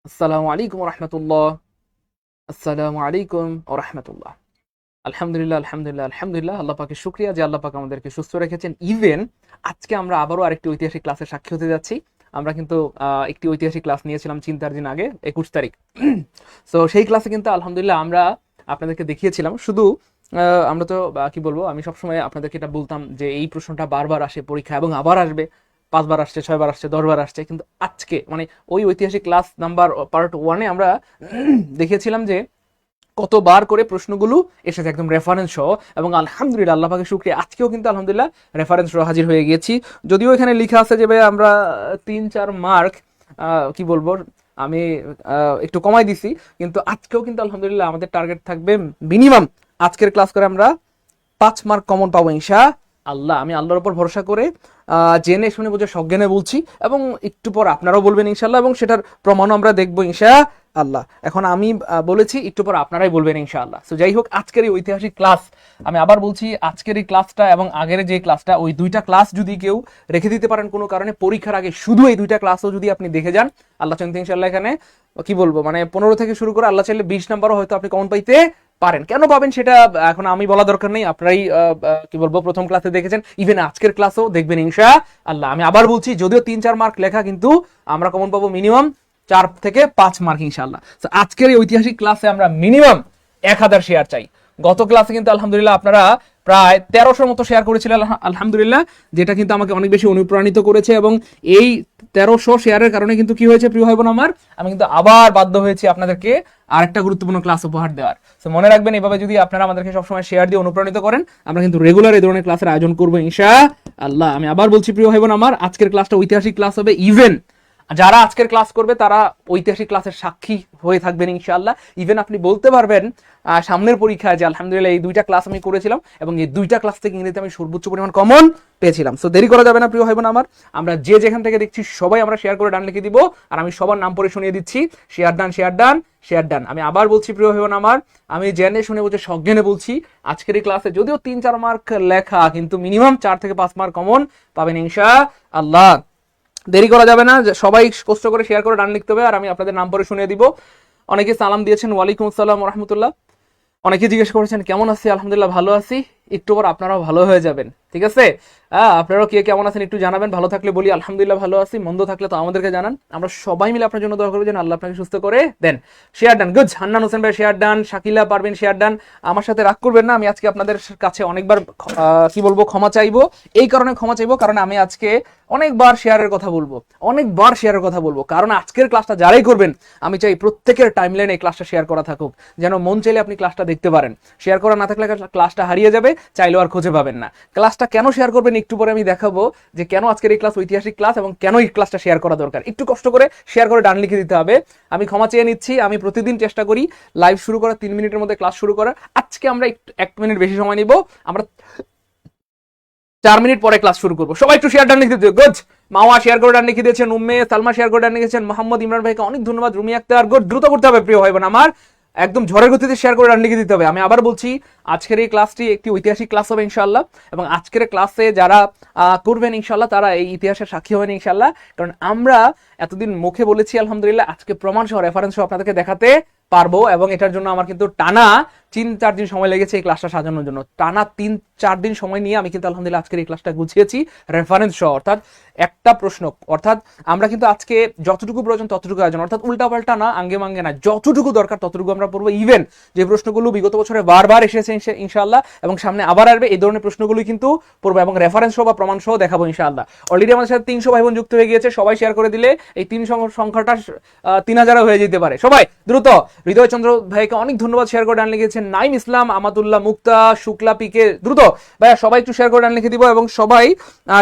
আসসালামু আলাইকুম রহমতুল্লাহ। আসসালামু আলাইকুম ও রহমতুল্লাহ। আলহামদুলিল্লাহ আলহামদুলিল্লাহ আলহামদুলিল্লাহ, আল্লাহ পাকের শুকরিয়া যে আল্লাহ পাক আমাদেরকে সুস্থ রেখেছেন। ইভেন আজকে আমরা আবারও আরেকটি ঐতিহাসিক ক্লাসের সাক্ষী হতে যাচ্ছি। আমরা কিন্তু একটি ঐতিহাসিক ক্লাস নিয়েছিলাম 3-4 দিন আগে, 21 তারিখ। তো সেই ক্লাসে কিন্তু আলহামদুলিল্লাহ আমরা আপনাদেরকে দেখিয়েছিলাম। শুধু আমরা তো কি বলবো, আমি সবসময় আপনাদেরকে এটা বলতাম যে এই প্রশ্নটা বারবার আসে পরীক্ষা এবং আবার আসবে, 5 বার আসছে, 6 বার আসছে, 10 বার আসছে। কিন্তু আজকে মানে ওই ঐতিহাসিক ক্লাস নাম্বার পার্ট 1-এ আমরা দেখিয়েছিলাম যে কতবার করে প্রশ্নগুলো এসেছে একদম রেফারেন্স সহ। এবং আলহামদুলিল্লাহ আল্লাহ পাকের শুকরিয়া আজকেও কিন্তু আলহামদুলিল্লাহ রেফারেন্স সহ হাজির হয়ে গিয়েছি। যদিও এখানে লেখা আছে যে ভাই আমরা 3-4 মার্ক কি বলবো, আমি একটু কমাই দিছি, কিন্তু আজকেও কিন্তু আলহামদুলিল্লাহ আমাদের টার্গেট থাকবে মিনিমাম আজকের ক্লাস করে আমরা 5 মার্ক কমন পাবো ইনশা আল্লাহ। আমি আল্লাহর উপর ভরসা করে জেনে শুনে বুঝে সজ্ঞানে বলছি, এবং একটু পর আপনারাও বলবেন ইনশাল্লাহ, এবং সেটার প্রমাণও আমরা দেখবো ইনশা আল্লাহ। এখন আমি বলেছি, একটু পর আপনারাই বলবেন ইনশাআল্লাহ। তো যাই হোক, আজকের এই ঐতিহাসিক ক্লাস, আমি আবার বলছি, আজকের এই ক্লাসটা এবং আগের যে ক্লাসটা, ওই দুইটা ক্লাস যদি কেউ রেখে দিতে পারেন কোনো কারণে পরীক্ষার আগে, শুধু এই দুইটা ক্লাসও যদি আপনি দেখে যান, আল্লাহ চাইতে ইনশাআল্লাহ এখানে কি বলবো, মানে 15 থেকে শুরু করে আল্লাহ চাইলে 20 নাম্বারও হয়তো আপনি কমন পাইতে পারেন। কেন পাবেন সেটা এখন আমি বলা দরকার নেই, আপনারাই কি বলবো প্রথম ক্লাসে দেখেছেন, ইভেন আজকের ক্লাসও দেখবেন ইনশা আল্লাহ। আমি আবার বলছি, যদিও 3-4 মার্ক লেখা, কিন্তু আমরা কমন পাবো মিনিমাম 4 থেকে 5 মার্ক ইনশাআল্লাহ। তো আজকের এই ঐতিহাসিক ক্লাসে আমরা মিনিমাম 1000 শেয়ার চাই। গত ক্লাসে কিন্তু আলহামদুলিল্লাহ আপনারা প্রায় 1300 মতো শেয়ার করেছিলেন আলহামদুলিল্লাহ, যেটা কিন্তু আমাকে অনেক বেশি অনুপ্রাণিত করেছে। এবং এই 1300 শেয়ারের কারণে কিন্তু কি হয়েছে প্রিয় ভাই বোন আমার, আমি কিন্তু আবার বাধ্য হয়েছি আপনাদেরকে আরেকটা গুরুত্বপূর্ণ ক্লাস উপহার দেওয়ার। তো মনে রাখবেন, এভাবে যদি আপনারা আমাদেরকে সবসময় শেয়ার দিয়ে অনুপ্রাণিত করেন, আমরা কিন্তু রেগুলার এই ধরনের ক্লাসের আয়োজন করবো ইনশা আল্লাহ। আমি আবার বলছি প্রিয় ভাই বোন আমার, আজকের ক্লাসটা ঐতিহাসিক ক্লাস হবে। ইভেন যারা আজকের ক্লাস করবে তারা ঐতিহাসিক ক্লাসের সাক্ষী হয়ে থাকবেন ইনশাআল্লাহ। ইভেন আপনি বলতে পারবেন সামনের পরীক্ষায় যে আলহামদুলিল্লাহ এই দুইটা ক্লাস আমি করেছিলাম, এবং এই দুইটা ক্লাস থেকে ইংরেজিতে আমি সর্বোচ্চ পরিমাণ কমন পেয়েছিলাম। সো দেরি করা যাবে না প্রিয় ভাই বোন আমার, আমরা যে যেখান থেকে দেখছি সবাই আমরা শেয়ার করে ডান লিখে দিব, আর আমি সবার নাম পড়ে শুনিয়ে দিচ্ছি। Share done, share done, share done. আমি আবার বলছি প্রিয় ভাই বোন আমার, আমি জেনে শুনে বুঝে সজ্ঞানে বলছি, আজকের এই ক্লাসে যদিও 3-4 মার্ক লেখা, কিন্তু মিনিমাম 4 থেকে 5 মার্ক কমন পাবেন ইনশাআল্লাহ। দেরি করা যাবে না, সবাই কষ্ট করে শেয়ার করে ডান লিখতে হবে, আর আমি আপনাদের নাম পরে শুনিয়ে দিব। অনেকে সালাম দিয়েছেন, ওয়ালাইকুম আসসালাম রহমতুল্লাহ। অনেকে জিজ্ঞেস করেছেন কেমন আছি, আলহামদুলিল্লাহ ভালো আছি। একটু পর আপনারাও ভালো হয়ে যাবেন, ঠিক আছে? আপনারাও কে কেমন আছেন একটু জানাবেন। ভালো থাকলে বলি আলহামদুলিল্লাহ ভালো আছি, মন্দ থাকলে তো আমাদেরকে জানান। আমরা সবাই মিলে আপনার জন্য দোয়া করবো যেন আল্লাহ আপনাকে সুস্থ করে দেন। Share done, good. Hannan Hossain ভাই শেয়ার ডান, শাকিলা পারবেন শেয়ার ডান। আমার সাথে রাগ করবেন না, আমি আজকে আপনাদের কাছে অনেকবার কি বলবো ক্ষমা চাইবো। এই কারণে ক্ষমা চাইবো কারণ আমি আজকে অনেকবার শেয়ারের কথা বলবো, অনেকবার শেয়ারের কথা বলবো, কারণ আজকের ক্লাসটা যারাই করবেন আমি চাই প্রত্যেকের টাইমলাইনে এই ক্লাসটা শেয়ার করা থাকুক, যেন মন চাইলে আপনি ক্লাসটা দেখতে পারেন। শেয়ার করা না থাকলে ক্লাসটা হারিয়ে যাবে, চাইলেও আর খুঁজে পাবেন না। ক্লাসটা কেন শেয়ার করবেন একটু পরে আমি দেখাবো, যে কেন আজকের এই ক্লাস ঐতিহাসিক ক্লাস এবং কেন এই ক্লাসটা শেয়ার করা দরকার। একটু কষ্ট করে শেয়ার করে ডান লিখে দিতে হবে। আমি ক্ষমা চেয়ে নিচ্ছি, আমি প্রতিদিন চেষ্টা করি লাইভ শুরু করা 3 মিনিটের মধ্যে ক্লাস শুরু করার। আজকে আমরা 1 মিনিট বেশি সময় নিব, আমরা 4 মিনিট পরে ক্লাস শুরু করবো। সবাই একটু শেয়ার ডান লিখে দিতে। গুড। মাওয়া শেয়ার করে ডান লিখে দিয়েছেন, উম্মে সালমা শেয়ার করে ডান লিখেছেন, মোহাম্মদ ইমরান ভাইকে অনেক ধন্যবাদ, রুমি আক্তার। গুড, দ্রুত করতে হবে প্রিয় ভাই বোন আমার, একদম ঝড়ের গতিতে শেয়ার করে ডান লিখে দিতে হবে। আমি আবার বলছি, আজকের এই ক্লাসটি একটি ঐতিহাসিক ক্লাস হবে ইনশাআল্লাহ, এবং আজকের ক্লাসে যারা করবেন ইনশাআল্লাহ তারা এই ইতিহাসের সাক্ষী হবেন ইনশাআল্লাহ। কারণ আমরা এতদিন মুখে বলেছি, আলহামদুলিল্লাহ আজকে প্রমাণ সহ রেফারেন্স সহ আপনাদেরকে দেখাতে পারবো। এবং এটার জন্য আমার কিন্তু টানা 3-4 দিন সময় লেগেছে এই ক্লাসটা সাজানোর জন্য। টানা 3-4 দিন সময় নিয়ে আমি কিন্তু আলহামদুলিল্লাহ আজকের এই ক্লাসটা গুছিয়েছি রেফারেন্স সহ, অর্থাৎ একটা প্রশ্ন, অর্থাৎ আমরা কিন্তু আজকে যতটুকু প্রয়োজন ততটুকু আয়োজন, অর্থাৎ উল্টা পাল্টা না, আঙ্গে মাঙ্গে না, যতটুকু দরকার ততটুকু আমরা পড়বো। ইভেন যে প্রশ্নগুলো বিগত বছরে বারবার এসেছে ইনশাআল্লাহ এবং সামনে আবার আসবে, এই ধরনের প্রশ্নগুলো কিন্তু পড়বো, এবং রেফারেন্স সহ বা প্রমাণ সহ দেখাবো ইনশাআল্লাহ। অলরেডি আমাদের সাথে 300 ভাই বোন যুক্ত হয়ে গিয়েছে, সবাই শেয়ার করে দিলে এই 3 সংখ্যাটা 3000 হয়ে যেতে পারে। সবাই দ্রুত। হৃদয় চন্দ্র ভাইকে অনেক ধন্যবাদ, শেয়ার করে ডান লিখেছেন। নাইম ইসলাম, আমাতুল্লাহ, মুক্তা, শুক্লা, পিকে, দ্রুত ভাইয়া সবাই একটু শেয়ার করে ডান লিখে দিব, এবং সবাই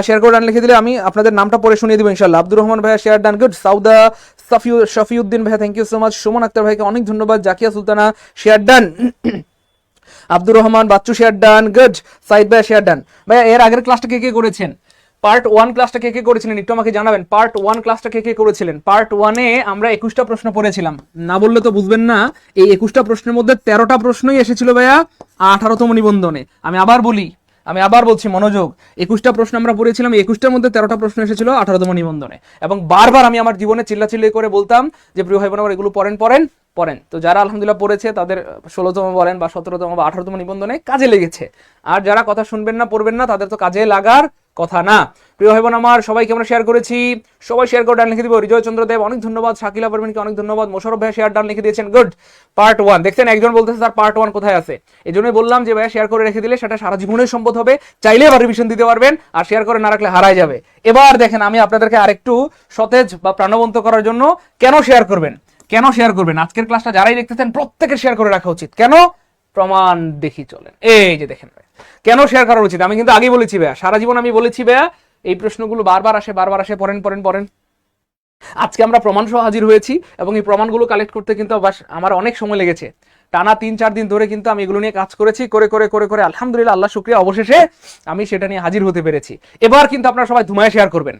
শেয়ার করে ডান লিখে দিলে আমি আপনাদের নামটা পরে শুনিয়ে দিব ইনশাআল্লাহ। আব্দুর রহমান ভাইয়া share done, good. Sauda Shafiuddin ভাইয়া thank you so much. Suman Akter ভাইকে অনেক ধন্যবাদ। Zakia Sultana share done. Abdur Rahman Bachchu share done, good. Sayeed ভাইয়া শেয়ার ডান। ভাইয়া এর আগের ক্লাসটা কে কে করেছেন, পার্ট 1 ক্লাসটা কে কে করেছিলেন একটু আমাকে জানাবেন। পার্ট 1 ক্লাসটা কে কে করেছিলেন? পার্ট 1-এ আমরা 21টা প্রশ্ন পড়েছিলাম, না বললে তো বুঝবেন না। এই 21টা প্রশ্নের মধ্যে 13টা প্রশ্নই এসেছিল ভাইয়া 18তম নিবন্ধনে। আমি আবার বলি, আমি আবার বলছি মনোযোগ, 21টা প্রশ্ন আমরা পড়েছিলাম, 21টার মধ্যে 13টা প্রশ্ন এসেছিল 18তম নিবন্ধনে, এবং বারবার আমি আমার জীবনে চিল্লাচিল্লি করে বলতাম যে প্রিয় ভাই বোনেরা এগুলো পড়েন। তো যারা আলহামদুলিল্লাহ পড়েছে তাদের 16তম বলেন বা 17তম বা 18তম নিবন্ধনে কাজে লেগেছে, আর যারা কথা শুনবেন না পড়বেন না তাদের তো কাজে লাগার কথা না। প্রিয় ভাই বোন আমার, সবাইকে আমরা শেয়ার করেছি, সবাই শেয়ার করে ডান লিখে দিব। রিজয় চন্দ্র দেব অনেক ধন্যবাদ, শাকিলা পারভিনকে অনেক ধন্যবাদ, মোশারফ ভাই শেয়ার ডান লিখে দিয়েছেন, গুড। পার্ট 1 দেখছেন, একজন বলতেছে স্যার পার্ট 1 কোথায় আছে, এই জন্যই বললাম যে ভাই শেয়ার করে রেখে দিলে সেটা সারা জীবনের সম্পদ হবে, চাইলে আবার রিভিশন দিতে পারবেন, আর শেয়ার করে না রাখলে হারায় যাবে। এবার দেখেন, আমি আপনাদেরকে আরেকটু সতেজ বা প্রাণবন্ত করার জন্য কেন শেয়ার করবেন আজকের ক্লাসটা যারাই দেখতেছেন প্রত্যেকের শেয়ার করে রাখা উচিত। কেন? প্রমাণ দেখি চলেন। এই যে দেখেন ভাই, কেন শেয়ার করা উচিত, আমি কিন্তু আগেই বলেছি ভাইয়া, সারা জীবন আমি বলেছি ভাইয়া, এই প্রশ্নগুলো বারবার আসে, পড়েন। আজকে আমরা প্রমাণ সহ হাজির হয়েছি, এবং এই প্রমাণগুলো কালেক্ট করতে কিন্তু আমার অনেক সময় লেগেছে। টানা 3-4 দিন ধরে কিন্তু আমি এগুলো নিয়ে কাজ করেছি, করে আলহামদুলিল্লাহ, আল্লাহ শুকরিয়া, অবশেষে আমি সেটা নিয়ে হাজির হতে পেরেছি। এবার কিন্তু আপনারা সবাই ধুমায় শেয়ার করবেন।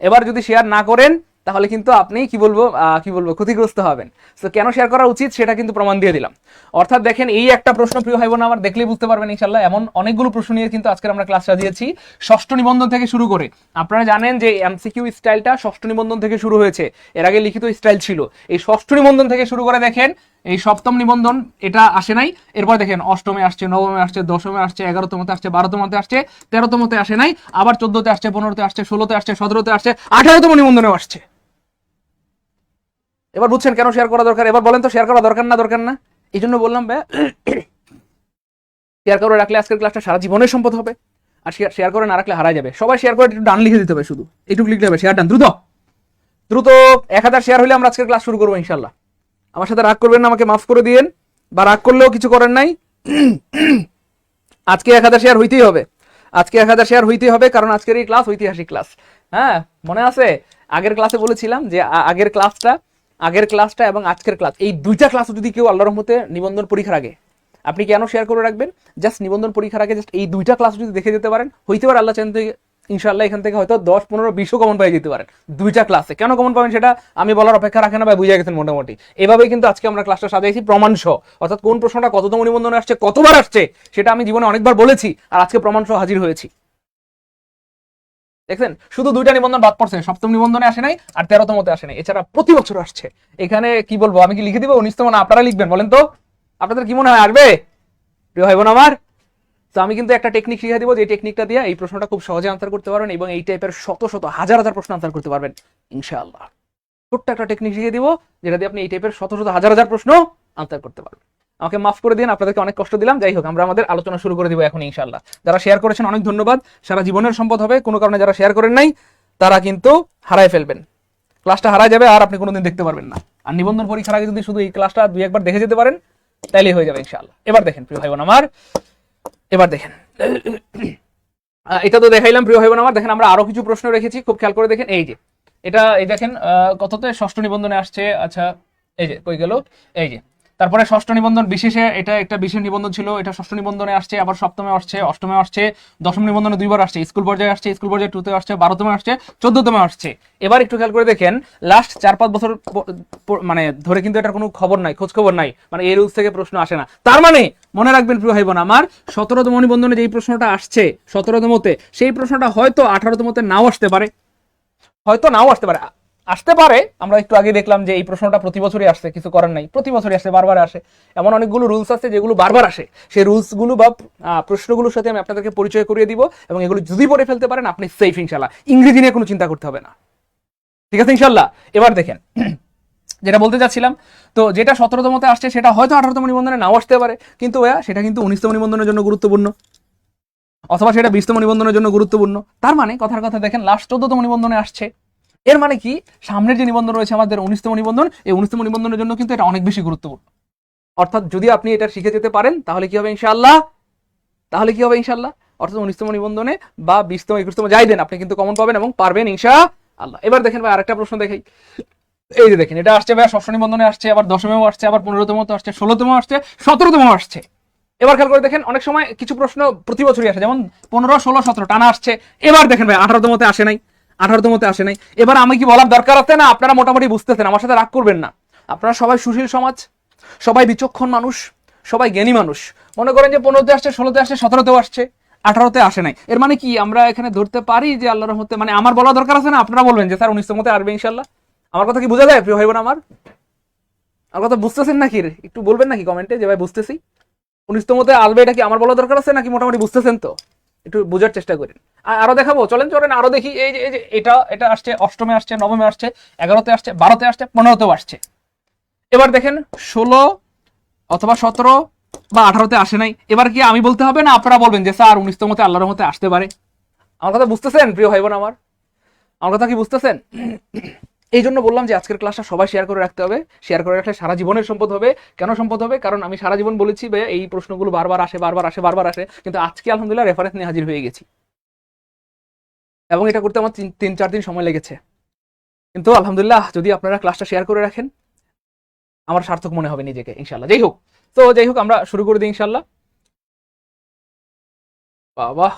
এবার যদি শেয়ার না করেন তাহলে কিন্তু আপনি কি বলবো ক্ষতিগ্রস্ত হবেন। তো কেন শেয়ার করা উচিত সেটা কিন্তু প্রমাণ দিয়ে দিলাম। অর্থাৎ দেখেন, এই একটা প্রশ্ন প্রিয় ভাই বোন আমার দেখলেই বুঝতে পারবেন ইনশাআল্লাহ, এমন অনেকগুলো প্রশ্ন নিয়ে কিন্তু আজকে আমরা ক্লাস সাজিয়েছি, ষষ্ঠ নিবন্ধন থেকে শুরু করে। আপনারা জানেন যে এমসিকিউ স্টাইলটা ষষ্ঠ নিবন্ধন থেকে শুরু হয়েছে, এর আগে লিখিত স্টাইল ছিল। এই ষষ্ঠ নিবন্ধন থেকে শুরু করে দেখেন, এই সপ্তম নিবন্ধন এটা আসে নাই, এরপর দেখেন অষ্টমে আসছে, নবমে আসছে, দশমে আসছে, 11তমতে আসছে, 12তমতে আসছে, 13তমতে আসে নাই, আবার 14তে আসছে, 15তে আসছে, 16তে আসছে, 17তে আসছে, 18তম নিবন্ধনেও আসছে। এবার বুঝছেন কেন শেয়ার করা দরকার? এবার বলেন তো শেয়ার করা দরকার না? এই জন্য বললাম ভাই, শেয়ার করে রাখলে আজকের ক্লাসটা সারা জীবনের সম্পদ হবে, আর শেয়ার করে না রাখলে হারাই যাবে। সবাই শেয়ার করে একটু ডান লিখে দিতে হবে, শুধু এইটুকু লিখতে হবে, শেয়ার ডান, দ্রুত 1000 শেয়ার হলে আমরা আজকের ক্লাস শুরু করবো ইনশাল্লাহ। আমার সাথে রাগ করবেন না, আমাকে মাফ করে দিয়েন, বা রাগ করলেও কিছু করেন নাই। আজকে 1000 শেয়ার হইতেই হবে, কারণ আজকের এই ক্লাস ঐতিহাসিক ক্লাস। হ্যাঁ, মনে আছে আগের ক্লাসে বলেছিলাম যে আগের ক্লাসটা এবং আজকের ক্লাস, এই দুইটা ক্লাস যদি কেউ আল্লাহর রহমতে নিবন্ধন পরীক্ষার আগে, আপনি কেন শেয়ার করে রাখবেন, জাস্ট নিবন্ধন পরীক্ষার আগে জাস্ট এই দুইটা ক্লাস যদি দেখে যেতে পারেন, হইতে পারে আল্লাহ চান ইনশাআল্লাহ এখান থেকে হয়তো 10, 15, 20 কমন পাই যেতে পারেন দুইটা ক্লাসে। কেন কমন পাবেন সেটা আমি বলার অপেক্ষা রাখে না ভাই, বুঝে গেছেন মোটামুটি। এভাবেই কিন্তু আজকে আমরা ক্লাসটা সাজাইছি প্রমাণ সহ, অর্থাৎ কোন প্রশ্নটা কততম নিবন্ধনে আসছে, কতবার আসছে, সেটা আমি জীবনে অনেকবার বলেছি, আর আজকে প্রমাণ সহ হাজির হয়েছি। দেখছেন, শুধু 2টা নিবন্ধন বাদ পড়ছে, সপ্তম নিবন্ধনে আসে নাই আর 13তমতে আসে নাই, এছাড়া প্রতি বছর আসছে। এখানে কি বলবো, আমি কি লিখে দিব 19তম, না আপনারা লিখবেন বলেন তো? আপনাদের কি মনে হয় আসবে প্রিয় ভাই বোন আমার? তো আমি কিন্তু একটা টেকনিক শিখিয়ে দিব, যে টেকনিকটা দিয়ে এই প্রশ্নটা খুব সহজে আনসার করতে পারবেন, এবং এই টাইপের শত হাজার প্রশ্ন আনসার করতে পারবেন ইনশাআল্লাহ। ছোট্ট একটা টেকনিক শিখিয়ে দিব, যেটা দিয়ে আপনি এই টাইপের শত হাজার প্রশ্ন আনসার করতে পারবেন। আমাকে মাফ করে দিন, আপনাদেরকে অনেক কষ্ট দিলাম। যাই হোক, আমরা আমাদের আলোচনা শুরু করে দিব এখন ইনশাআল্লাহ। যারা শেয়ার করেছেন অনেক ধন্যবাদ, সারা জীবনের সম্পদ হবে। কোনো কারণে যারা শেয়ার করেন নাই তারা কিন্তু হারায় ফেলবেন, ক্লাসটা হারায় যাবে, আর আপনি কোনোদিন দেখতে পারবেন না। আর নিবন্ধন পরীক্ষার আগে যদি শুধু এই ক্লাসটা 2-1 দেখে যেতে পারেন, তাইলেই হয়ে যাবে ইনশাআল্লাহ। এবার দেখেন প্রিয় ভাই বোন আমার, এবার দেখেন, এটা তো দেখাইলাম প্রিয় ভাই বোন আমার। দেখেন, আমরা আরো কিছু প্রশ্ন রেখেছি, খুব খেয়াল করে দেখেন। এই যে এটা, এই দেখেন কততে ষষ্ঠ নিবন্ধনে আসছে। আচ্ছা, এই যে কই গেল, এই যে তারপরে ষষ্ঠ নিবন্ধন বিশেষে, এটা একটা বিশেষ নিবন্ধন ছিল, এটা ষষ্ঠ নিবন্ধনে আসছে, আবার সপ্তমে আসছে, অষ্টমে আসছে, দশম নিবন্ধনে 2বার আসছে, স্কুল পর্যায়ে আসছে, স্কুল পর্যায়ে 2তে আসছে, 12তমে আসছে, 14তমে আসছে। এবার একটু খেয়াল করে দেখেন, লাস্ট 4-5 বছর মানে ধরে কিন্তু এটার কোনো খবর নাই, খোঁজ খবর নাই, মানে এই রুলস থেকে প্রশ্ন আসে না। তার মানে মনে রাখবেন প্রিয় ভাই বোন আমার, 17তম নিবন্ধনে যেই প্রশ্নটা আসছে 17তমতে, সেই প্রশ্নটা হয়তো 18তমতে নাও আসতে পারে, আসতে পারে। আমরা একটু আগে দেখলাম যে এই প্রশ্নটা প্রতি বছরই আসছে, কিছু করার নাই, প্রতি বছরই আসে, বারবার আসে। এমন অনেকগুলো রুলস আছে যেগুলো বারবার আসে, সেই রুলসগুলো বা প্রশ্নগুলোর সাথে আমি আপনাদেরকে পরিচয় করিয়ে দিব, এবং এগুলো যদি পড়ে ফেলতে পারেন আপনি সেফ ইনশাল্লাহ। ইংরেজি নিয়ে কোনো চিন্তা করতে হবে না, ঠিক আছে ইনশাল্লাহ। এবার দেখেন, যেটা বলতে চাচ্ছিলাম, তো যেটা 17তমতে আসছে সেটা হয়তো 18তম নিবন্ধনে নাও আসতে পারে, কিন্তু সেটা কিন্তু 19তম নিবন্ধনের জন্য গুরুত্বপূর্ণ, অথবা সেটা 20তম নিবন্ধনের জন্য গুরুত্বপূর্ণ। তার মানে কথার কথা দেখেন, লাস্ট 14তম নিবন্ধনে আসছে, এর মানে কি সামনের যে নিবন্ধন রয়েছে আমাদের 19তম নিবন্ধন, এই 19তম নিবন্ধনের জন্য কিন্তু এটা অনেক বেশি গুরুত্বপূর্ণ। অর্থাৎ যদি আপনি এটা শিখে যেতে পারেন তাহলে কি হবে ইনশাআল্লাহ, অর্থাৎ 19তম নিবন্ধনে বা 20তম 21তম যাই দেন, আপনি কিন্তু কমন পাবেন এবং পারবেন ইনশাআল্লাহ। এবার দেখেন ভাই, আরেকটা প্রশ্ন দেখাই। এই যে দেখেন, এটা আসছে ভাই ষষ্ঠ নিবন্ধনে আসছে, আবার দশমেও আসছে, আবার 15তম আসছে, 16তম আসছে, 17তম আসছে। এবার খেয়াল করে দেখেন, অনেক সময় কিছু প্রশ্ন প্রতি বছরই আসে, যেমন 15, 16, 17 টানা আসছে। এবার দেখেন ভাই, 18তমতে আসে নাই। এবার আমি কি বলার দরকার আছে না? আপনারা মোটামুটি বুঝতেছেন, আমার সাথে রাগ করবেন না। আপনারা সবাই সুশীল সমাজ, সবাই বিচক্ষণ মানুষ, সবাই জ্ঞানী মানুষ। মনে করেন যে 15তে আসছে, 16তে আসছে, 17তেও আসছে, 18তে আসে নাই, এর মানে কি আমরা এখানে ধরতে পারি যে আল্লাহর রহমতে, মানে আমার বলা দরকার আছে না, আপনারা বলবেন যে স্যার 19তমতে আসবে ইনশাআল্লাহ। আমার কথা কি বোঝা যায় প্রিয় ভাই বোন আমার? আমার কথা বুঝতেছেন নাকি? একটু বলবেন নাকি কমেন্টে যে ভাই বুঝতেছি, 19তমতে আসবে, এটা কি আমার বলা দরকার আছে নাকি মোটামুটি বুঝতেছেন? তো একটু বোঝার চেষ্টা করেন। আরো দেখাবো, চলেন চলেন আরো দেখি। এই যে এটা এটা আসছে, অষ্টমে আসছে, নবমে আসছে, 11তে আসছে, 12তে আসছে, 15তেও আসছে। এবার দেখেন 16 অথবা 17 বা 18তে আসে নাই। এবার কি আমি বলতে হবে না আপনারা বলবেন যে স্যার 19তমতে আল্লাহর রহমতে আসতে পারে? আমার কথা বুঝতেছেন প্রিয় ভাই বোন আমার? আমার কথা কি বুঝতেছেন? এই জন্য বললাম যে আজকের ক্লাসটা সবাই শেয়ার করে রাখতে হবে। শেয়ার করে রাখলে সারা জীবনের সম্পদ হবে। কেন সম্পদ হবে? কারণ আমি সারা জীবন বলেছি ভাই এই প্রশ্নগুলো বারবার আসে বারবার আসে বারবার আসে, কিন্তু আজকে আলহামদুলিল্লাহ রেফারেন্স নিয়ে হাজির হয়ে গেছি, এবং এটা করতে আমার 3-4 দিন সময় লেগেছে। কিন্তু আলহামদুলিল্লাহ যদি আপনারা ক্লাসটা শেয়ার করে রাখেন আমার সার্থক মনে হবে নিজেকে ইনশাল্লাহ। যাই হোক আমরা শুরু করে দিই ইনশাল্লাহ। বাবা,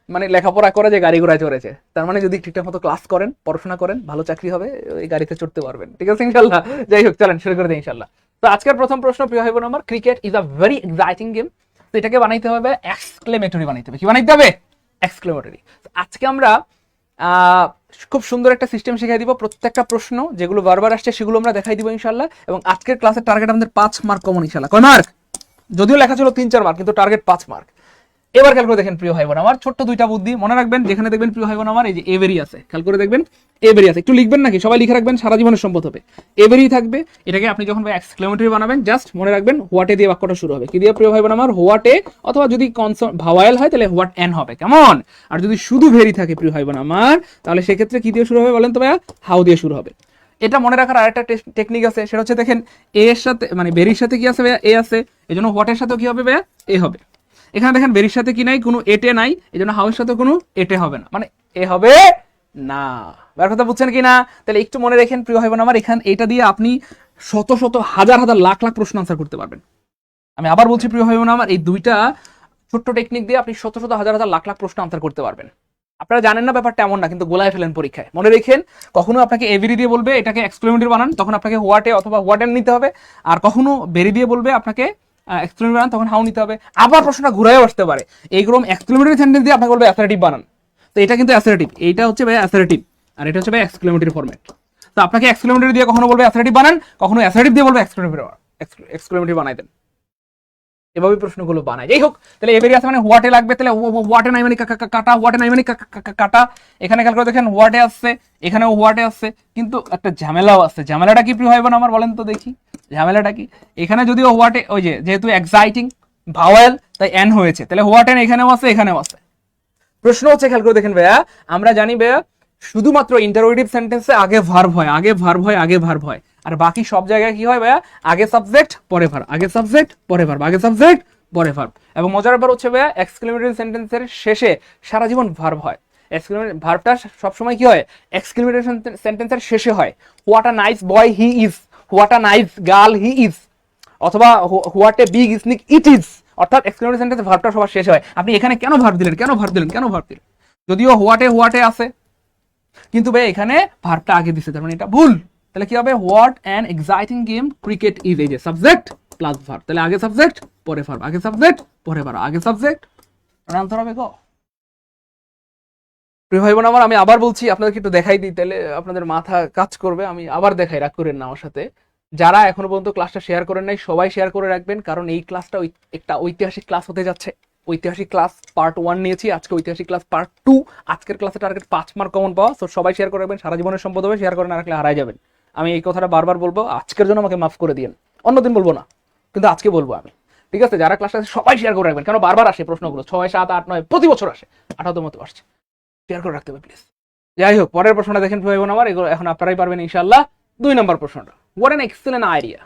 মানে লেখাপড়া করে যে গাড়ি ঘোড়ায় চড়েছে, তার মানে যদি ঠিকঠাক মতো ক্লাস করেন, পড়াশোনা করেন, ভালো চাকরি হবে, এই গাড়িতে চড়তে পারবেন। ঠিক আছে ইনশাল্লাহ। যাই হোক চলেন শুরু করে দিই ইনশাল্লাহ। তো আজকের প্রথম প্রশ্ন প্রিয় ভাই বোন আমার, cricket is a very exciting game. তো এটাকে বানাইতে হবে এক্সক্লেমেটরি বানাইতে হবে। কি বানাইতে হবে? এক্সক্লেমেটরি। আজকে আমরা খুব সুন্দর একটা সিস্টেম শিখাই দিব। প্রত্যেকটা প্রশ্ন যেগুলো বারবার আসছে সেগুলো আমরা দেখাই দিব ইনশাল্লাহ। এবং আজকের ক্লাসের টার্গেট আমাদের 5 মার্ক কমন ইনশাল্লাহ। কয় মার্ক? যদিও লেখা ছিল 3-4 মার্ক, কিন্তু টার্গেট 5 মার্ক। এবার খেয়াল করে দেখেন প্রিয় ভাই বোন আমার, ছোট্ট দুইটা বুদ্ধি মনে রাখবেন। যেখানে দেখবেন প্রিয় ভাই বোন আমার এই যে এভেরি আছে, খেয়াল করে দেখবেন এভেরি আছে, একটু লিখবেন নাকি? সবাই লিখে রাখবেন, সারা জীবনের সম্পদ হবে। এভেরি থাকবে, এটাকে আপনি যখন এক্সক্লেমেটরি বানাবেন জাস্ট মনে রাখবেন হোয়াটে দিয়ে বাক্যটা শুরু হবে। কি দিয়ে প্রিয় ভাই বোন আমার? হোয়াটে, অথবা যদি ভাওয়াল হয় তাহলে হোয়াট এন হবে, কেমন? আর যদি শুধু ভেরি থাকে প্রিয় ভাই বোন আমার, তাহলে সেক্ষেত্রে কি দিয়ে শুরু হবে বলেন তো ভাইয়া? হাউ দিয়ে শুরু হবে। এটা মনে রাখার আরেকটা টেকনিক আছে, সেটা হচ্ছে দেখেন এ এর সাথে, মানে ভেরির সাথে কি আছে ভাইয়া? এ আছে, এই জন্য হোয়াটের সাথে কি হবে ভাইয়া? এ হবে। এখানে দেখেন বেরির সাথে কি নাই? কোনো এটে নাই, এই জন্য হাউসের সাথে কোনো এটে হবে না, মানে এ হবে না। ব্যাপার কথা বুঝছেন কি না? তাহলে একটু মনে রাখেন প্রিয় ভাই বোন আমার, এখানে এটা দিয়ে আপনি শত শত হাজার হাজার লাখ লাখ প্রশ্ন আনসার করতে পারবেন। আমি আবার বলছি প্রিয় ভাই বোন আমার, এই দুইটা ছোট্ট টেকনিক দিয়ে আপনি শত শত হাজার হাজার লাখ লাখ প্রশ্ন আনসার করতে পারবেন। আপনারা জানেন না ব্যাপারটা এমন না, কিন্তু গোলায় ফেলেন পরীক্ষায়। মনে রেখেন, কখনো আপনাকে এভরি দিয়ে বলবে এটাকে এক্সক্লেমেটরি বানান, তখন আপনাকে হোয়াটে অথবা হোয়াটেন নিতে হবে। আর কখনো বেরি দিয়ে বলবে আপনাকে এক্সক্লেমেটরি বানান, তখন হাউ নিতে হবে। আবার প্রশ্নটা ঘুরাইও আসতে পারে, এইরকম এক্সক্লেমেটরি সেন্টেন্স দিয়ে আপনাকে বলবে অ্যাসার্টিভ বানান। তো এটা কিন্তু অ্যাসার্টিভ, এইটা হচ্ছে ভাই অ্যাসার্টিভ, আর এটা হচ্ছে ভাই এক্সক্লেমেটরি ফরম্যাট। তো আপনাকে এক্সক্লেমেটরি দিয়ে কখনো বলবে অ্যাসার্টিভ বানান, কখনো অ্যাসার্টিভ দিয়ে বলবে এক্সক্লেমেটরি বানাই দেন। এভাবে প্রশ্নগুলো বানায়। যাই হোক, তাহলে এবারে আছে মানে হোয়াটে লাগবে, তাহলে হোয়াটে নাই মানে কাটা, হোয়াটে নাই মানে কাটা। এখানে খেয়াল করে দেখেন হোয়াটে আসছে, এখানেও হোয়াটে আসছে, কিন্তু একটা ঝামেলাও আছে। ঝামেলাটা কি প্রিয় ভাই বোন আমার বলেন তো দেখি? ঝামেলাটা কি? এখানে যদিও হোয়াটে, ওই যে যেহেতু এক্সাইটিং ভাওয়েল তাই এন হয়েছে, তাহলে হোয়াটেন এখানেও আছে এখানেও আছে। প্রশ্ন হচ্ছে খেয়াল করে দেখেন ভাইয়া, আমরা জানি ভাইয়া শুধুমাত্র ইন্টারোগেটিভ সেন্টেন্সে আগে ভার্ব হয়, আগে ভার্ব হয়, আগে ভার্ব হয়। আর বাকি সব জায়গায় কি হয় ভাইয়া? আগে সাবজেক্ট পরে ভার্ব, আগে সাবজেক্ট পরে ভার্ব, আগে সাবজেক্ট পরে ভার্ব। এবং মজার ব্যাপার হচ্ছে ভাইয়া এক্সক্লেমেটরি সেন্টেন্সের শেষে সারা জীবন ভার্ব হয়। এক্সক্লেমেটরি ভার্বটা সবসময় কি হয়? এক্সক্লেমেটরি সেন্টেন্সের শেষে হয়। What a nice boy he is, what a nice girl he is, অথবা what a big snake it is. অর্থাৎ এক্সক্লেমেটরি সেন্টেন্সে ভার্বটা সবার শেষে হয়। আপনি এখানে কেন ভার্ব দিলেন, কেন ভার্ব দিলেন, কেন ভার্ব দিলেন? যদিও হোয়াটে আছে, কিন্তু ভাই এখানে ভার্বটা আগে দিছে, তার মানে এটা ভুল। তাহলে কি হবে? What an exciting game cricket is, এই যে সাবজেক্ট প্লাস ভার্ব, তাহলে আগে সাবজেক্ট পরে ভার্ব, আগে সাবজেক্ট পরে ভার্ব, আগে সাবজেক্ট। আনসার হবে গো। প্রিয় ভাই বোন আমার, আমি আবার বলছি, আপনাদেরকে একটু দেখাই দিই, তাহলে আপনাদের মাথা কাজ করবে। আমি আবার দেখাই, রাগ করেন না আমার সাথে। যারা এখনো পর্যন্ত ক্লাসটা শেয়ার করেন নাই সবাই শেয়ার করে রাখবেন, কারণ এই ক্লাসটা একটা ঐতিহাসিক ক্লাস হতে যাচ্ছে। ঐতিহাসিক ক্লাস পার্ট 1 নিয়েছি, আজকে ঐতিহাসিক ক্লাস পার্ট 2। আজকের ক্লাসে টার্গেট 5 মার্ক কমন পাওয়া। তো সবাই শেয়ার করে রাখবেন, সারা জীবনের সম্পদ হবে। শেয়ার করে না রাখলে হারাই যাবেন। আমি এই কথাটা বারবার বলবো, আজকের জন্য আমাকে মাফ করে দিয়েন, অন্যদিন বলবো না, কিন্তু আজকে বলবো আমি। ঠিক আছে, যারা ক্লাসটা সবাই শেয়ার করে রাখবেন, কেন বারবার আসে প্রশ্নগুলো, 6, 7, 8, 9 প্রতি বছর আসে, 18 মতো আসছে। শেয়ার করে রাখতে হবে প্লিজ। যাই হোক, পরের প্রশ্নটা দেখেন ভাই বোন আমার, এগুলো এখন আপনারাই পারবেন ইনশাআল্লাহ। 2 নম্বর প্রশ্নটা, what an excellent idea,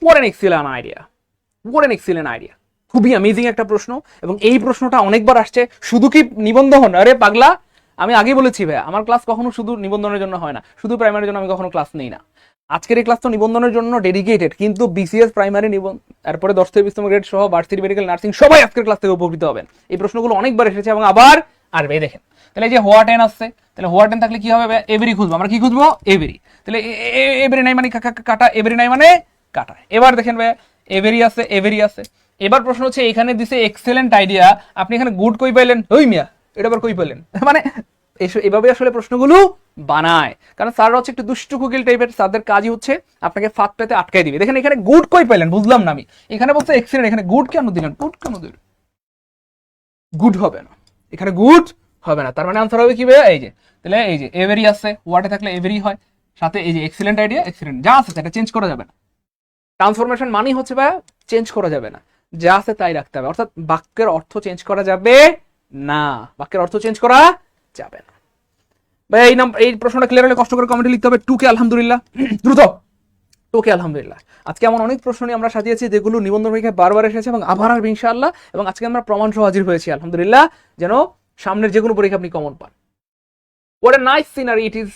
what an excellent idea, what an excellent idea. খুবই অ্যামেজিং একটা প্রশ্ন, এবং এই প্রশ্নটা অনেকবার আসছে। শুধু কি নিবন্ধন? আরে পাগলা, আমি আগেই বলেছি ভাই, আমার ক্লাস কখনো শুধু নিবন্ধনের জন্য হয় না, শুধু প্রাইমারির জন্য আমি কখনো ক্লাস নেই না। আজকের এই ক্লাস তো নিবন্ধনের জন্য ডেডিকেটেড, কিন্তু বিসিএস প্রাইমারি তারপরে 10 থেকে 20তম গ্রেড সহ ভার্সিটি মেডিকেল নার্সিং সবাই আজকের ক্লাস থেকে উপকৃত হবেন। এই প্রশ্নগুলো অনেকবার এসেছে এবং আবার আসবে। দেখেন, তাহলে এই যে হোয়াট এন আসছে, তাহলে হোয়াট এন থাকলে কি হবে? এভরি খুঁজবো আমরা। কি খুঁজবো? এভরি। তাহলে এভরি নাই মানে কাটা, এভরি নাই মানে কাটা। এবার দেখেন ভাই এভরি আছে, এভরি আছে, এবার প্রশ্ন হচ্ছে এখানে দিছে এক্সেলেন্ট আইডিয়া, আপনি এখানে গুড কই পাইলেন? ওই মিয়া এটা আবার কই পাইলেন? মানে এভাবে আসলে প্রশ্নগুলো বানায়, কারণ স্যাররা হচ্ছে একটু দুষ্টু কুকিল টাইপের, স্যারদের কাজই হচ্ছে আপনাকে ফাঁকটাতে আটকাই দিবে। দেখেন এখানে গুড কই পাইলেন বুঝলাম না আমি, এখানে বলছে এক্সেলেন্ট, এখানে গুড কেন দিলেন? গুড কেন দিলেন? গুড হবে না, এখানে গুড হবে না, তার মানে আনসার হবে কি ভাইয়া? এই যে তাহলে এই যে এভেরি আছে, ওয়ার্ডে থাকলে এভেরি হয়, সাথে এই যে এক্সেলেন্ট আইডিয়া, এক্সেলেন্ট যা আছে সেটা চেঞ্জ করা যাবে না। ট্রান্সফরমেশন মানেই হচ্ছে ভাইয়া চেঞ্জ করা যাবে না, যা আছে তাই রাখতে হবে, অর্থাৎ বাক্যের অর্থ চেঞ্জ করা যাবে না, বাক্যের অর্থ চেঞ্জ করা যাবে না। ভাই এই প্রশ্নটা ক্লিয়ার হলে কষ্ট করে কমেন্টে লিখতে হবে টুকে আলহামদুলিল্লাহ, দ্রুত টুকে আলহামদুলিল্লাহ। আজকে এমন অনেক প্রশ্ন নিয়ে আমরা সাজিয়েছি যেগুলো নিবন্ধন পরীক্ষায় বারবার এসেছে এবং আবার আসবে ইনশাআল্লাহ, এবং আজকে আমরা প্রমাণ সহ হাজির হয়েছি আলহামদুলিল্লাহ, যেন সামনের যে কোনো পরীক্ষা আপনি কমন পান। What a nice scenery it is.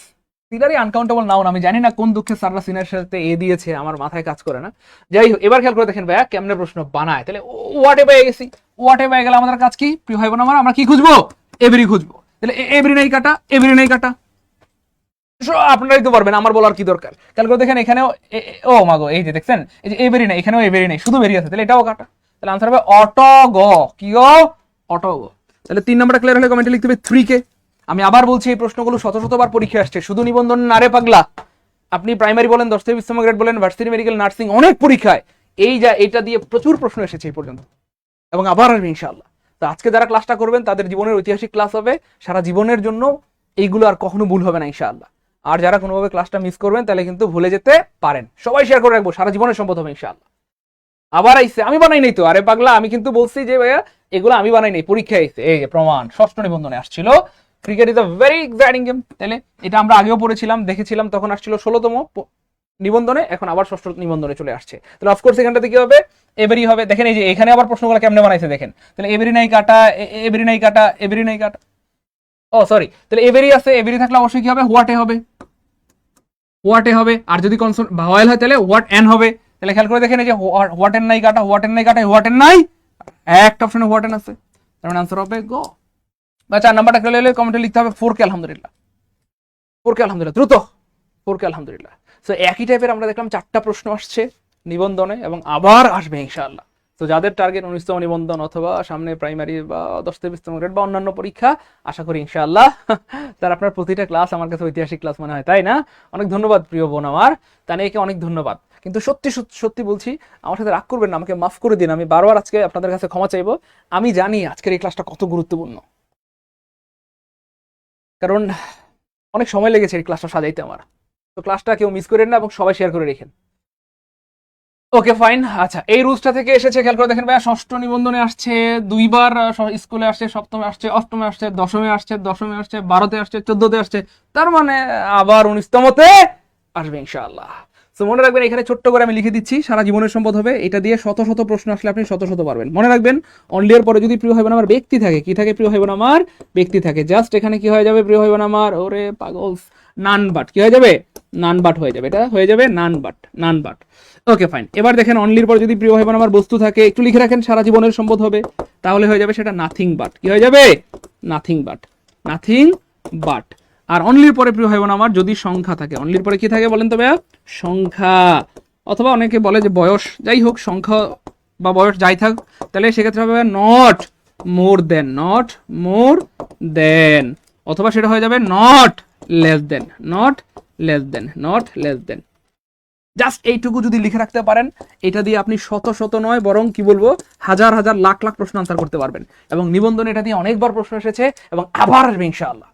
Scenery uncountable noun, আমি জানি না কোন দুঃখে স্যাররা সিনারির সাথে এ দিয়েছে, আমার মাথায় কাজ করে না। যাই হোক, এবার খেয়াল করে দেখেন ভাইয়া কেমনে প্রশ্ন বানায়। তাহলে হোয়াট এ পেয়ে গেছি, হোয়াট এ পেয়ে গেলে আমাদের কাজ কি প্রিয় ভাই বোন আমার? আমরা কি খুঁজবো? এভরি খুঁজবো। তাহলে এভরি নাই কাটা, এভরি নাই কাটা, আপনারাই তো পারবেন, আমার বলার কি দরকার। খেয়াল করে দেখেন এখানেও ও মাগো, এই যে দেখছেন এই যে এভরি নাই, এখানেও এভরি নাই, শুধু বেরি আছে, তাহলে এটাও কাটা। তাহলে আনসার হবে অটো গ, কি গো? অটো গ। তাহলে 3 নাম্বারটা ক্লিয়ার হলে কমেন্টে লিখতে হবে 3 কে। আমি আবার বলছি এই প্রশ্নগুলো শত শতবার পরীক্ষা আসছে, শুধু নিবন্ধন না রে পাগলা, আপনি প্রাইমারি বলেন, 10 থেকে 20 গ্রেড বলেন, ভার্সিটি মেডিকেল, নার্সিং, অনেক পরীক্ষায় এই যা এটা দিয়ে প্রচুর প্রশ্ন এসেছে এই পর্যন্ত, এবং আবার আসবে ইনশাআল্লাহ। তো আজকে যারা ক্লাসটা করবেন তাদের জীবনের ঐতিহাসিক ক্লাস হবে, সারা জীবনের জন্য এইগুলো আর কখনো ভুল হবে না ইনশাআল্লাহ। আর যারা কোনোভাবে ক্লাসটা মিস করবেন তাহলে কিন্তু ভুলে যেতে পারেন, সবাই শেয়ার করে রাখবো, সারা জীবনের সম্পদ হবে ইনশাআল্লাহ। আবার আইসে, আমি বানাই নাই তো, আরে পাগলা আমি কিন্তু বলছি যে ভাইয়া এগুলো আমি বানাই নাই, পরীক্ষায় আইসে, এই যে প্রমাণ, ষষ্ঠ নিবন্ধনে আসছিল। Cricket is a very exciting game, তাহলে এটা আমরা আগেও পড়েছিলাম, দেখেছিলাম, তখন আসছিল 16তম নিবন্ধনে, এখন আবার ষষ্ঠ নিবন্ধনে চলে আসছে। তাহলে অফকোর্স এখানটাতে কি হবে? এভরি হবে। দেখেন এই যে এখানে আবার প্রশ্নগুলো কেমনে বানাইছে দেখেন, তাহলে এভরি নাই কাটা, এভরি নাই কাটা, এভরি নাই কাটা, ও সরি, তাহলে এভরি আছে, এভরি থাকলে অবশ্যই কি হবে? হোয়াট এ হবে, হোয়াট এ হবে। আর যদি কনসোন ভাওয়েল হয় তাহলে হোয়াট এন হবে। তাহলে খেয়াল করে দেখেন এই যে হোয়াট এন নাই কাটা, হোয়াট এন নাই কাটা, হোয়াট এন নাই, একটা অপশনে হোয়াট এন আছে, তার মানে আনসার হবে গো। বা 4 নাম্বারটা ক্লিয়ার হলে কমেন্টে লিখতে হবে 4 কে আলহামদুলিল্লাহ, 4 কে আলহামদুলিল্লাহ, দ্রুত 4 কে আলহামদুলিল্লাহ। সো একই টাইপের আমরা দেখলাম 4টা প্রশ্ন আসছে নিবন্ধনে এবং আবার আসবে ইনশাআল্লাহ। তো যাদের টার্গেট 19তম নিবন্ধন অথবা সামনে প্রাইমারি বা 10 থেকে 20তম গ্রেড বা অন্যান্য পরীক্ষা, আশা করি ইনশাআল্লাহ তার আপনার প্রতিটা ক্লাস আমার কাছে ঐতিহাসিক ক্লাস মনে হয়, তাই না? অনেক ধন্যবাদ প্রিয় বোন আমার, তানিয়াকে অনেক ধন্যবাদ। কিন্তু সত্যি সত্যি বলছি, আমার সাথে রাগ করবেন না, আমাকে মাফ করে দিন, আমি বারবার আজকে আপনাদের কাছে ক্ষমা চাইবো। আমি জানি আজকের এই ক্লাসটা কত গুরুত্বপূর্ণ, কারণ অনেক সময় লেগেছে এই ক্লাসটা সাজাইতে আমার। তো ক্লাসটা কেউ মিস করেন না এবং সবাই শেয়ার করে রেখেন। ওকে ফাইন, আচ্ছা এই রুলসটা থেকে এসেছে, খেয়াল করে দেখেন ভাইয়া, ষষ্ঠ নিবন্ধনে আসছে দুইবার, স্কুলে আসছে, সপ্তমে আসছে, অষ্টমে আসছে, দশমে আসছে, 12তে আসছে, 14তে আসছে, তার মানে আবার 19তমতে আসবে ইনশাআল্লাহ। তো মনে রাখবেন এখানে ছোট্ট করে আমি লিখে দিচ্ছি, সারা জীবনের সম্পদ হবে, এটা দিয়ে শত শত প্রশ্ন আসলে আপনি শত শত পারবেন। মনে রাখবেন অনলি এর পরে যদি প্রিয় ভাই বোন আমার ব্যক্তি থাকে, কি থাকে প্রিয় ভাই বোন আমার? ব্যক্তি থাকে। জাস্ট এখানে কি হয়ে যাবে প্রিয় ভাই বোন আমার? ওরে পাগল, নান বাট, কি হয়ে যাবে? নান বাট হয়ে যাবে, এটা হয়ে যাবে none but, none but. Okay fine, এবার দেখেন অনলির পর যদি প্রিয় ভাই বোন আমার বস্তু থাকে, একটু লিখে রাখেন, সারা জীবনের সম্পদ হবে, তাহলে হয়ে যাবে সেটা নাথিং বাট, কি হয়ে যাবে? Nothing but, nothing but. আর অনলির পরে প্রিয় ভাই বোন আমার যদি সংখ্যা থাকে, অনলির পরে কি থাকে বলেন তো ভাইয়া? সংখ্যা, অথবা অনেকে বলে যে বয়স, যাই হোক সংখ্যা বা বয়স যাই থাক, তাহলে সেক্ষেত্রে হবে not more then, not more than, অথবা সেটা হয়ে যাবে not less than, not less than, not less then. Just এইটুকু যদি লিখে রাখতে পারেন, এটা দিয়ে আপনি শত শত নয় বরং কি বলবো হাজার হাজার লাখ লাখ প্রশ্ন আনসার করতে পারবেন। এবং নিবন্ধন এটা দিয়ে অনেকবার প্রশ্ন এসেছে এবং আবার আসবে ইনশাআল্লাহ,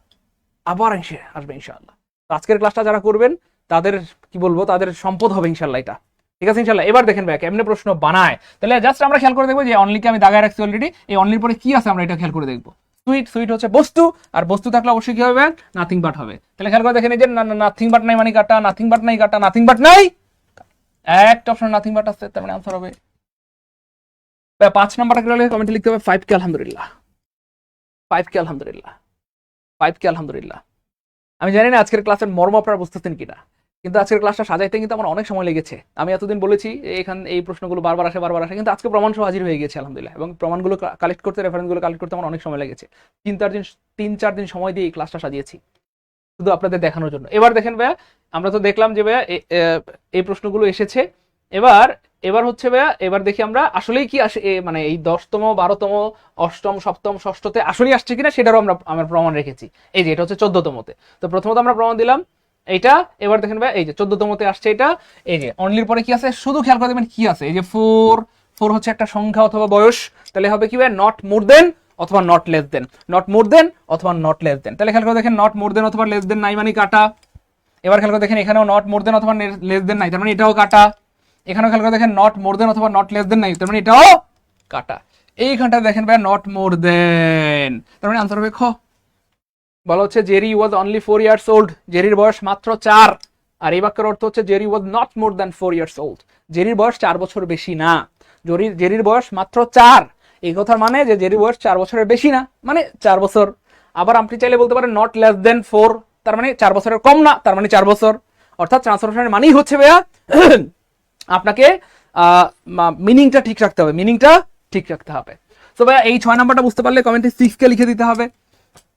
আবার আসবে ইনশাআল্লাহ। আজকের ক্লাসটা যারা করবেন তাদের কি বলবো, তাদের সম্পদ হবে ইনশাআল্লাহ এটা, ঠিক আছে ইনশাআল্লাহ। এবার দেখেন ভাই কেমনে প্রশ্ন বানায়, তাহলে জাস্ট আমরা খেয়াল করে দেখবো যে অনলিকে আমি দাগায় রাখছি অলরেডি, এই অনলির পরে কি আছে আমরা এটা খেয়াল করে দেখবো। সুইট, সুইট হচ্ছে বস্তু, আর বস্তু থাকলে অবশ্যই কি হবে? নাথিং বাট হবে। তাহলে খেয়াল করে দেখেন এই যে নাথিং বাট নাই মানে কাটা, নাথিং বাট নাই কাটা, নাথিং বাট নাই, একটা অপশন নাথিং বাট আছে, তার মানে আনসার হবে 5 নাম্বারটা কমেন্টে লিখতে হবে 5 কে আলহামদুলিল্লাহ, 5 কে আলহামদুলিল্লাহ, 5 কে আলহামদুলিল্লাহ। আমি জানি না আজকের ক্লাসের মর্ম আপনারা বুঝতেছেন কিনা, কিন্তু আজকের ক্লাসটা সাজাইতে কিন্তু আমার অনেক সময় লেগেছে। আমি এতদিন বলেছি এই প্রশ্নগুলো বারবার আসে, কিন্তু আজকে প্রমাণ সহ হাজির হয়ে গেছে আলহামদুলিল্লাহ, এবং প্রমাণগুলো কালেক্ট করতে, রেফারেন্সগুলো কালেক্ট করতে আমার অনেক সময় লেগেছে। 3-4 দিন সময় দিয়ে এই ক্লাসটা সাজিয়েছি শুধু আপনাদের দেখানোর জন্য। এবার দেখেন ভাইয়া, আমরা তো দেখলাম যে ভাইয়া এই প্রশ্নগুলো এসেছে এবার এবার হচ্ছে ভাইয়া, এবার দেখি আমরা আসলেই কি আসে মানে এই 10তম 12তম 8ম 7ম 6ষ্ঠতে আসলেই আসছে কিনা সেটারও আমরা প্রমাণ রেখেছি। এই যে এটা হচ্ছে 14তমতে। তো প্রথমত আমরা প্রমাণ দিলাম এইটা। এবার দেখেন ভাই এই যে 14তমতে আসছে এটা। এই যে অনলির পরে কি আছে শুধু খেয়াল করে দেখবেন কি আছে, এই যে 4 হচ্ছে একটা সংখ্যা অথবা বয়স, তাহলে হবে কি ভাই নট মোর দেন অথবা not less than, not more than অথবা নট লেস দেন। তাহলে খেয়াল করে দেখেন নট মোর দেন অথবা লেস দেন নাই মানে কাটা। এবার খেয়াল করে দেখেন এখানেও নট মোর দেন অথবা লেস দেন নাই, তার মানে এটাও কাটা। এখানেও খেয়াল করে দেখেন নট মোর দেন অথবা নট লেস দেন নাই, তার মানে এটাও কাটা। এইখানটা দেখেন ভাই নট মোর দেন, তার মানে আনসার হবে খ। বলা হচ্ছে Jerry was only 4 years old, জেরির বয়স মাত্র 4। আর এই বাক্যের অর্থ হচ্ছে Jerry was not more than 4 years old, জেরির বয়স 4 বছর বেশি না। জেরির বয়স মাত্র 4, এই কথার মানে যে জেরির বয়স 4 বছরের বেশি না, মানে 4 বছর। আবার আপনি চাইলে বলতে পারেন নট লেস দেন 4, তার মানে 4 বছরের কম না, তার মানে 4 বছর। অর্থাৎ ট্রান্সফরমেশনের মানেই হচ্ছে ভাইয়া আপনাকে মিনিংটা ঠিক রাখতে হবে, মিনিংটা ঠিক রাখতে হবে। তো ভাইয়া এই 6 নাম্বারটা বুঝতে পারলে কমেন্টে 6 কে লিখে দিতে হবে।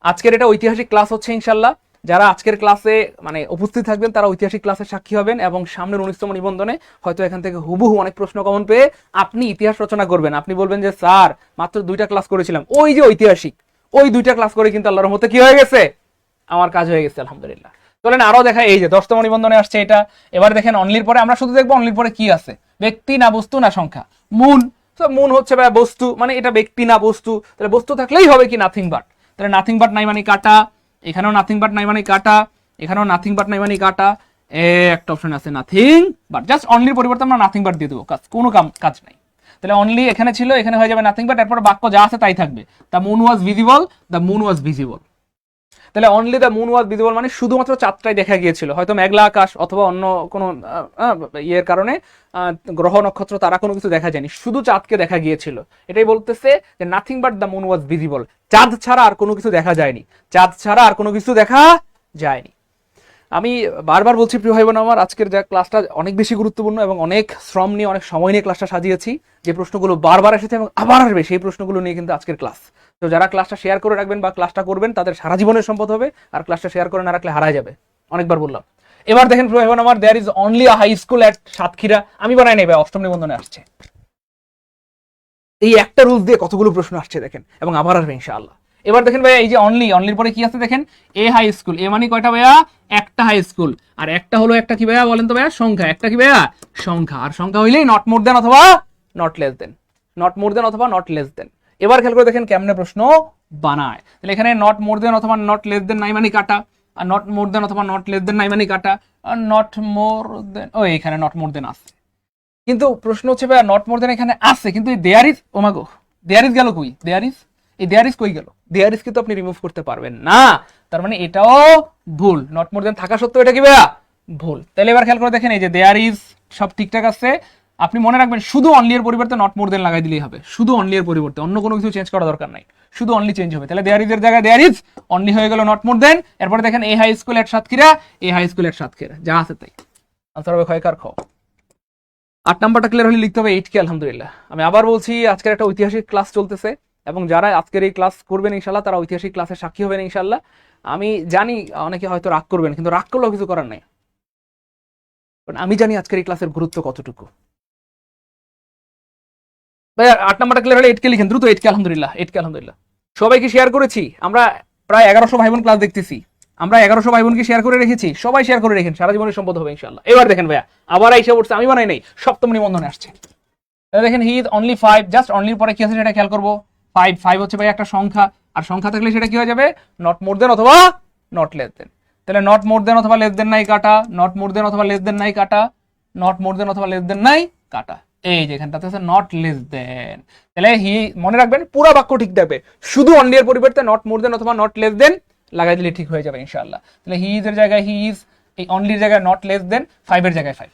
আজকের এটা ঐতিহাসিক ক্লাস হচ্ছে ইনশাল্লাহ। যারা আজকের ক্লাসে মানে উপস্থিত থাকবেন তারা ঐতিহাসিক ক্লাসের সাক্ষী হবেন, এবং সামনের 19তম নিবন্ধনে হয়তো এখান থেকে হুবহু অনেক প্রশ্ন কমন পেয়ে আপনি ইতিহাস রচনা করবেন। আপনি বলবেন যে স্যার মাত্র 2টা ক্লাস করেছিলাম, ওই যে ঐতিহাসিক, ওই 2টা ক্লাস করে কিন্তু আল্লাহর রহমতে কি হয়ে গেছে, আমার কাজ হয়ে গেছে আলহামদুলিল্লাহ। চলেন আরো দেখা, এই যে 10তম নিবন্ধনে আসছে এটা। এবার দেখেন অনলির পরে আমরা শুধু দেখবো অনলির পরে কি আছে, ব্যক্তি না বস্তু না সংখ্যা। মুন, মুন হচ্ছে ভাই বস্তু, মানে এটা ব্যক্তি না বস্তু, তাহলে বস্তু থাকলেই হবে কি নাথিং বাট, তাহলে নাথিং বাট নাই মানে কাটা। এখানেও নাথিং বাট নাই মানে কাটা, এখানেও নাথিং বাট নাই মানে কাটা। একটা অপশন আছে নাথিং বাট, জাস্ট অনলির পরিবর্তে আমরা নাথিং বাট দিয়ে দেবো, কোনো কাজ নাই। তাহলে অনলি এখানে ছিল, এখানে হয়ে যাবে নাথিং বাট, এরপর বাক্য যা আছে তাই থাকবে। The moon was visible, the moon was visible. তাহলে only the moon was visible মানে শুধুমাত্র চাঁদটাই দেখা গিয়েছিল, হয়তো মেঘলা আকাশ অথবা অন্য কোনো ইয়ের কারণে গ্রহ নক্ষত্র তারা কোনো কিছু দেখা যায়নি, শুধু চাঁদকে দেখা গিয়েছিল। এটাই বলতেছে যে nothing but the moon was visible, চাঁদ ছাড়া আর কোনো কিছু দেখা যায়নি, চাঁদ ছাড়া আর কোনো কিছু দেখা যায়নি। আমি বারবার বলছি প্রিয় ভাই বোন আমার, আজকের যে ক্লাসটা অনেক বেশি গুরুত্বপূর্ণ এবং অনেক শ্রম নিয়ে অনেক সময় নিয়ে ক্লাসটা সাজিয়েছি। যে প্রশ্নগুলো বারবার এসেছে এবং আবার আসবে সেই প্রশ্নগুলো নিয়ে কিন্তু আজকের ক্লাস। তো যারা ক্লাসটা শেয়ার করে রাখবেন বা ক্লাসটা করবেন তাদের সারা জীবনের সম্পদ হবে, আর ক্লাসটা শেয়ার করে না রাখলে হারায় যাবে, অনেকবার বললাম। এবার দেখেন প্রিয় ভাই বোন আমার, there is only a high school at Satkhira, আমি বানাই নেবে 8ম নিবন্ধনে আসছে। এই একটা রুলস দিয়ে কতগুলো প্রশ্ন আসছে দেখেন, এবং আবার আসবে ইনশাআল্লাহ। এবার দেখেন ভাইয়া এই যে অনলির পরে কি আছে দেখেন, এ হাই স্কুল, এ মানে কয়টা ভাইয়া, একটা হাই স্কুল, আর একটা হলো একটা কি ভাইয়া বলেন তো ভাইয়া, সংখ্যা, একটা কি ভাইয়া সংখ্যা, আর সংখ্যা হইলেই নট মোর দেন অথবা not less than, not more than অথবা নট লেস দেন। এবার খেয়াল করে দেখেন কেমনে প্রশ্ন বানায়। তাহলে এখানে নট মোর দেন অথবা নট লেস দেন নাই মানে কাটা, আর নট মোর দেন অথবা নট লেস দেন নাই মানে কাটা, আর নট মোর দেন, ও এখানে নট মোর দেন আছে, কিন্তু প্রশ্ন হচ্ছে ভাইয়া নট মোর দেন এখানে আছে, কিন্তু এই দেয়ার ইজ, ও মাগো দেয়ার ইজ গেল কই, দেয়ার ইজ, এই দেয়ার ইজ কই গেল, দেয়ার ইজ কিন্তু আপনি রিমুভ করতে পারবেন না, তার মানে এটাও ভুল, নট মোর দেন থাকা সত্ত্বেও এটা কি ভাইয়া ভুল। তাহলে এবার খেয়াল করে দেখেন এই যে দেয়ার ইজ সব ঠিকঠাক আছে, আপনি মনে রাখবেন শুধু অনলি এর পরিবর্তে নট মোর দেন লাগাই দিলেই হবে, শুধু অনলি এর পরিবর্তে অন্য কোনো কিছু চেঞ্জ করা দরকার নাই, শুধু অনলি চেঞ্জ হবে। তাহলে দেয়ার ইজ এর জায়গায় দেয়ার ইজ, অনলি হয়ে গেল নট মোর দেন। এরপরে দেখেন a high school at Satkhira, a high school at Satkhira, যা আছে তাই আনসার হবে ক্ষয়কার খ। 8 নাম্বারটা ক্লিয়ার হলে লিখতে হবে 8 কে আলহামদুলিল্লাহ। আমি আবার বলছি আজকের একটা ঐতিহাসিক ক্লাস চলতেছে, এবং যারা আজকের এই ক্লাস করবেন ইনশাল্লাহ তারা ঐতিহাসিক ক্লাসের সাক্ষী হবেন ইনশাল্লাহ। আমি জানি অনেকে হয়তো রাগ করবেন, কিন্তু রাগ করলেও কিছু করার নাই, কারণ আমি জানি আজকের এই ক্লাসের গুরুত্ব কতটুকু। ভাই 8 নাম্বারটা ক্লিয়ার হলে 8 কে লিখেন দ্রুত, 8 কে আলহামদুলিল্লাহ, 8 কে আলহামদুলিল্লাহ। সবাইকে শেয়ার করেছি, আমরা প্রায় 1100 ভাই বোন ক্লাস দেখতেছি, আমরা 1100 ভাই বোনকে শেয়ার করে রেখেছি, সবাই শেয়ার করে রেখেন, সারা জীবনের সম্পদ হবে ইনশাআল্লাহ। এবার দেখেন ভাইয়া আবার আইসা পড়ছে, আমি বানাই নাই, 7ম নিবন্ধনে আসছে। দেখেন হি ইজ অনলি 5, জাস্ট অনলির পরে কি আছে সেটা খেয়াল করবো, 5 হচ্ছে ভাই একটা সংখ্যা, আর সংখ্যা থাকলে সেটা কি হয়ে যাবে নট মোর দেন অথবা নট লেস দেন। তাহলে নট মোর দেন অথবা লেস দেন নাই কাটা, নট মোর দেন অথবা লেস দেন নাই কাটা, নট মোর দেন অথবা লেস দেন নাই কাটা, এই যে এখানটাতে আছে নট লেস দেন। তাহলে হি, মনে রাখবেন পুরো বাক্য ঠিক থাকবে, শুধু অনলি এর পরিবর্তে নট মোর দেন অথবা নট লেস দেন লাগাই দিলে ঠিক হয়ে যাবে ইনশাআল্লাহ। তাহলে হি ইজ এর জায়গায় হি ইজ, এই অনলির জায়গায় নট লেস দেন, 5 এর জায়গায় 5।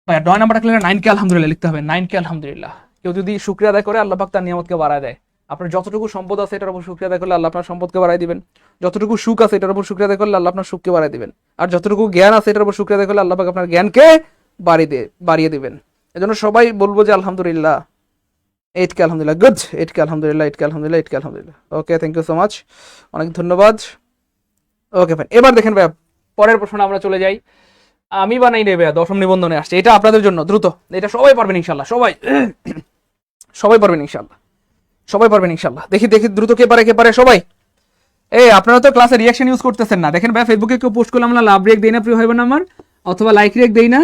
ভাই 9 নাম্বারটা ক্লিয়ার, 9 কে আলহামদুলিল্লাহ লিখতে হবে, 9 কে আলহামদুলিল্লাহ। কেউ যদি শুকরিয়া আদায় করে আল্লাহ পাক তার নিয়ামতকে বাড়ায় দেয়। আপনার যতটুকু সম্পদ আছে এটার উপর শুকরিয়া আদায় করলে আল্লাহ আপনার সম্পদকে বাড়ায় দিবেন, যতটুকু সুখ আছে এটার উপর শুকরিয়া আদায় করলে আল্লাহ আপনার সুখকে বাড়ায় দিবেন, আর যতটুকু জ্ঞান আছে এটার উপর শুকরিয়া আদায় করলে আল্লাহ পাক আপনার জ্ঞানকে বাড়িয়ে দিবেন। এজন্য সবাই বলবো যে আলহামদুলিল্লাহ, 8 কে আলহামদুলিল্লাহ, গুড, 8 কে আলহামদুলিল্লাহ, 8 কে আলহামদুলিল্লাহ, 8 কে আলহামদুলিল্লাহ। ওকে, থ্যাংক ইউ সো মাচ, অনেক ধন্যবাদ। ওকে ফাইন, এবার দেখেন ভাই পরের প্রশ্নে আমরা চলে যাই। আমি বানাই নেবে দশম নিবন্ধনে আসছে, এটা আপনাদের জন্য দ্রুত, এটা সবাই পারবেন ইনশাল্লাহ, সবাই সবাই পারবেন ইনশাল্লাহ, সবাই পারবেন ইনশাল্লাহ। দেখি দেখি দ্রুত কে পারে সবাই। এই আপনারা তো ক্লাসে রিয়াকশন ইউজ করতেছেন না, দেখেন ভাই ফেসবুকে কেউ পোস্ট করলাম না লাভ রিয়েক্ট দেই না প্রিয় ভাই বোন আমার, অথবা লাইক রিয়েক্ট দেই না,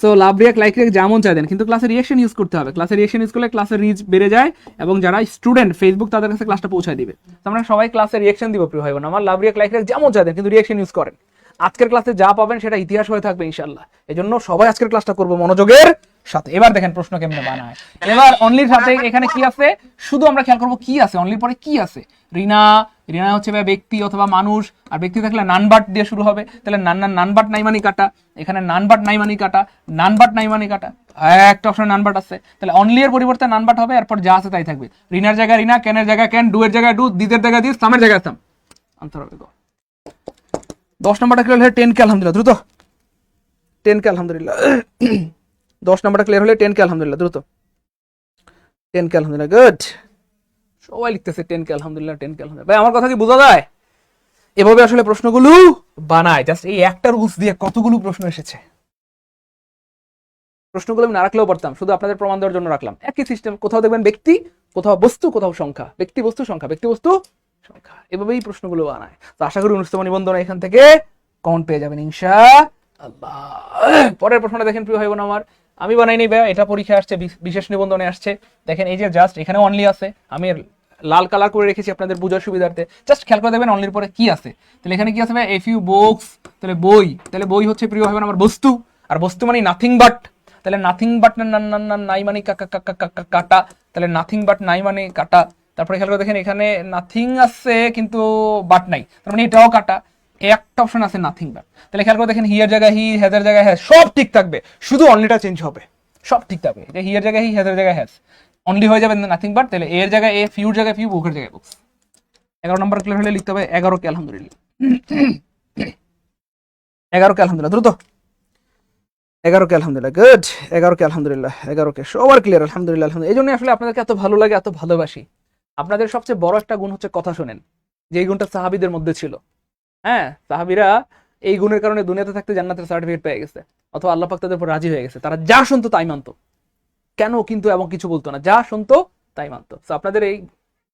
so love react like react যেমন চাই দেন, কিন্তু ক্লাসে রিয়াকশন ইউজ করতে হবে। ক্লাসে রিয়াকশন ইউজ করলে ক্লাসের রিচ বেড়ে যায় এবং যারা স্টুডেন্ট ফেসবুক তাদের কাছে ক্লাসটা পৌঁছায় দিবে। তো আমরা সবাই ক্লাসে রিয়াকশন দিব প্রিয় ভাই বোন আমার, লাভ রিয়েক্ট লাইক রিয়েক্ট যেমন চাই দেন, কিন্তু রিয়াকশন ইউজ করেন। আজকের ক্লাসে যা পাবেন সেটা ইতিহাস হয়ে থাকবে ইনশাআল্লাহ। এজন্য সবাই আজকের ক্লাসটা করবো মনোযোগের সাথে। এবার দেখেন প্রশ্ন কেমনে বানায়। এবার অনলির সাথে এখানে কি আছে, শুধু আমরা খেয়াল করবো কি আছে অনলির পরে কি আছে। রিনা, রিনা হচ্ছে ব্যক্তি অথবা মানুষ, আর ব্যক্তি থাকলে নানবাট দিয়ে শুরু হবে, তাহলে নানবাট নাই মানে কাটা, এখানে নানবাট নাই মানে কাটা, নানবাট নাই মানে কাটা, একটা অপশন নানবাট আছে, তাহলে অনলি এর পরিবর্তে নানবাট হবে, এরপর যা আছে তাই থাকবে। রিনার জায়গায় রিনা, ক্যানের জায়গায় ক্যান, ডু এর জায়গায় ডু, দিদের জায়গায় দিস, সামের জায়গায় সাম। আনসার হবে 10 নম্বরটা ক্লিয়ার হলে 10 কে আলহামদুলিল্লাহ দ্রুত, 10 কে আলহামদুলিল্লাহ 10 নম্বরটা ক্লিয়ার হলে 10 কে আলহামদুলিল্লাহ দ্রুত, 10 কে আলহামদুলিল্লাহ গুড। সবাই লিখতেছে 10 কে আলহামদুলিল্লাহ, 10 কে আলহামদুলিল্লাহ। ভাই আমার কথা কি বোঝা যায়? এভাবে আসলে প্রশ্নগুলো বানায়, জাস্ট এই একটা রুলস দিয়ে কতগুলো প্রশ্ন এসেছে। প্রশ্নগুলো আমি না রাখলেও পারতাম, শুধু আপনাদের প্রমাণ দেওয়ার জন্য রাখলাম। একই সিস্টেম, কোথাও দেখবেন ব্যক্তি, কোথাও বস্তু, কোথাও সংখ্যা, ব্যক্তি বস্তু সংখ্যা, ব্যক্তি বস্তু সংখ্যা, এভাবেই প্রশ্নগুলো বানায়। তো আশা করি 19তম নিবন্ধন এখান থেকে কমন পেয়ে যাবেন ইনশাআল্লাহ। পরের প্রশ্নটা দেখেন প্রিয় ভাই বোন আমার, আমি বানাই নি ভাই, এটা পরীক্ষা আসছে, বিশেষ নিবন্ধনে আসছে। দেখেন এই যে জাস্ট এখানে অনলি আছে, আমি লাল কালার করে রেখেছি আপনাদের বোঝার সুবিধার্থে, জাস্ট খেয়াল করে দেখবেন অনলির পরে কি আছে। তাহলে এখানে কি আছে ভাই, এ ফিউ বুকস, তাহলে বই, তাহলে বই হচ্ছে প্রিয় ভাই বোন আমার বস্তু, আর বস্তু মানে নাথিং বাট, তাহলে নাথিং বাট নাই মানে কাটা, তাহলে নাথিং বাট নাই মানে কাটা। তারপরে খেয়াল করে দেখেন এখানে নাথিং আছে কিন্তু বাট নাই, তার মানে এটাও কাটা, একটা অপশন আছে নাথিং বাট। তাহলে খেয়াল করে দেখেন হিয়ার জায়গায় হি, হ্যাজের জায়গায় হ্যাজ, সব ঠিক থাকবে, শুধু অনলিটা চেঞ্জ হবে, সব ঠিক থাকবে। এটা হিয়ার জায়গায় হি, হ্যাজের জায়গায় হ্যাজ, অনলি হয়ে যাবে নাথিং বাট। তাহলে এর জায়গায় এ, ফিউর জায়গায় ফিউ, বুকের জায়গায় বুকস। 11 নম্বর ক্লিয়ার হলে লিখতে হবে 11 কে আলহামদুলিল্লাহ 11 কে আলহামদুলিল্লাহ দ্রুত, 11 কে আলহামদুলিল্লাহ গুড, 11 কে আলহামদুলিল্লাহ, 11 কে সবার ক্লিয়ার আলহামদুলিল্লাহ আলহামদুলিল্লাহ। এই জন্য আসলে আপনাদেরকে এত ভালো লাগে, এত ভালোবাসি। আপনাদের সবচেয়ে বড় একটা গুণ হচ্ছে কথা শোনেন, যে গুণটা সাহাবীদের মধ্যে ছিল। হ্যাঁ, সাহাবীরা এই গুণের কারণে দুনিয়াতে থাকতে জান্নাতের সার্টিফিকেট পেয়ে গেছে, অথবা আল্লাহ পাক তাদের উপর রাজি হয়ে গেছে। তারা যা শুনতো তাই মানতো, কেন কিন্তু এবং কিছু বলতো না, যা শুনতো তাই মানতো। তো আপনাদের এই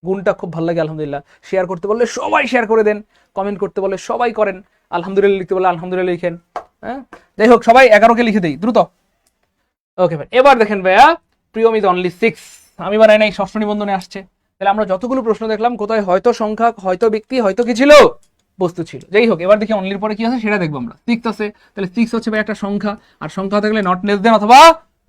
গুণটা খুব ভালো লাগে আলহামদুলিল্লাহ। শেয়ার করতে বললে সবাই শেয়ার করে দেন, কমেন্ট করতে বললে সবাই করেন, আলহামদুলিল্লাহ লিখতে বললে আলহামদুলিল্লাহ লিখেন। হ্যাঁ, যাই হোক সবাই 11 কে লিখে দেই দ্রুত। ওকে ভাই, এবার দেখেন ভাইয়া, প্রিয়ম ইজ অনলি 6, আমি বানাই নাই, ষষ্ঠ নিবন্ধনে আসছে। তাহলে আমরা যতগুলো প্রশ্ন দেখলাম, কোথায় হয়তো সংখ্যা, হয়তো ব্যক্তি, হয়তো কি ছিল, বস্তু ছিল। যাই হোক, এবার দেখি অনলির পরে কি আছে সেটা দেখবো আমরা। 6 আছে, তাহলে 6 হচ্ছে ভাই একটা সংখ্যা, আর সংখ্যা থাকলে নট লেস দেন অথবা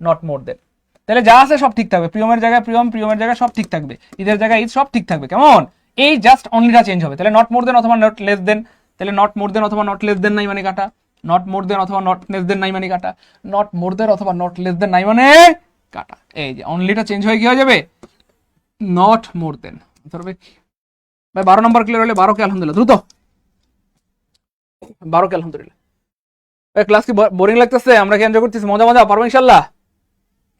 নট মোর দেন। তাহলে যা আছে সব ঠিক থাকবে, প্রিয়মের জায়গায় প্রিয়ম, প্রিয়মের জায়গায় সব ঠিক থাকবে, ঈদের জায়গায় ঈদ, সব ঠিক থাকবে। কেমন, এই জাস্ট অনলিটা চেঞ্জ হবে। তাহলে নট মোর দেন অথবা নট লেস দেন, তাহলে নট মোর দেন অথবা নট লেস দেন নাই মানে কাটা, নট মোর দেন অথবা নট লেস দেন নাই মানে কাটা, নট মোর দেন অথবা নট লেস দেন নাই মানে কাটা। এই যে অনলিটা চেঞ্জ হয়ে কি হয়ে যাবে, নট মোর দেন। ভাই 12 নম্বর ক্লিয়ার হলে 12 কে আলহামদুলিল্লাহ দ্রুত, 12 কে আলহামদুলিল্লাহ। ভাই ক্লাস কি বোরিং লাগতেছে? আমরা কি এনজয় করতেছি? মজা মজা পারবো ইনশাআল্লাহ।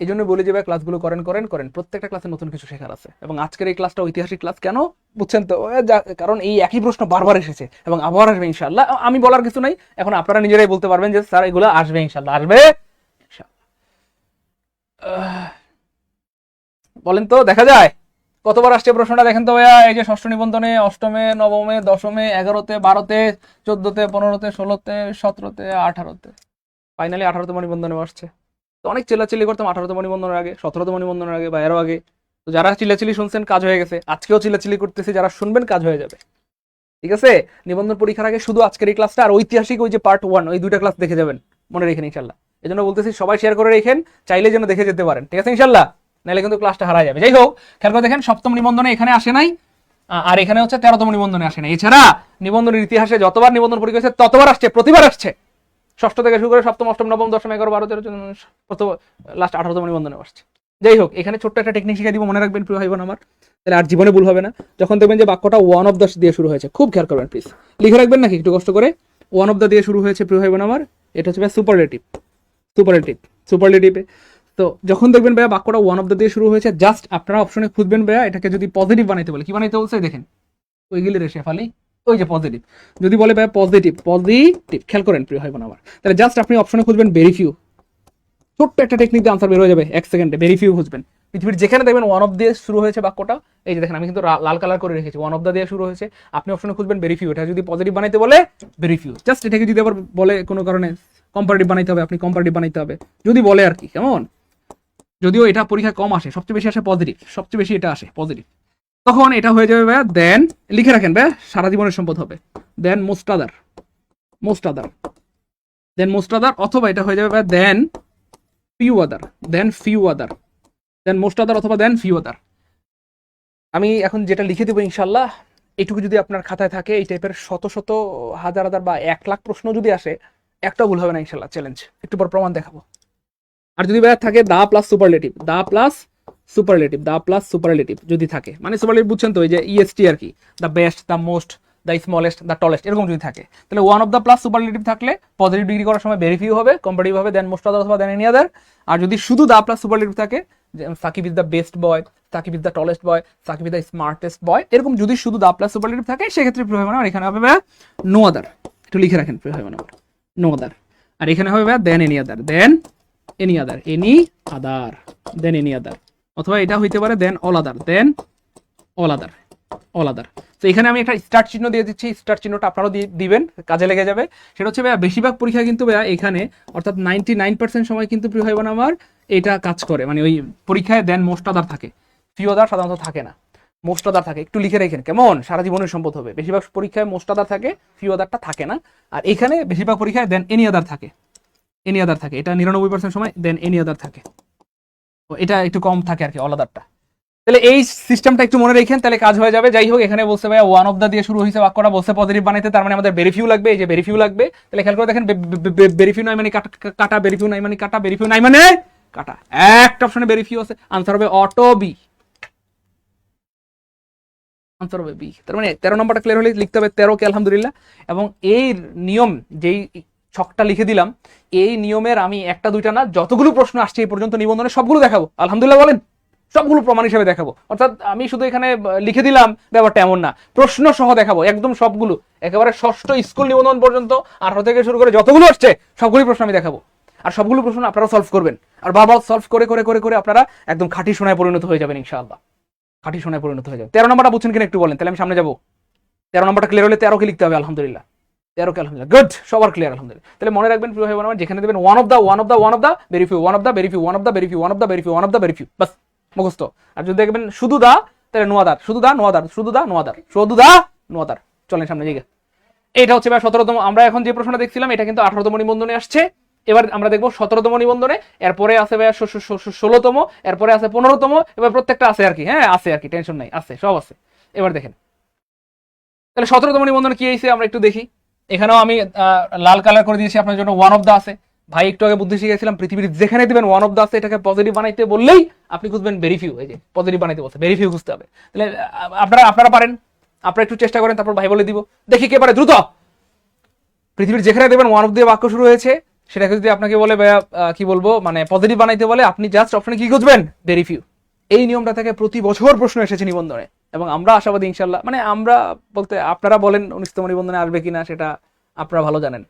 এই জন্য বলি যে ভাই ক্লাসগুলো করেন করেন করেন, প্রত্যেকটা ক্লাসে নতুন কিছু শেখার আছে। এবং আজকের এই ক্লাসটা ঐতিহাসিক ক্লাস, কেন বুঝছেন তো? কারণ এই একই প্রশ্ন বারবার এসেছে এবং আবার আসবে ইনশাআল্লাহ। আমি বলার কিছু নাই, এখন আপনারা নিজেরাই বলতে পারবেন যে স্যার এগুলো আসবে ইনশাআল্লাহ, আসবে বলেন তো, দেখা যায় কতবার আসছে প্রশ্নটা দেখেন তো ভাইয়া। এই যে ষষ্ঠ নিবন্ধনে, অষ্টমে, নবমে, দশমে, 11তে, 12তে, 14তে, 15তে, 16তে, 17তে, 18তে, ফাইনালি 18তম নিবন্ধনে আসছে। তো অনেক চিল্লাচিল্লি করতাম 18তম নিবন্ধনের আগে, 17তম নিবন্ধনের আগে বা এরও আগে। তো যারা চিল্লাচিল্লি শুনছেন কাজ হয়ে গেছে, আজকেও চিল্লাচিল্লি করতেছি, যারা শুনবেন কাজ হয়ে যাবে। ঠিক আছে, নিবন্ধন পরীক্ষার আগে শুধু আজকের এই ক্লাসটা আর ঐতিহাসিক ওই যে পার্ট 1, ওই দুইটা ক্লাস দেখে যাবেন, মনে রেখেন ইনশাল্লাহ। এই জন্য বলতেছি সবাই শেয়ার করে রেখেন, চাইলে যেন দেখে যেতে পারেন, ঠিক আছে ইনশাল্লাহ, নাহলে কিন্তু ক্লাসটা হারা যাবে। যাই হোক, খেয়াল করে দেখেন সপ্তম নিবন্ধনে এখানে আসে নাই, আর এখানে হচ্ছে 13তম নিবন্ধনে আসে নাই। এছাড়া নিবন্ধনের ইতিহাসে যতবার নিবন্ধন পরীক্ষা হয়েছে ততবার আসছে, প্রতিবার আসছে। ষষ্ঠ থেকে শুরু করে সপ্তম, অষ্টম, নবম, দশম, 11, 12, 13, লাস্ট 18তম নিবন্ধনে আসছে। যাই হোক, এখানে ছোট্ট একটা টেকনিক শিখে দিব, মনে রাখবেন প্রিয় ভাই বোন আমার, তাহলে আর জীবনে ভুল হবে না। যখন দেখবেন যে বাক্যটা ওয়ান অফ দ্য দিয়ে শুরু হয়েছে, খুব খেয়াল করবেন প্লিজ, লিখে রাখবেন নাকি একটু কষ্ট করে। ওয়ান অফ দ্য দিয়ে শুরু হয়েছে প্রিয় ভাই বোন আমার, এটা হচ্ছে সুপারলেটিভ, সুপারলেটিভ, সুপারলেটিভে। তো যখন দেখবেন ভাইয়া বাক্যটা ওয়ান অফ দ্য দিয়ে শুরু হয়েছে, জাস্ট আপনারা অপশনে খুঁজবেন ভাইয়া এটাকে যদি পজিটিভ বানাইতে বলে, কি বানাইতে বলছে দেখেন, ওইগুলি রেশে ফালি ওই যে পজিটিভ, যদি বলে ভাই পজিটিভ পজিটিভ, খেয়াল করেন প্রিয় ভাই বোন আমার, তাহলে জাস্ট আপনি অপশনে খুঁজবেন ভেরি ফিউ, ছোট্ট একটা টেকনিক দিয়ে আনসার বের হয়ে যাবে 1 সেকেন্ডে। ভেরি ফিউ খুঁজবেন, পৃথিবীর যেখানে দেখবেন ওয়ান অফ দিয়ে শুরু হয়েছে বাক্যটা, এই যে দেখেন আমি কিন্তু লাল কালার করে রেখেছি, ওয়ান অফ দা দিয়ে শুরু হয়েছে, আপনি অপশনে খুঁজবেন ভেরি ফিউ। এটা যদি পজিটিভ বানাইতে বলে ভেরি ফিউ, জাস্ট এটাকে যদি আবার বলে কোনো কারণে কম্পারেটিভ বানাইতে হবে, আপনি কম্পারেটিভ বানাইতে হবে যদি বলে আর কি, কেমন। যদিও এটা পরীক্ষায় কম আসে, সবচেয়ে বেশি আসে পজিটিভ, সবচেয়ে বেশি এটা আসে পজিটিভ। তখন এটা হয়ে যাবে ভাইয়া দেন, লিখে রাখেন ভাইয়া, সারা জীবনের সম্পদ হবে, দেন মোস্ট আদার, মোস্ট আদার, দেন মোস্ট আদার, অথবা এটা হয়ে যাবে ভাইয়া দেন ফিউ আদার, দেন ফিউ আদার, দেন মোস্ট আদার অথবা দেন ফিউ আদার। আমি এখন যেটা লিখে দেবো ইনশাল্লাহ, এইটুকু যদি আপনার খাতায় থাকে, এই টাইপের শত শত হাজার হাজার বা 1 লাখ প্রশ্ন যদি আসে, একটা ভুল হবে না ইনশাল্লাহ, চ্যালেঞ্জ। একটু পর প্রমাণ দেখাবো। আর যদি ভাইয়া থাকে the plus superlative, the plus superlative, the plus superlative যদি থাকে, মানে সুপারলেটিভ বুঝছেন তো, ওই যে ইএসটি আর কি, the best, the most, the smallest, the tallest, এরকম যদি থাকে, তাহলে one of the plus superlative থাকলে পজিটিভ ডিগ্রি করার সময় ভেরি ফিউ হবে, কম্পারেটিভ হবে দেন মোস্ট আদার অথবা দেন এনি আদার। আর যদি শুধু দা প্লাস সুপারলেটিভ থাকে, Shakib is the best boy, Shakib is the tallest boy, Shakib is the smartest boy, এরকম যদি শুধু দা প্লাস সুপারলেটিভ থাকে, সেক্ষেত্রে প্রিয় ভাই এখানে হবে ভাইয়া নো আদার, একটু লিখে রাখেন প্রিয় ভাই নো আদার। আর এখানে হবে ভাইয়া দেন এনি আদার, দেন এনি আদার, এনি আদার, দেন এনি আদার, অথবা এটা হইতে পারে দেন অল আদার, দেন অল আদার, অল আদার। তো এখানে আমি একটা স্টার চিহ্ন দিয়ে দিচ্ছি, স্টার চিহ্নটা আপনারাও দিবেন, কাজে লেগে যাবে। সেটা হচ্ছে ভাইয়া বেশিরভাগ পরীক্ষা কিন্তু ভাইয়া এখানে, অর্থাৎ 99% সময় কিন্তু প্রিয় ভাই বোন আমার এটা কাজ করে, মানে ওই পরীক্ষায় দেন মোস্ট আদার থাকে, ফিউ আদার সাধারণত থাকে না, মোস্ট আদার থাকে। একটু লিখে রাখেন কেমন, সারা জীবনের সম্পদ হবে। বেশিরভাগ পরীক্ষায় মোস্ট আদার থাকে, ফিউ আদারটা থাকে না। আর এখানে বেশিরভাগ পরীক্ষায় দেন এনি আদার থাকে, এনি আদার থাকে, এটা 99% সময় দেন এনি আদার থাকে, এটা একটু কম থাকে আর কি অল আদারটা। তাহলে এই সিস্টেমটা একটু মনে রাখেন, তাহলে কাজ হয়ে যাবে। যাই হোক, এখানে বলছে ভাই ওয়ান অফ দা দিয়ে শুরু হয়েছে বাক্যটা, বলছে পজিটিভ বানাইতে, তার মানে আমাদের ভেরি ফিউ লাগবে, এই যে ভেরি ফিউ লাগবে। তাহলে খেয়াল করে দেখেন, ভেরি ফিউ নাই মানে কাটা, ভেরি ফিউ নাই মানে কাটা, ভেরি ফিউ নাই মানে কাটা, একটা অপশনে ভেরি ফিউ আছে, আনসার হবে অটো বি, আনসার হবে বি। তার মানে 13 নম্বরটা ক্লিয়ার হলে লিখতে হবে 13 কে আলহামদুলিল্লাহ। এবং এই নিয়ম, যেই ছকটা লিখে দিলাম, এই নিয়মের আমি একটা দুইটা না, যতগুলো প্রশ্ন আসছে এই পর্যন্ত নিবন্ধনে সবগুলো দেখাবো আলহামদুলিল্লাহ, বলেন সবগুলো প্রমাণ হিসেবে দেখাবো। অর্থাৎ আমি শুধু এখানে লিখে দিলাম ব্যাপারটা এমন না, প্রশ্ন সহ দেখাবো একদম সবগুলো, একেবারে ষষ্ঠ স্কুল নিবন্ধন পর্যন্ত 18 থেকে শুরু করে যতগুলো আসছে সবগুলো প্রশ্ন আমি দেখাবো। আর সবগুলো প্রশ্ন আপনারা সলভ করবেন, আর বারবার সলভ করে করে করে করে আপনারা একদম খাঁটি সোনায় পরিণত হয়ে যাবেন ইনশাআল্লাহ, খাঁটি সোনায় পরিণত হয়ে যাবে। 13 নম্বরটা বুঝছেন কিনা একটু বলেন, তাহলে আমি সামনে যাবো। 13 নম্বরটা ক্লিয়ার হলে 13 কে লিখতে হবে আলহামদুলিল্লাহ, 13 কে আলহামদুলিল্লাহ, গুড, সবার ক্লিয়ার আলহামদুলিল্লাহ। তাহলে মনে রাখবেন প্রিয় ভাই বোন, যেখানে দেবেন one of the, one of the, one of the, very few, one of the, very few, one of the, very few, one of the, very few, one of the, very few, বাস মুখস্থ। আর যদি দেখবেন শুধু দা, তাহলে no আদার, শুধু দা no other, শুধু দা no other, শুধু দা নো আদার। চলেন সামনে জায়গা, এটা হচ্ছে ভাই 17তম। আমরা এখন যে প্রশ্নটা দেখছিলাম এটা কিন্তু 18তম নিবন্ধনে আসছে, এবার আমরা দেখবো 17তম নিবন্ধনে, এরপরে আছে ভাই 16তম, এরপরে আছে 15তম, এবার প্রত্যেকটা আছে আর কি, হ্যাঁ আছে আর কি, টেনশন নাই, আছে, সব আছে। এবার দেখেন তাহলে 17তম নিবন্ধনে কি হয়েছে আমরা একটু দেখি। এখানেও আমি লাল কালার করে দিয়েছি আপনার জন্য, ওয়ান অফ দা আছে। ভাই একটু আগে বুদ্ধি শিখেছিলাম, পৃথিবীর যেখানে দিবেন ওয়ান অফ দা আছে, এটাকে পজিটিভ বানাইতে বললেই আপনি খুঁজবেন ভেরি ফিউ, এই যে পজিটিভ বানাইতে বলছে, ভেরি ফিউ খুঁজতে হবে। তাহলে আপনারা পারেন, আপনারা একটু চেষ্টা করেন, তারপর ভাই বলে দিব, দেখি কে পারে দ্রুত। পৃথিবীর যেখানে দেবেন ওয়ান অফ দিয়ে বাক্য শুরু হয়েছে, সেটাকে যদি আপনাকে বলে ভাইয়া কি বলবো, মানে পজিটিভ বানাইতে বলে, আপনি জাস্ট অপশনে কি খুঁজবেন, ভেরি ফিউ। এই নিয়মটা থেকে প্রতি বছর প্রশ্ন এসেছে নিবন্ধনে, এবং আমরা আশাবাদী ইনশাল্লাহ, মানে আমরা বলতে আপনারা বলেন 19তম নিবন্ধনে আসবে কিনা সেটা আপনারা ভালো জানেন,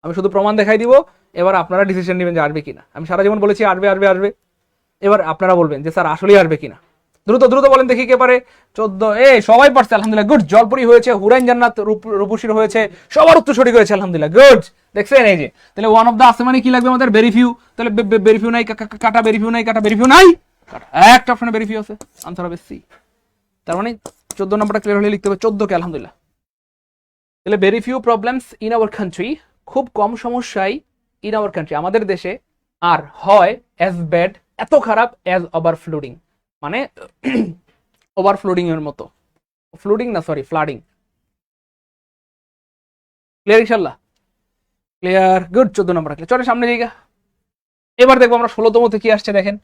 আমি শুধু প্রমাণ দেখাই দিব, এবার আপনারা ডিসিশন নেবেন যে আসবে কিনা। আমি সারা জীবন বলেছি আসবে আসবে আসবে, এবার আপনারা বলবেন যে স্যার আসলেই আসবে কিনা। দ্রুত দ্রুত বলেন দেখি কে পারে। 14, সবাই পারছে আলহামদুলিল্লাহ, গুড। জলপুরি হয়েছে, হুরাইন জান্নাত রূপসীর হয়েছে, সবার উত্তর সঠিক হয়েছে আলহামদুলিল্লাহ, গুড। দেখছেন এই যে, তাহলে ওয়ান অফ দা আছে মানে কি লাগবে আমাদের, ভেরি ফিউ। তাহলে ভেরি ফিউ নাই কাটা, ভেরি ফিউ নাই কাটা, ভেরি ফিউ নাই কাটা, একটা অপশনে ভেরি ফিউ আছে, আনসার হবে সি। তার মানে 14 নম্বরটা ক্লিয়ার হলে লিখতে হবে 14 কে আলহামদুলিল্লাহ। তাহলে very few problems in our country, খুব কম সমস্যাই ইন আওয়ার কান্ট্রি, আমাদের দেশে, আর হয় অ্যাজ ব্যাড, এত খারাপ, অ্যাজ ওভার ফ্লুডিং, মানে ওভার ফ্লুডিং এর মতো, ফ্লুডিং না সরি ফ্লাডিং। ক্লিয়ার ইনশাল্লাহ, ক্লিয়ার, গুড। 14 নম্বর ক্লিয়ার। চলে সামনে জায়গা। এবার দেখবো আমরা 16তম কি আসছে, দেখেন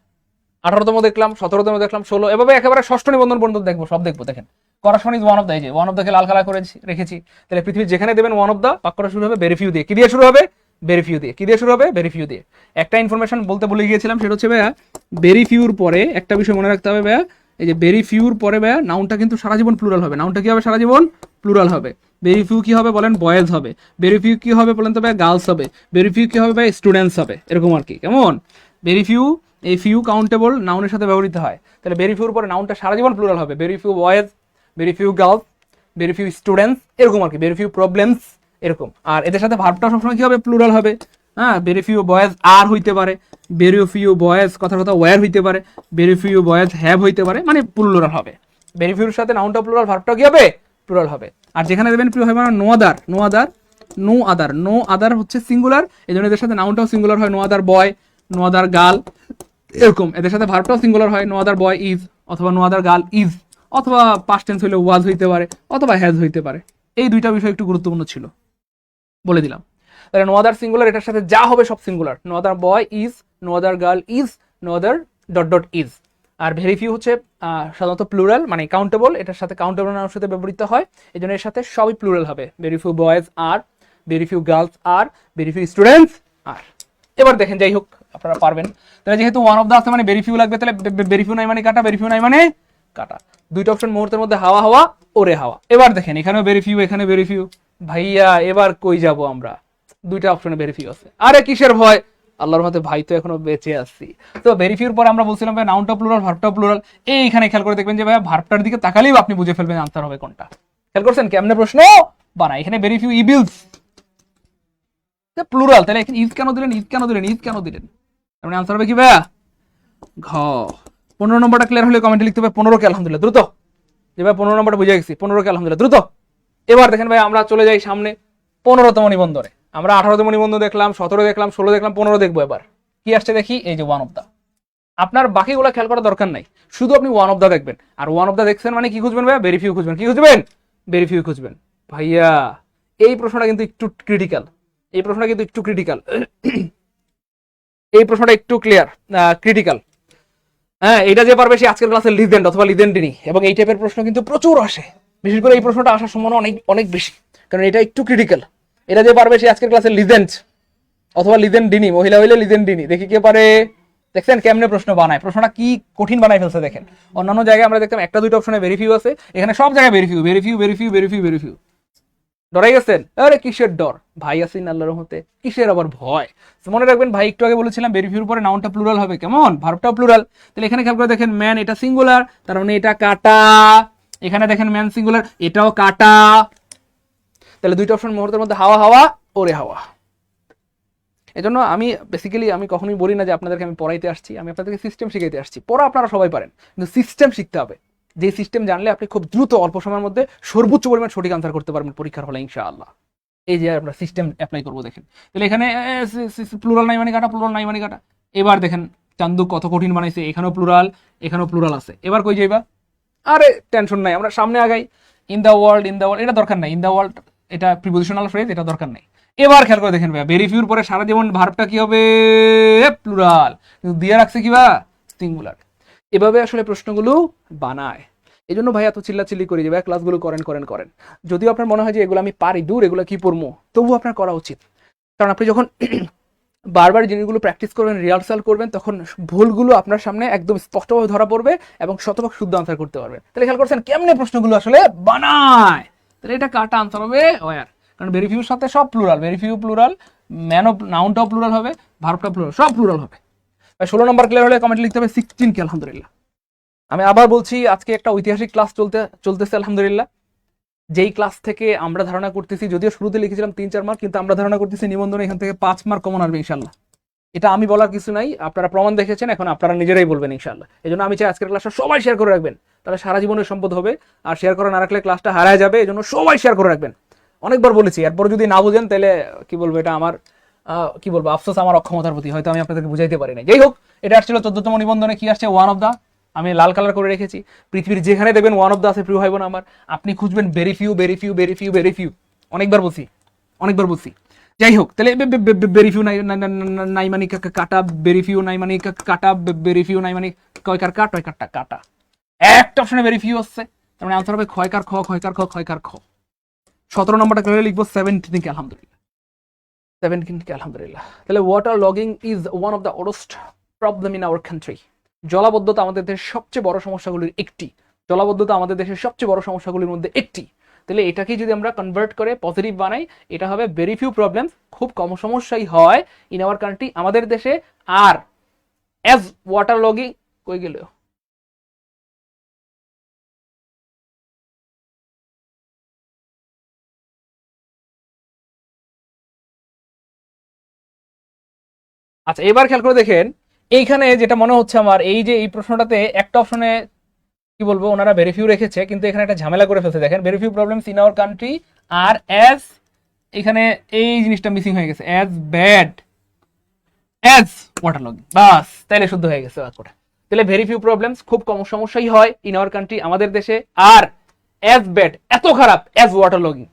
18তম দেখলাম, 17তম দেখলাম, 16, এভাবে একেবারে ষষ্ঠ নিবন্ধন পর্যন্ত দেখবো, সব দেখবো। দেখেন corruption is one of the, এই যে ওয়ান অফ দাকে লাল কালার করে রেখেছি। তাহলে পৃথিবীর যেখানে দেবেন ওয়ান অফ দা, বাক্যটা শুরু হবে ভেরি ফিউ দিয়ে। কি দিয়ে শুরু হবে, ভেরি ফিউ দিয়ে। কি দিয়ে শুরু হবে, ভেরি ফিউ দিয়ে। একটা ইনফরমেশন বলতে ভুলে গিয়েছিলাম, সেটা হচ্ছে ভাইয়া ভেরি ফিউর পরে একটা বিষয় মনে রাখতে হবে ভাইয়া, এই যে ভেরি ফিউর পরে ভাইয়া নাউনটা কিন্তু সারা জীবন প্লুরাল হবে। নাউনটা কি হবে সারা জীবন? প্লুরাল হবে। ভেরি ফিউ কি হবে বলেন? বয়েজ হবে। ভেরি ফিউ কি হবে বলেন তো ভাই? গার্লস হবে। ভেরি ফিউ কি হবে ভাই? স্টুডেন্টস হবে। এরকম আর কি, কেমন? ভেরি ফিউ, এই ফিউ কাউন্টেবল নাউনের সাথে ব্যবহৃত হয়, তাহলে ভেরি ফিউর পরে নাউনটা সারা জীবন প্লুরাল হবে। Very few boys, very few girls, very few students, এরকম আর কি, ভেরি ফিউ প্রবলেমস, এরকম। আর এদের সাথে ভার্বটা সবসময় কি হবে? প্লুরাল হবে। হ্যাঁ, ভেরি ফিউ বয়েজ আর হইতে পারে, ভেরি ফিউ বয়েজ কথার কথা ওয়্যার হইতে পারে, ভেরি ফিউ বয়েজ হ্যাভ হইতে পারে, মানে প্লুরাল হবে। ভেরি ফিউর সাথে নাউনটা প্লুরাল, ভার্বটা কি হবে? প্লুরাল হবে। আর যেখানে দেবেন প্লুরাল হবে না, no other, no other, no other, no other হচ্ছে সিঙ্গুলার, এই জন্য এদের সাথে নাউনটাও সিঙ্গুলার হয়, no other boy, no other girl, এরকম। এদের সাথে ভার্বটাও সিঙ্গুলার হয়, নো আদার বয় ইজ, অথবা নো আদার গার্ল ইজ, অথবা পাস্ট টেন্স হইলে ওয়াজ হইতে পারে, অথবা হ্যাজ হইতে পারে। এই দুইটা বিষয় একটু গুরুত্বপূর্ণ ছিল, বলে দিলাম। তাহলে নো আদার সিঙ্গুলার, এটার সাথে যা হবে সব singular. No other boy is, no other girl is, no other dot dot is. আর ভেরি ফিউ হচ্ছে সাধারণত প্লুরাল, মানে কাউন্টেবল, এটার সাথে কাউন্টেবল নাউনের সাথে ব্যবহৃত হয়, এই জন্য এর সাথে সবই প্লুরাল হবে। Very few boys R, very few girls R, very few students are. এবার দেখেন, যাই হোক আপনারা পারবেন। তাহলে যেহেতু ওয়ান অফ দা আছে মানে ভেরি ফিউ লাগবে, তাহলে ভেরি ফিউ নাই মানে কাটা, ভেরি ফিউ নাই মানে কাটা। দুইটা অপশন মুহূর্তের মধ্যে, হাওয়া হাওয়া, ওরে হাওয়া। এবার দেখেন, এখানেও ভেরি ফিউ, এখানে ভেরি ফিউ। ভাইয়া এবার কই যাব আমরা? দুইটা অপশনে ভেরি ফিউ আছে। আরে কিসের ভয়, আল্লাহর মতে ভাই তো এখনো বেঁচে আছি। তো ভেরি ফিউর পরে আমরা বলছিলাম ভাই নাউনটা প্লুরাল, ভার্বটা প্লুরাল। এইখানে খেয়াল করে দেখবেন যে ভাই ভার্বটার দিকে তাকালেই আপনি বুঝে ফেলবেন আনসার হবে কোনটা। খেয়াল করছেন কেমনে প্রশ্ন বানায়? এখানে ভেরি ফিউ ইবিলস প্লুরাল, তাহলে এখানে ইজ কেন দিলেন? ইজ কেন দিলেন? ইজ কেন দিলেন? মানে আনসার হবে কি ভাইয়া? ঘ। 15 নম্বরটা ক্লিয়ার হলে কমেন্টে লিখতে হবে 15 কে আলহামদুলিল্লাহ, দ্রুত। যে ভাই 15 নম্বরটা বুঝে গেছি, 15 কে আলহামদুলিল্লাহ, দ্রুত। এবার দেখেন ভাই, আমরা চলে যাই সামনে 15তম নিবন্ধনে। আমরা 18তম নিবন্ধন দেখলাম, 17 দেখলাম, 16 দেখলাম, 15 দেখবো। এবার কি আসছে দেখি, এই যে ওয়ান অফ দা। আপনার বাকিগুলো খেয়াল করার দরকার নাই, শুধু আপনি ওয়ান অফ দা দেখবেন। আর ওয়ান অফ দা দেখছেন মানে কি খুঁজবেন ভাইয়া? ভেরি ফিউ খুঁজবেন। কি খুঁজবেন? ভেরি ফিউ খুঁজবেন। ভাইয়া এই প্রশ্নটা কিন্তু একটু ক্রিটিক্যাল, এই প্রশ্নটা কিন্তু একটু ক্রিটিক্যাল, এই প্রশ্নটা একটু ক্রিটিক্যাল। হ্যাঁ, এটা যে পারবে সে আজকের ক্লাসের লিজেন্ড অথবা লিজেন্ডিনি। এবং এই টাইপের প্রশ্ন কিন্তু প্রচুর আসে, বিশেষ করে এই প্রশ্নটা আসার সম্ভাবনা অনেক অনেক বেশি, কারণ এটা একটু ক্রিটিক্যাল। এটা যে পারবে সে আজকের ক্লাসের লিজেন্ড অথবা লিজেন্ডিনি, মহিলা হইলে লিজেন্ডিনি। দেখি কে পারে। দেখছেন কেমনে প্রশ্ন বানায়, প্রশ্নটা কি কঠিন বানায় ফেলছে দেখেন। অন্যান্য জায়গায় আমরা দেখতাম একটা দুইটা অপশনে ভেরি ফিউ আছে, এখানে সব জায়গায় very few, very few, very few, very few, very few. ডরাই গেছেন? আরে কিসের ডর ভাই, আছেন আল্লাহর রহমতে, কিসের আবার ভয়? মনে রাখবেন ভাই, একটু আগে বলেছিলাম ভেরি ফিউর পরে নাউনটা প্লুরাল হবে, কেমন? ভার্বটাও প্লুরাল। তাহলে এখানে খেয়াল করে দেখেন, ম্যান এটা সিঙ্গুলার, তার মানে এটা কাটা। এখানে দেখেন ম্যান সিঙ্গুলার, এটাও কাটা। তাহলে দুইটা অপশন মুহূর্তের মধ্যে, হাওয়া হাওয়া, ওরে হাওয়া। এজন্য আমি বেসিক্যালি আমি কখনোই বলি না যে আপনাদেরকে আমি পড়াইতে আসছি, আমি আপনাদেরকে সিস্টেম শিখাইতে আসছি। পড়া আপনারা সবাই পারেন, কিন্তু সিস্টেম শিখতে হবে। যে সিস্টেম জানলে আপনি খুব দ্রুত অল্প সময়ের মধ্যে সর্বোচ্চ পরিমাণ সঠিক আনসার করতে পারবেন পরীক্ষার হলে ইনশাআল্লাহ। এই যে আমরা সিস্টেম অ্যাপ্লাই করবো দেখেন। তাহলে এখানে প্লুরাল নাই মানে কাটা, প্লুরাল নাই মানে কাটা। এবার দেখেন চান্দু কত কঠিন বানাইছে, এখানেও প্লুরাল, এখানেও প্লুরাল আছে। এবার কই যাইবা? আরে টেনশন নাই, আমরা সামনে আগাই। In the world, in the world এটা দরকার নাই, ইন দ্য ওয়ার্ল্ড এটা প্রিপোজিশনাল ফ্রেজ, এটা দরকার নাই। এবার খেয়াল করে দেখেন ভাইয়া, ভেরি ফিউর পরে সারা জীবন ভার্বটা কি হবে? প্লুরাল, কিন্তু দিয়ে রাখছে কি বা? সিঙ্গুলার। এভাবে আসলে প্রশ্নগুলো বানায়। এই জন্য ভাই এত চিল্লাচিল্লি করি যে ভাই ক্লাসগুলো করেন করেন করেন। যদিও আপনার মনে হয় যে এগুলো আমি পারি, দূর এগুলো কি পড়বো, তবুও আপনার করা উচিত। কারণ আপনি যখন বারবার জিনিসগুলো প্র্যাকটিস করবেন, রিহার্সাল করবেন, তখন ভুলগুলো আপনার সামনে একদম স্পষ্টভাবে ধরা পড়বে এবং শতভাগ শুদ্ধ আনসার করতে পারবেন। তাহলে খেয়াল করছেন কেমনে প্রশ্নগুলো আসলে বানায়। তাহলে এটা কাটা আনসার হবে ওয়ার, কারণ ভেরি ফিউর সাথে সব plural, very few plural, man of নাউনটাও প্লুরাল হবে, ভার্বটা প্লুরাল, সব প্লুরাল হবে। 16 নম্বর ক্লিয়ার হলে কমেন্টে লিখতে হবে 16 কে আলহামদুলিল্লাহ। আমি আবার বলছি, আজকে একটা ঐতিহাসিক ক্লাস চলতেছে আলহামদুলিল্লাহ। যেই ক্লাস থেকে আমরা ধারণা করতেছি, যদিও শুরুতে লিখেছিলাম 3-4 মার্ক, কিন্তু আমরা ধারণা করতেছি নিবন্ধনে এখান থেকে 5 মার্ক কমন আসবে ইনশাল্লাহ। এটা আমি বলার কিছু নাই, আপনারা প্রমাণ দেখেছেন, এখন আপনারা নিজেরাই বলবেন ইনশাল্লাহ। এই জন্য আমি চাই আজকের ক্লাসটা সবাই শেয়ার করে রাখবেন, তাহলে সারা জীবনের সম্পদ হবে। আর শেয়ার করে না রাখলে ক্লাসটা হারায় যাবে, এই জন্য সবাই শেয়ার করে রাখবেন। অনেকবার বলেছি, এরপর যদি না বুঝেন তাহলে কি বলবো, এটা আমার কি বলবো, আফসোস আমার অক্ষমতার প্রতি, হয়তো আমি আপনাদেরকে বুঝাইতে পারি না। যাই হোক, এটা আসছিল 14তম নিবন্ধনে। কি আসছে? One of the. আমি লাল কালার করে রেখেছি। পৃথিবীর যেখানে দেখবেন ওয়ান অফ দা আছে, প্রিয় ভাই বোন আমার, আপনি খুঁজবেন very few, very few, very few, very few. অনেকবার বলছি, অনেকবার বলছি। যাই হোক, তাহলে ভেরি ফিউ নাই মানে কাটা, ভেরি ফিউ নাই মানে কাটা, ভেরি ফিউ নাই মানে কয়কার কাট, কয়কারটা কাটা। একটা অপশনে ভেরি ফিউ আসছে, তার মানে আনসার হবে ক্ষয়কার খ, ক্ষয়কার খ, ক্ষয়কার খ। 17 নম্বরটা করে লিখবো 17 কে আলহামদুলিল্লাহ, 17 কে আলহামদুলিল্লাহ। তাহলে water logging is one of the worst problem in our country. জলাবদ্ধতা আমাদের দেশের সবচেয়ে বড় সমস্যাগুলির একটি, জলাবদ্ধতা আমাদের দেশের সবচেয়ে বড় সমস্যাগুলির মধ্যে একটি। তাহলে এটাকেই যদি আমরা কনভার্ট করে পজিটিভ বানাই, এটা হবে ভেরি ফিউ প্রবলেমস, খুব কম সমস্যাই হয় ইন আওয়ার কান্ট্রি, আমাদের দেশে। আর অ্যাজ ওয়াটার লগিং কই গেল, আচ্ছা এবার খেয়াল করে দেখেন এইখানে যেটা মনে হচ্ছে আমার, এই যে এই প্রশ্নটাতে একটা অপশনে কি বলবো ওনারা ভেরি ফিউ রেখেছে, কিন্তু এখানে একটা ঝামেলা করে ফেলছে। দেখেন very few problems in our country আর অ্যাজ, এখানে এই জিনিসটা মিসিং হয়ে গেছে, as bad as water logging, বাস তাইলে শুদ্ধ হয়ে গেছে বাক্যটা। তাহলে ভেরি ফিউ প্রবলেমস, খুব কম সমস্যাই হয় ইন আওয়ার কান্ট্রি আমাদের দেশে, আর অ্যাজ ব্যাড এত খারাপ অ্যাজ ওয়াটার লগিং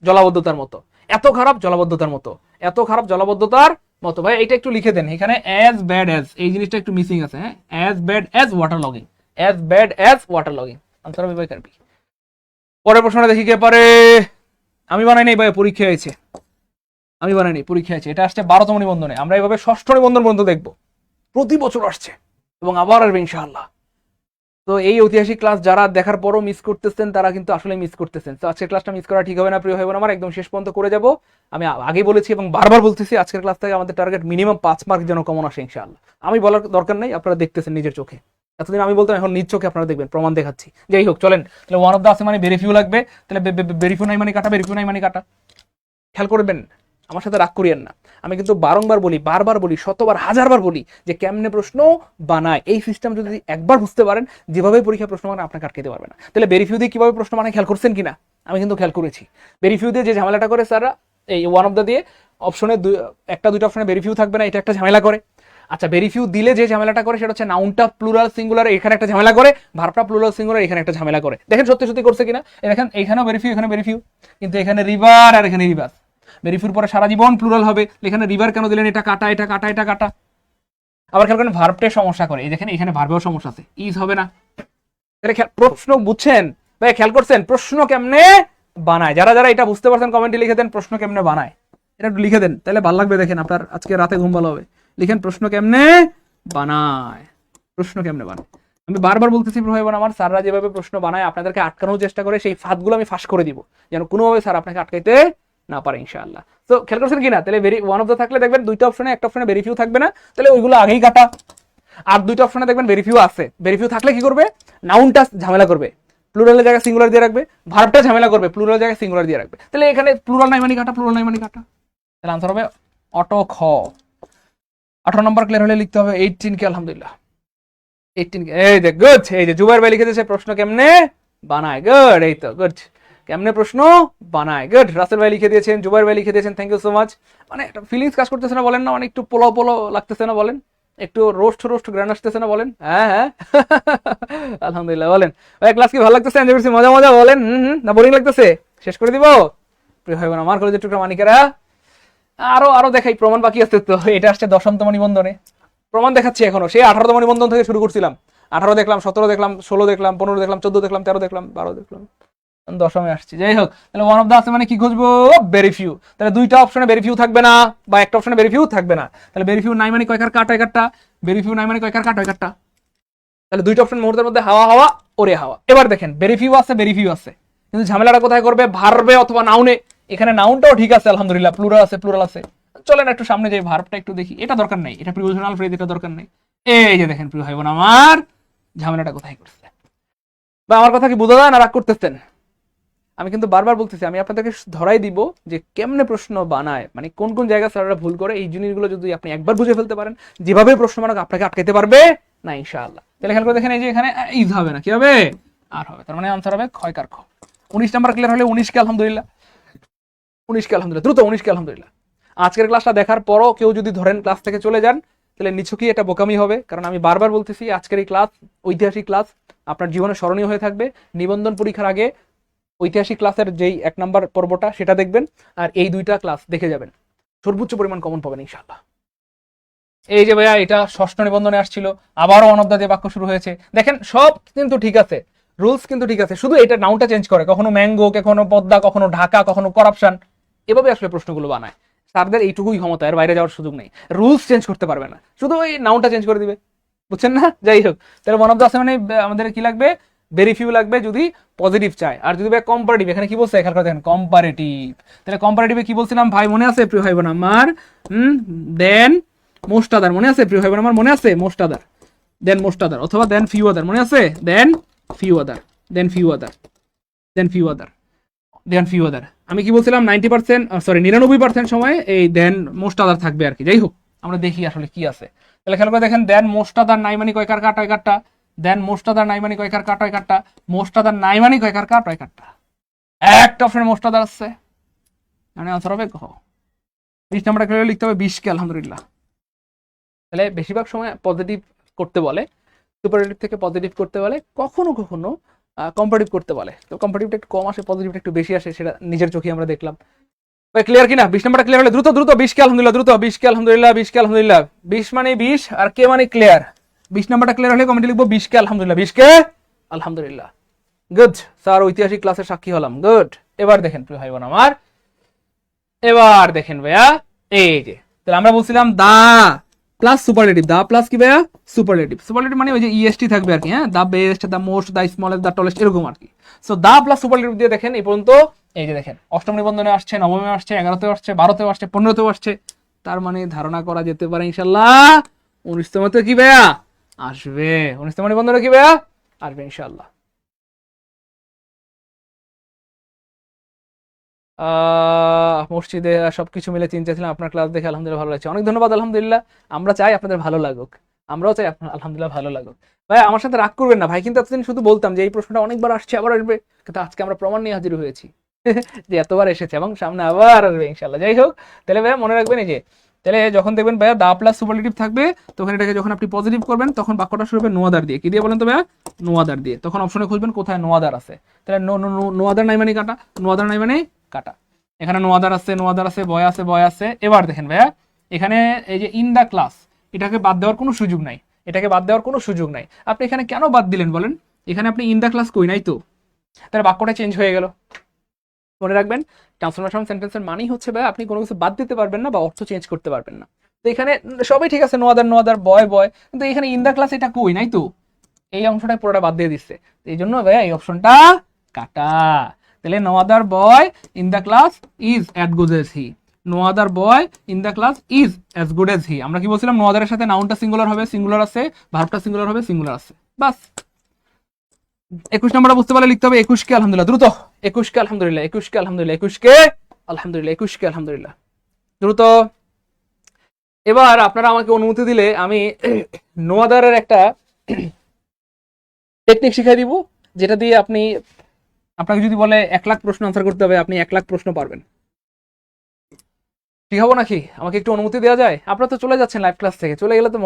জলাবদ্ধতার মতো, এত খারাপ জলাবদ্ধতার মতো, এত খারাপ জলাবদ্ধতার মতো। ভাই এটা একটু লিখে দেন এখানে, অ্যাজ ব্যাড অ্যাজ, এই জিনিসটা একটু মিসিং আছে, হ্যাঁ, as bad as water logging, as bad as water logging, answer হবে ভাই কারবি। পরের প্রশ্নটা দেখি কে পারে। আমি বানাই নাই ভাই, পরীক্ষা হয়েছে, আমি বানাইনি, পরীক্ষা আছে। এটা আসছে 12তম নিবন্ধনে, আমরা এইভাবে 6ষ্ঠ নিবন্ধন পর্যন্ত দেখবো, প্রতি বছর আসছে এবং আবার আসবে ইনশাআল্লাহ। তো এই ঐতিহাসিক ক্লাস যারা দেখার পরও মিস করতেছেন তারা কিন্তু আসলে মিস করতেছেন। তো আজকের ক্লাসটা মিস করা ঠিক হবে না, প্রিয় ভাই বোন আমার, একদম শেষ পর্যন্ত করে যাব। আমি আগে বলেছি এবং বারবার বলতেছি, আজকের ক্লাস থেকে আমাদের টার্গেট মিনিমাম 5 মার্ক যেন কমন আসে ইনশাআল্লাহ। আমি বলার দরকার নেই, আপনারা দেখতেছেন নিজের চোখে, এতদিন আমি বলতাম, এখন নিজ চোখে আপনারা দেখবেন, প্রমাণ দেখাচ্ছি। যাই হোক চলেন, তাহলে ওয়ান অফ দ্য আছে মানে ভেরিফিউ লাগবে, তাহলে ভেরিফিউ নাই মানে কাটা, ভেরিফিউ নাই মানে কাটা। খেয়াল করবেন, আমার সাথে রাগ করিয়েন না, আমি কিন্তু বারংবার বলি, বারবার বলি, শতবার হাজারবার বলি যে কেমনে প্রশ্ন বানায়। এই সিস্টেম যদি একবার বুঝতে পারেন, যেভাবে পরীক্ষা প্রশ্ন বানায় আপনাকে আটকাতে পারবে না। তাহলে ভেরিফিউ দিয়ে কিভাবে প্রশ্ন বানায় খেয়াল করছেন কিনা? আমি কিন্তু খেয়াল করেছি। ভেরিফিউ দিয়ে যে ঝামেলাটা করে স্যাররা, এই ওয়ান অফ দ্য দিয়ে অপশনে একটা দুইটা অপশনে ভেরিফিউ থাকবে না, এটা একটা ঝামেলা করে। আচ্ছা ভেরিফিউ দিলে যে ঝামেলাটা করে সেটা হচ্ছে নাউনটা প্লুরাল সিঙ্গুলার, এখানে একটা ঝামেলা করে, ভার্বটা প্লুরাল সিঙ্গুলার, এখানে একটা ঝামেলা করে। দেখেন সত্যি সত্যি করছে কিনা, দেখেন এখানেও ভেরিফিউ, এখানে ভেরিফিউ, কিন্তু এখানে রিভার আর এখানে রিভার। ভেরিফিউর পরে সারা জীবন প্লুরাল হবে, এখানে রিভার কেন দিলেন, এটা কাটা, এটা কাটা, এটা কাটা। আবার খেয়াল করেন ভার্বটে সমস্যা করে, এই দেখেন এখানে ভার্বেও সমস্যা আছে, ইজ হবে না। প্রশ্ন বুঝছেন ভাই, খেয়াল করছেন প্রশ্ন কেমনে বানায়? যারা যারা এটা বুঝতে পারছেন কমেন্টে লিখে দেন প্রশ্ন কেমনে বানায়, এটা একটু লিখে দেন, তাহলে ভালো লাগবে। দেখেন আপনার আজকে রাতে ঘুম ভালো হবে। লিখেন প্রশ্ন কেমনে বানায়, প্রশ্ন কেমনে বানায়। আমি বারবার বলতেছি ভাই বোন আমার, স্যাররা যেভাবে প্রশ্ন বানায় আপনাদেরকে আটকানোর চেষ্টা করে, সেই ফাঁদগুলো আমি ফাঁস করে দিব, যেন কোনোভাবে স্যার আপনাকে আটকাইতে না পারে ইনশাআল্লাহ। তো খেয়াল করছেন কিনা? তাহলে ওয়ান অফ দ্য থাকলে দেখবেন দুইটা অপশনে, একটা অপশনে ভেরিফিউ থাকবে না, তাহলে ওইগুলো আগেই কাটা। আর দুইটা অপশনে দেখবেন ভেরিফিউ আছে, ভেরিফিউ থাকলে কি করবে, নাউনটা ঝামেলা করবে, প্লুরালের জায়গায় সিঙ্গুলার দিয়ে রাখবে, ভার্বটা ঝামেলা করবে, প্লুরালের জায়গায় সিঙ্গুলার দিয়ে রাখবে। তাহলে এখানে প্লুরাল নাই মানে কাটা, প্লুরাল নাই মানে কাটা। তাহলে আনসার হবে অটো খ। 18 নম্বর ক্লিয়ার হলে লিখতে হবে 18 কে, আলহামদুলিল্লাহ 18 কে। এই যে গুড, এই যে জুবাইর ভাই লিখে দিয়েছে প্রশ্ন কেমনে বানায়, গুড, এই তো গুড, কেমনে প্রশ্ন বানায়, গুড। রাসেল ভাই লিখে দিয়েছেন, জুবাইর ভাই লিখে দিয়েছেন, থ্যাংক ইউ সো মাচ। মানে একটা ফিলিংস কাজ করতেছে না বলেন না, মানে একটু পোলাও পোলাও লাগতেছে না বলেন, একটু রোস্ট রোস্ট গ্রান আসতেছে না বলেন, হ্যাঁ হ্যাঁ আলহামদুলিল্লাহ বলেন। ভাই ক্লাস কি ভালো লাগতেছে, এনজয় করছি, মজা মজা বলেন, না বোরিং লাগতেছে? শেষ করে দিব প্রিয় ভাই বোন আমার, কলেজের টুকরা মানিকেরা। আরো আরো দেখাই, প্রমাণ বাকি আছে তো। এটা আসছে 10তম নিবন্ধনে, প্রমাণ দেখাচ্ছি এখনো, সেই 18তম নিবন্ধন থেকে শুরু করছিলাম। 18 দেখলাম, 17 দেখলাম, 16 দেখলাম, 15 দেখলাম, 14 দেখলাম, 13 দেখলাম, 12 দেখলাম, 10মে আসছি। যাই হোক, তাহলে ওয়ান অফ দা আছে মানে কি খুঁজবো, ভেরিফিউ। তাহলে দুইটা অপশনে ভেরিফিউ থাকবে না, বা একটা অপশনে ভেরিফিউ থাকবে না। তাহলে ভেরিফিউ নাই মানে কয়কার কাট, হয় কাটটা, ভেরিফিউ নাই মানে কয়কার কাট, হয় কাটটা। তাহলে দুইটা অপশন মুহূর্তের মধ্যে হাওয়া হাওয়া ওরে হাওয়া। এবার দেখেন ভেরিফিউ আছে, ভেরিফিউ আছে, কিন্তু ঝামেলাটা কোথায় করবে, ভার্বে অথবা নাউনে। এখানে নাউনটাও ঠিক আছে আলহামদুলিল্লাহ, প্লুরাল আছে, প্লুরাল আছে। চলেন একটু সামনে যাই, ভার্বটা একটু দেখি, এটা দরকার নাই, এটা প্রিপোজিশনাল ফ্রেজ, এটা দরকার নাই। এই যে দেখেন প্রিয় ভাই বোন আমার, ঝামেলাটা কোথায় করছে। বা আমার কথা কি বোঝা যায় না, রাগ করতেছেন? আমি কিন্তু বারবার বলতেছি, আমি আপনাদেরকে ধরাই দিব যে কেমনে প্রশ্ন বানায়, মানে কোন কোন জায়গায় স্যাররা ভুল করে। এই জিনিসগুলো যদি আপনি একবার বুঝে ফেলতে পারেন, যেভাবে প্রশ্ন বানাক আপনাকে আটকাইতে পারবে না ইনশাআল্লাহ। তাহলে খেয়াল করে দেখেন, এই যে এখানে ইজ হবে না, কি হবে, আর হবে। তার মানে আনসার হবে ক্ষয়কার খ। 19 নাম্বার ক্লিয়ার হলে 19 কে আলহামদুলিল্লাহ, 19 কে আলহামদুলিল্লাহ, দ্রুত 19 কে আলহামদুলিল্লাহ। আজকের ক্লাসটা দেখার পরও কেউ যদি ধরেন ক্লাস থেকে চলে যান, তাহলে নিছকই এটা বোকামি হবে। কারণ আমি বারবার বলতেছি, আজকের এই ক্লাস ঐতিহাসিক ক্লাস, আপনার জীবনে স্মরণীয় হয়ে থাকবে। নিবন্ধন পরীক্ষার আগে ঐতিহাসিক ক্লাসের যেই 1 নাম্বার পর্বটা সেটা দেখবেন, আর এই দুইটা ক্লাস দেখে যাবেন, সর্বোচ্চ পরিমাণ কমন পাবেন ইনশাআল্লাহ। এই যে ভাইয়া এটা 6ষ্ঠ নিবন্ধনে আসছিল, আবারও অন অফ দা যে বাক্য শুরু হয়েছে, দেখেন সব কিন্তু ঠিক আছে, রুলস কিন্তু ঠিক আছে, শুধু এটা নাউনটা চেঞ্জ করে, কখনো ম্যাঙ্গো, কখনো পদ্মা, কখনো ঢাকা, কখনো করাপশন, এভাবে আসলে প্রশ্নগুলো বানায়। স্যারদের এইটুকুই ক্ষমতা, এর বাইরে যাওয়ার সুযোগ নেই, রুলস চেঞ্জ করতে পারবে না, শুধু ওই নাউনটা চেঞ্জ করে দিবে। বুঝছেন না? যাই হোক, তাহলে ওয়ান অফ দ্য আছে মানে আমাদের কি লাগবে, ভেরি ফিউ লাগবে যদি পজিটিভ চাই। আর যদি ভাই কম্পারেটিভ, এখানে কি বলছে খেয়াল করে দেখেন, কম্পারেটিভ। তাহলে কম্পারেটিভে কি বলছিলাম ভাই, মনে আছে প্রিয় ভাই বোন আমার? দেন মোস্ট আদার, মনে আছে প্রিয় ভাই বোন আমার? মনে আছে মোস্ট আদার, দেন মোস্ট আদার, অথবা দেন ফিউ আদার, মনে আছে? দেন ফিউ আদার, দেন ফিউ আদার, দেন ফিউ আদার, দেন ফিউ আদার। আমি কি বলছিলাম, 90%, সরি 99% সময় এই দেন মোস্ট আদার থাকবে আর কি। যাই হোক, আমরা দেখি আসলে কি আছে। তাহলে খেয়াল করে দেখেন, দেন মোস্ট আদার নাই মানে কয়কার কাট হয় কাটটা, দেন মোস্ট আদার নাই মানে কয়কার কাট হয় কাটটা, মোস্ট আদার নাই মানে কয়কার কাট হয় কাটটা। একটা অপশন মোস্ট আদার আছে, মানে আনসার হবে ক। 20 নাম্বারটা ক্লিয়ার লিখতে হবে 20 কে আলহামদুলিল্লাহ। তাহলে বেশিরভাগ সময় পজিটিভ করতে বলে, সুপারলেটিভ থেকে পজিটিভ করতে বলে, কখনো কখনো কম্পারেটিভ করতে বলে। তো কম্পারেটিভটা একটু কম আসে, পজিটিভটা একটু বেশি আসে, সেটা নিজের চোখে আমরা দেখলাম। ক্লিয়ার কিনা? 20 নাম্বারটা ক্লিয়ার হলে দ্রুত দ্রুত 20 কে আলহামদুলিল্লাহ, দ্রুত 20 কে আলহামদুলিল্লাহ, 20 কে আলহামদুলিল্লাহ। 20 মানে 20 আর কে মানে ক্লিয়ার। 20 নাম্বারটা ক্লিয়ার হলে কমেন্টে লিখবো 20 কে আলহামদুলিল্লাহ, 20 কে আলহামদুলিল্লাহ। গুড স্যার, ঐতিহাসিক ক্লাসের সাক্ষী হলাম। গুড। এবার দেখেন প্রিয় ভাই বোন আমার, এবার দেখেন ভাইয়া, এই যে তাহলে আমরা বলছিলাম the plus superlative, the plus কি ভাইয়া সুপারলেটিভ। সুপারলেটিভ মানে ওই যে ইএসটি থাকবে আর কি, হ্যাঁ, the best, the most, the smallest, the tallest, এরকম আর কি। সো দা প্লাস সুপারলেটিভ দিয়ে দেখেন এই পর্যন্ত, এই যে দেখেন অষ্টম নিবন্ধনে আসছে, নবমে আসছে, 11তেও আসছে, 12তেও আসছে, 15তেও আসছে। তার মানে ধারণা করা যেতে পারে ইনশাল্লাহ 19তম কি ভাইয়া আসবে, 19তম নিবন্ধনে কি ভাইয়া আসবে ইনশাল্লাহ। মসজিদে সবকিছু মিলে চিন্তা ছিলাম, আপনার ক্লাস দেখে আলহামদুলিল্লাহ ভালো লাগছে, অনেক ধন্যবাদ আলহামদুলিল্লাহ। আমরা চাই আপনাদের ভালো লাগুক, আমরাও চাই আপনার আলহামদুলিল্লাহ ভালো লাগুক। ভাই আমার সাথে রাগ করবেন না ভাই, কিন্তু এতদিন শুধু বলতাম যে এই প্রশ্নটা অনেকবার আসছে, আবার আসবে, কিন্তু আজকে আমরা প্রমাণ নিয়ে হাজির হয়েছি যে এতবার এসেছে এবং সামনে আবার আসবে ইনশাল্লাহ। যাই হোক, তাহলে ভাইয়া মনে রাখবেন এই যে, তাহলে যখন দেখবেন ভাইয়া দা প্লাস সুপারলেটিভ থাকবে, তখন এটাকে যখন আপনি পজিটিভ করবেন তখন বাক্যটা শুরু হবে নোয়াদার দিয়ে। কি দিয়ে বলেন তো ভাইয়া? নোয়াদার দিয়ে। তখন অপশনে খুঁজবেন কোথায় নোয়াদার আছে। তাহলে নোয়াদার নাই মানে কাটা, নোয়াদার নাই মানে কাটা। এখানে নোয়াদার আছে, নোয়াদার আছে, বয় আছে, বয় আছে। এবার দেখেন ভাইয়া, এখানে এই যে ইন দা ক্লাস, এটাকে বাদ দেওয়ার কোনো সুযোগ নাই, এটাকে বাদ দেওয়ার কোনো সুযোগ নাই। আপনি এখানে কেন বাদ দিলেন বলেন? এখানে আপনি ইন দা ক্লাস কই নাই তো, তাহলে বাক্যটা চেঞ্জ হয়ে গেল। মনে রাখবেন, ট্রান্সফরমেশন সেন্টেন্সের মানেই হচ্ছে ভাই আপনি কোনো কিছু বাদ দিতে পারবেন না বা অর্থ চেঞ্জ করতে পারবেন না। তো এখানে সবই ঠিক আছে, নোয়াদার নোয়াদার, বয় বয়, কিন্তু এখানে ইন দা ক্লাস এটা কই নাই তো, এই অংশটা পুরোটা বাদ দিয়ে দিচ্ছে। এই জন্য ভাইয়া এই অপশনটা কাটা। তাহলে no other boy in the class is as good as he, no other boy in the class is as good as he. আমরা কি বলছিলাম? নো আদারের সাথে নাউনটা সিঙ্গুলার হবে, সিঙ্গুলার আছে, ভার্বটা সিঙ্গুলার হবে, সিঙ্গুলার আছে, বাস। 21 নম্বরটা বুঝতে পারলে লিখতে হবে 21 কে আলহামদুলিল্লাহ, দ্রুত 21 কে আলহামদুলিল্লাহ, 21 কে আলহামদুলিল্লাহ, 21 কে আলহামদুলিল্লাহ, 21 কে আলহামদুলিল্লাহ, দ্রুত। এবার আপনারা আমাকে অনুমতি দিলে আমি নো আদারের একটা টেকনিক শিখাই দিব, যেটা দিয়ে আপনি, আপনাকে যদি বলে 1 লাখ প্রশ্ন আনসার করতে হবে, আপনি 1 লাখ প্রশ্ন পারবেন। ঠিক হবো নাকি? আমাকে একটু অনুমতি দেওয়া যায়? আপনারা তো চলে যাচ্ছেন লাইভ ক্লাস থেকে, চলে গেলে তো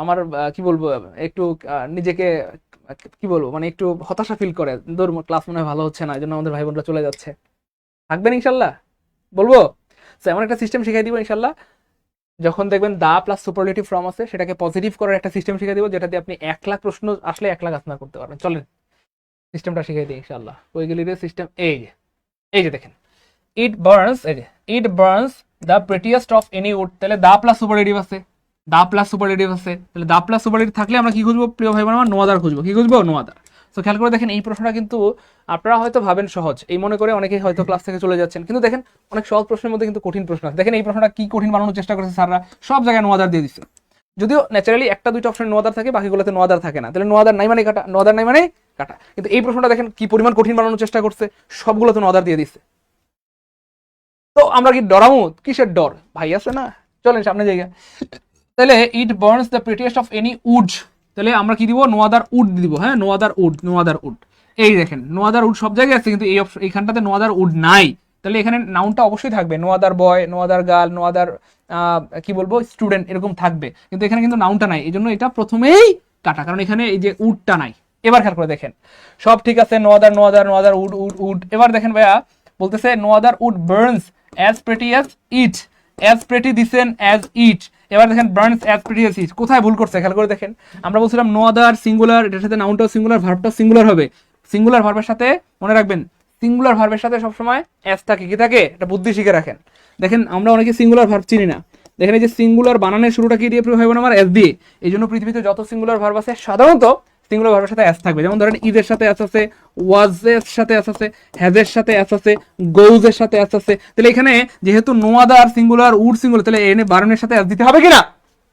আমার কি বলবো, একটু নিজেকে কি বলবো, মানে একটু হতাশা ফিল করে, দূর ক্লাস মনে হয় ভালো হচ্ছে না, এই জন্য আমাদের ভাই বোনরা চলে যাচ্ছে। থাকবেন ইনশাল্লাহ? বলবো এমন একটা সিস্টেম শিখাই দিব ইনশাল্লাহ, যখন দেখবেন দা প্লাস সুপারলেটিভ ফর্ম আছে সেটাকে পজিটিভ করার একটা সিস্টেম শিখাই দিব, যেটা দিয়ে আপনি 1 লাখ প্রশ্ন আসলে 1 লাখ আনসার করতে পারবেন। চলেন সিস্টেমটা শিখাই দিই ইনশাআল্লাহ। ওই গেলি সিস্টেম, এই যে দেখেন, ইট বার্নস, এই যে it burns the prettiest of any wood. তাহলে দা প্লাস সুপারলেটিভ আছে, দা প্লাস সুপারলেটিভ আছে, তাহলে দা প্লাস সুপারলেটিভ থাকলে আমরা কি খুঁজবো প্রিয় ভাই বোন আমার? নো আদার খুঁজবো। কি খুঁজবো? No other. তো খেয়াল করে দেখেন, এই প্রশ্নটা কিন্তু আপনারা হয়তো ভাবেন সহজ, এই মনে করে অনেকেই হয়তো ক্লাস থেকে চলে যাচ্ছেন, কিন্তু দেখেন অনেক সহজ প্রশ্নের মধ্যে কিন্তু কঠিন প্রশ্ন আছে। দেখেন এই প্রশ্নটা কি কঠিন বানানোর চেষ্টা করেছে স্যাররা, সব জায়গায় নো আদার দিয়ে দিচ্ছে। যদিও ন্যাচারালি একটা দুইটা অপশন নো আদার থাকে, বাকিগুলোতে নো আদার থাকে না, তাহলে নো আদার নাই মানে কাটা, নো আদার নাই মানে কাটা। কিন্তু এই প্রশ্নটা দেখেন কি পরিমাণ কঠিন বানানোর চেষ্টা করছে, সবগুলোতে নো আদার দিয়ে দিচ্ছে। তো আমরা কি ডরামু? কিসের ডর ভাই, আছে না? চলেন সামনে জায়গা। তাহলে it burns the prettiest of any wood, তাহলে আমরা কি দিব? নো আদার উড দিব। হ্যাঁ, no other wood, no other wood. এই দেখেন নো আদার উড সব জায়গায় আছে, কিন্তু এইখানটাতে নো আদার উড নাই। তাহলে এখানে নাউনটা অবশ্যই থাকবে, no other boy, no other girl, no other কি বলবো স্টুডেন্ট, এরকম থাকবে, কিন্তু এখানে কিন্তু নাউনটা নাই, এই জন্য এটা প্রথমেই কাটা, কারণ এখানে এই যে উডটা নাই। এবার খেয়াল করে দেখেন, সব ঠিক আছে, no other, no other, no other wood, wood, wood. এবার দেখেন ভাইয়া বলতেছে no other wood burns as pretty as it, as pretty দিছেন অ্যাজ ইট। এবার দেখেন burns as pretty as it, কোথায় ভুল করছে খেয়াল করে দেখেন। আমরা বলছিলাম নো আদার সিঙ্গুলার, এটার সাথে নাউনটাও সিঙ্গুলার, ভার্বটাও সিঙ্গুলার হবে। সিঙ্গুলার ভার্বের সাথে মনে রাখবেন, সিঙ্গুলার ভার্বের সাথে সবসময় অ্যাজ থাকে, কি থাকে, এটা বুদ্ধি শিখে রাখেন। দেখেন আমরা অনেকে সিঙ্গুলার ভার্ব চিনি না, দেখেন এই যে সিঙ্গুলার বানানের শুরুটা কি দিয়ে প্রয়োগ হবে আমার এস দিয়ে, এই জন্য পৃথিবীতে যত সিঙ্গুলার ভার্ব আছে সাধারণত সিঙ্গুলার ভার্বের সাথে এস থাকবে। যেমন ধরেন ইজের সাথে এস আছে, ওয়াজের সাথে এস আছে, হ্যাজের সাথে এস আছে, গোউজের সাথে এস আছে। তাহলে এখানে যেহেতু no other singular wood singular, তাহলে এনে বারণের সাথে এস দিতে হবে কিনা?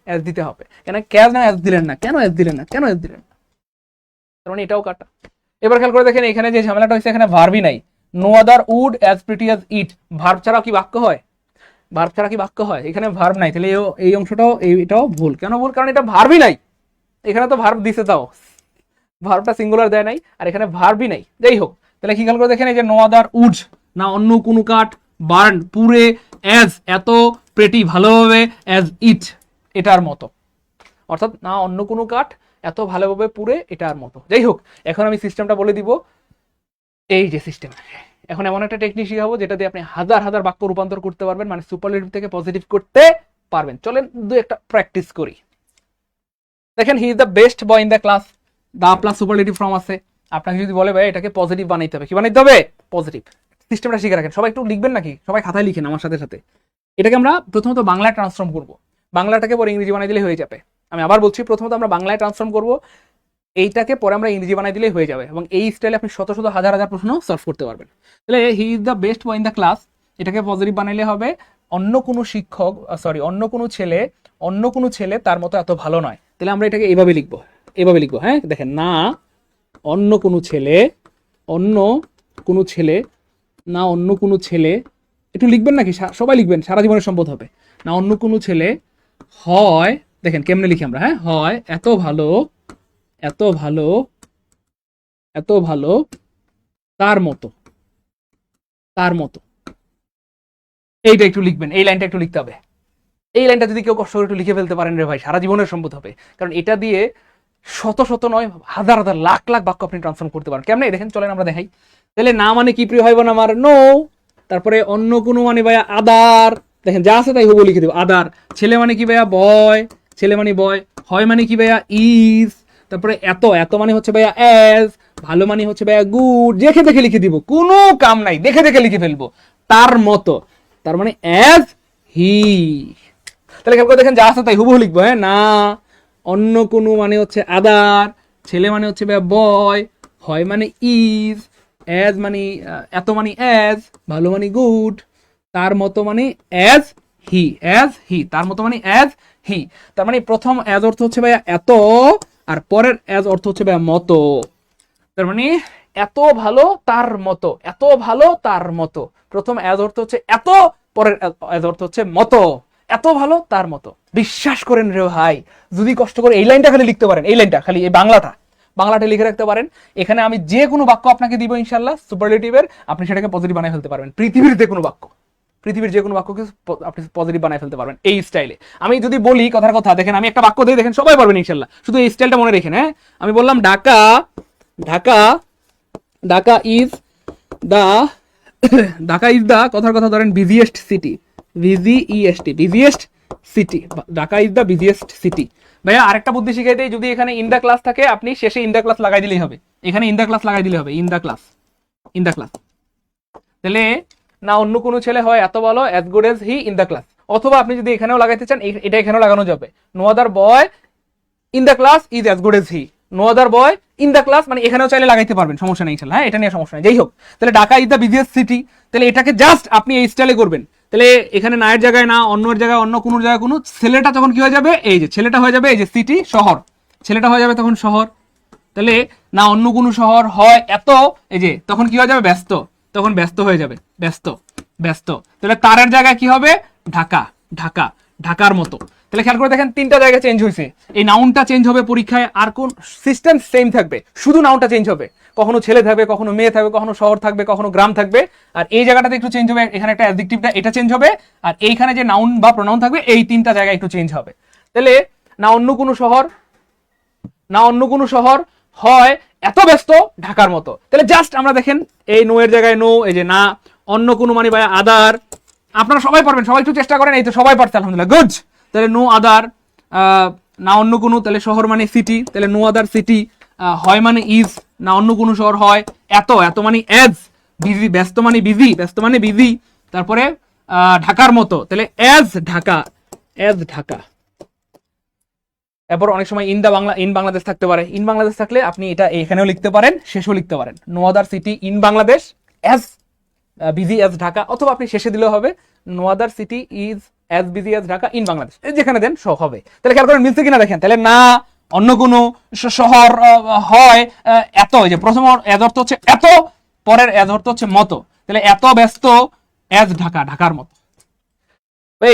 এস দিতে হবে। কেন এস দিলেন না? কেন এস দিলেন না? কেন এস দিলেন না? তার মানে এটাও কাটা। এবার খেয়াল করে দেখেন এখানে যে ঝামেলাটা হয়েছে, এখানে ভার্বই নাই। No other wood as pretty as it, verb ছাড়া কি বাক্য হয়? ভার্ব ছাড়া কি বাক্য হয়? এখানে ভার্ব নাই, তাহলে এই অংশটাও এটাও ভুল। কেন ভুল? কারণ এটা ভার্বই নাই। এখানে তো ভার্ব দিছে, তাও ভার্বটা সিঙ্গুলার দেয় নাই, আর এখানে ভার্বই নাই। যাই হোক, তাহলে কি খেয়াল করে দেখেন এই যে নো আদার উড, না অন্য কোনো কাঠ, বার্ন পুরে, অ্যাজ এত, প্রেটি ভালোভাবে, অ্যাজ ইট এটার মতো, অর্থাৎ না অন্য কোনো কাঠ এত ভালোভাবে পুরে এটার মতো। যাই হোক, এখন আমি সিস্টেমটা বলে দিব। এই যে সিস্টেম, এখন এমন একটা টেকনিক শিখাবো যেটা দিয়ে আপনি হাজার হাজার বাক্য রূপান্তর করতে পারবেন, মানে সুপারলেটিভ থেকে পজিটিভ করতে পারবেন। চলেন দু একটা প্র্যাকটিস করি। দেখেন he is the best boy in the class, the plus superlative form আছে। আপনাকে যদি বলে ভাই এটাকে পজিটিভ বানাইতে হবে, কি বানাইতে হবে? পজিটিভ। সিস্টেমটা শিখে রাখেন। সবাই একটু লিখবেন নাকি? সবাই খাতায় লিখেন আমার সাথে সাথে। এটাকে আমরা প্রথমত বাংলায় ট্রান্সফর্ম করব, বাংলাটাকে পরে ইংরেজি বানাই দিলে হয়ে যাবে। আমি আবার বলছি, প্রথমত আমরা বাংলায় ট্রান্সফর্ম করব, এইটাকে পরে আমরা ইংরেজি বানাই দিলেই হয়ে যাবে, এবং এই স্টাইলে আপনি শত শত হাজার হাজার প্রশ্ন সলভ করতে পারবেন। তাহলে হি is the best boy in the class, এটাকে পজিটিভ বানাইলে হবে অন্য কোনো শিক্ষক, অন্য কোনো ছেলে তার মতো এত ভালো নয়। তাহলে আমরা এটাকে এভাবে লিখবো। হ্যাঁ দেখেন, না অন্য কোনো ছেলে, না অন্য কোনো ছেলে, একটু লিখবেন নাকি? সবাই লিখবেন, সারা জীবনের সম্পদ হবে। না অন্য কোনো ছেলে হয়, দেখেন কেমনে লিখি আমরা, হ্যাঁ, হয় এত ভালো তার মতো এইটা একটু লিখবেন, এই লাইনটা একটু লিখতে হবে। এই লাইনটা যদি কেউ কষ্ট করে একটু লিখে ফেলতে পারেন রে ভাই, সারা জীবনের সম্পদ হবে। কারণ এটা দিয়ে শত শত নয়, হাজার হাজার লাখ লাখ বাক্য আপনি ট্রান্সফর্ম করতে পারেন। কেমনে দেখেন, চলেন আমরা দেখাই। তাহলে না মানে কি প্রিয় হইব না আমার? নো। তারপরে অন্য কোনো মানে ভাইয়া আদার, দেখেন যা আছে তাই হবো লিখে দেবো। আদার। ছেলে মানে কি ভাইয়া? বয়, ছেলে মানে বয়। হয় মানে কি ভাইয়া? ইজ। তারপরে এত মানে হচ্ছে ভাইয়া অ্যাজ। ভালো মানে হচ্ছে ভাইয়া গুড। দেখে দেখে লিখে দিব, কোনো কাম নাই, দেখে দেখে লিখে ফেলবো। তার মতো, তার মানে অ্যাজ হি। তাহলে খেয়াল করে দেখেন যা আছে তাই হুবহু লিখবো। হ্যাঁ, না অন্য কোনো মানে হচ্ছে আদার, ছেলে মানে হচ্ছে বয়, হয় মানে ইজ, অ্যাজ মানে এত মানে অ্যাজ, ভালো মানে গুড, তার মতো মানে অ্যাজ হি, তার মতো মানে অ্যাজ হি। তার মানে প্রথম অ্যাজ অর্থ হচ্ছে ভাইয়া এত, আর পরের অ্যাজ অর্থ হচ্ছে ভাইয়া মতো। তার মানে এত ভালো তার মতো, এত ভালো তার মতো। প্রথম অ্যাজ অর্থ হচ্ছে এত, পরের অ্যাজ অর্থ হচ্ছে মতো, এত ভালো তার মতো। বিশ্বাস করেন রে ভাই, যদি কষ্ট করে এই লাইনটা খালি লিখতে পারেন, এই লাইনটা খালি, এই বাংলাটা লিখে রাখতে পারেন, এখানে আমি যে কোনো বাক্য আপনাকে দিব ইনশাল্লাহ সুপারলেটিভের, আপনি সেটাকে পজিটিভ বানাই ফেলতে পারবেন। পৃথিবীর যে কোনো বাক্যকে আপনি পজিটিভ বানাই ফেলতে পারবেন এই স্টাইলে। আমি যদি বলি কথার কথা, দেখেন আমি একটা বাক্য দিয়ে দেখেন সবাই পারবেন ইনশাল্লাহ, শুধু এই স্টাইলটা মনে রেখেন। হ্যাঁ, আমি বললাম ঢাকা ইজ দা কথার কথা ধরেন busiest city, busiest city, Dhaka is the busiest city. ভাইয়া আরেকটা বুদ্ধি শিখাই দেই, যদি এখানে ইন দা ক্লাস থাকে আপনি শেষে ইন দা ক্লাস লাগাই দিলেই হবে। এখানে ইন দা ক্লাস লাগাই দিলে হবে, ইন দা ক্লাস। তাহলে না অন্য কোনো ছেলে হয় এত ভালো, as good as he in the class. অথবা আপনি যদি এখানেও লাগাইতে চান, এটা এখানেও লাগানো যাবে। No other boy in the class is as good as he, no other boy in the class, মানে এখানেও চাইলে লাগাইতে পারবেন, সমস্যা নেই ইনশাআল্লাহ। হ্যাঁ, এটা নিয়ে সমস্যা নেই। যাই হোক, তাহলে Dhaka is the busiest city, তাহলে এটাকে জাস্ট আপনি এই স্টাইলে করবেন। তাহলে এখানে নায়ের জায়গায় না, অন্যের জায়গায় অন্য, কোনো জায়গায় কোনো, ছেলেটা তখন কি হয়ে যাবে? এই যে ছেলেটা হয়ে যাবে এই যে সিটি, শহর, ছেলেটা হয়ে যাবে তখন শহর। তাহলে না অন্য কোনো শহর হয় এত, এই যে তখন কি হয়ে যাবে? ব্যস্ত, তখন ব্যস্ত হয়ে যাবে, ব্যস্ত। তাহলে তারের জায়গায় কি হবে? ঢাকার মতো। তাহলে খেয়াল করে দেখেন তিনটা জায়গায় চেঞ্জ হয়েছে। এই নাউনটা চেঞ্জ হবে পরীক্ষায়, আর কোন সিস্টেম সেম থাকবে, শুধু নাউনটা চেঞ্জ হবে। কখনো ছেলে থাকবে, কখনো মেয়ে থাকবে, কখনো শহর থাকবে, কখনো গ্রাম থাকবে। আর এই জায়গাটাতে একটু চেঞ্জ হবে, এখানে একটা অ্যাডজেক্টিভটা এটা চেঞ্জ হবে, আর এইখানে যে নাউন বা প্রোনাউন থাকবে এই তিনটা জায়গায় একটু চেঞ্জ হবে। তাহলে না অন্য কোনো শহর হয় এত ব্যস্ত ঢাকার মতো। তাহলে জাস্ট আমরা দেখেন এই নো এর জায়গায় নো, এই যে না অন্য কোনো মানে ভাই আদার, আপনারা সবাই পারবেন, সবাই একটু চেষ্টা করেন। এই তো সবাই পারছে আলহামদুলিল্লাহ, গুড। তাহলে নো আদার, না অন্য কোনো, তাহলে শহর মানে সিটি, তাহলে নো আদার সিটি। হয় মানে ইজ, না অন্য কোনো শহর হয় এত মানে অ্যাজ, বিজি ব্যস্ত মানে বিজি, তারপরে ঢাকার মতো, তাহলে অ্যাজ এজ ঢাকা। এরপর অনেক সময় ইন বাংলাদেশ থাকতে পারে। ইন বাংলাদেশ থাকলে আপনি এটা এখানেও লিখতে পারেন, শেষেও লিখতে পারেন। No other city in Bangladesh as busy as Dhaka, অথবা আপনি শেষে দিলেও হবে no other city is as busy as Dhaka in Bangladesh, যেখানে দেন সব হবে। তাহলে খেয়াল করেন মিলছে কিনা দেখেন। তাহলে না অন্য কোনো শহর হয় এত, এই যে প্রথম এজ অর্থ হচ্ছে এত, পরের এজ অর্থ হচ্ছে মতো। তাহলে এত ব্যস্ত অ্যাজ ঢাকা, ঢাকার মতো।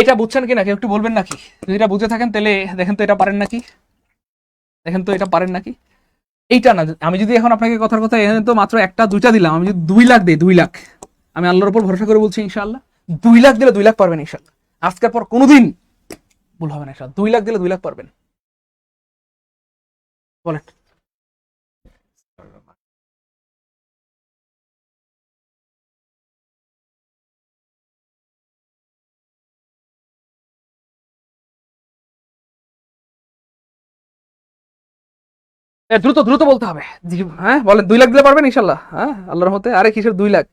এটা বুঝছেন কিনা কেউ একটু বলবেন নাকি? যদি এটা বুঝে থাকেন তাহলে দেখেন তো এটা পারেন নাকি, দেখেন তো এটা পারেন নাকি। এইটা না, আমি যদি এখন আপনাকে কথার কথা এখানে তো মাত্র একটা দুইটা দিলাম, আমি যদি 2 লাখ দিই, 2 লাখ, আমি আল্লাহর উপর ভরসা করে বলছি ইনশাআল্লাহ 2 লাখ দিলে 2 লাখ পারবেন ইনশাআল্লাহ। আজকের পর কোনোদিন ভুল হবে না ইনশাআল্লাহ। 2 লাখ দিলে 2 লাখ পারবেন, বলেন। দ্রুত দ্রুত বলতে হবে। হ্যাঁ বলেন, 2 লাখ দিলে পারবেন ইনশাআল্লাহ? হ্যাঁ আল্লাহর রহমতে। আরে কিসের 2 লাখ?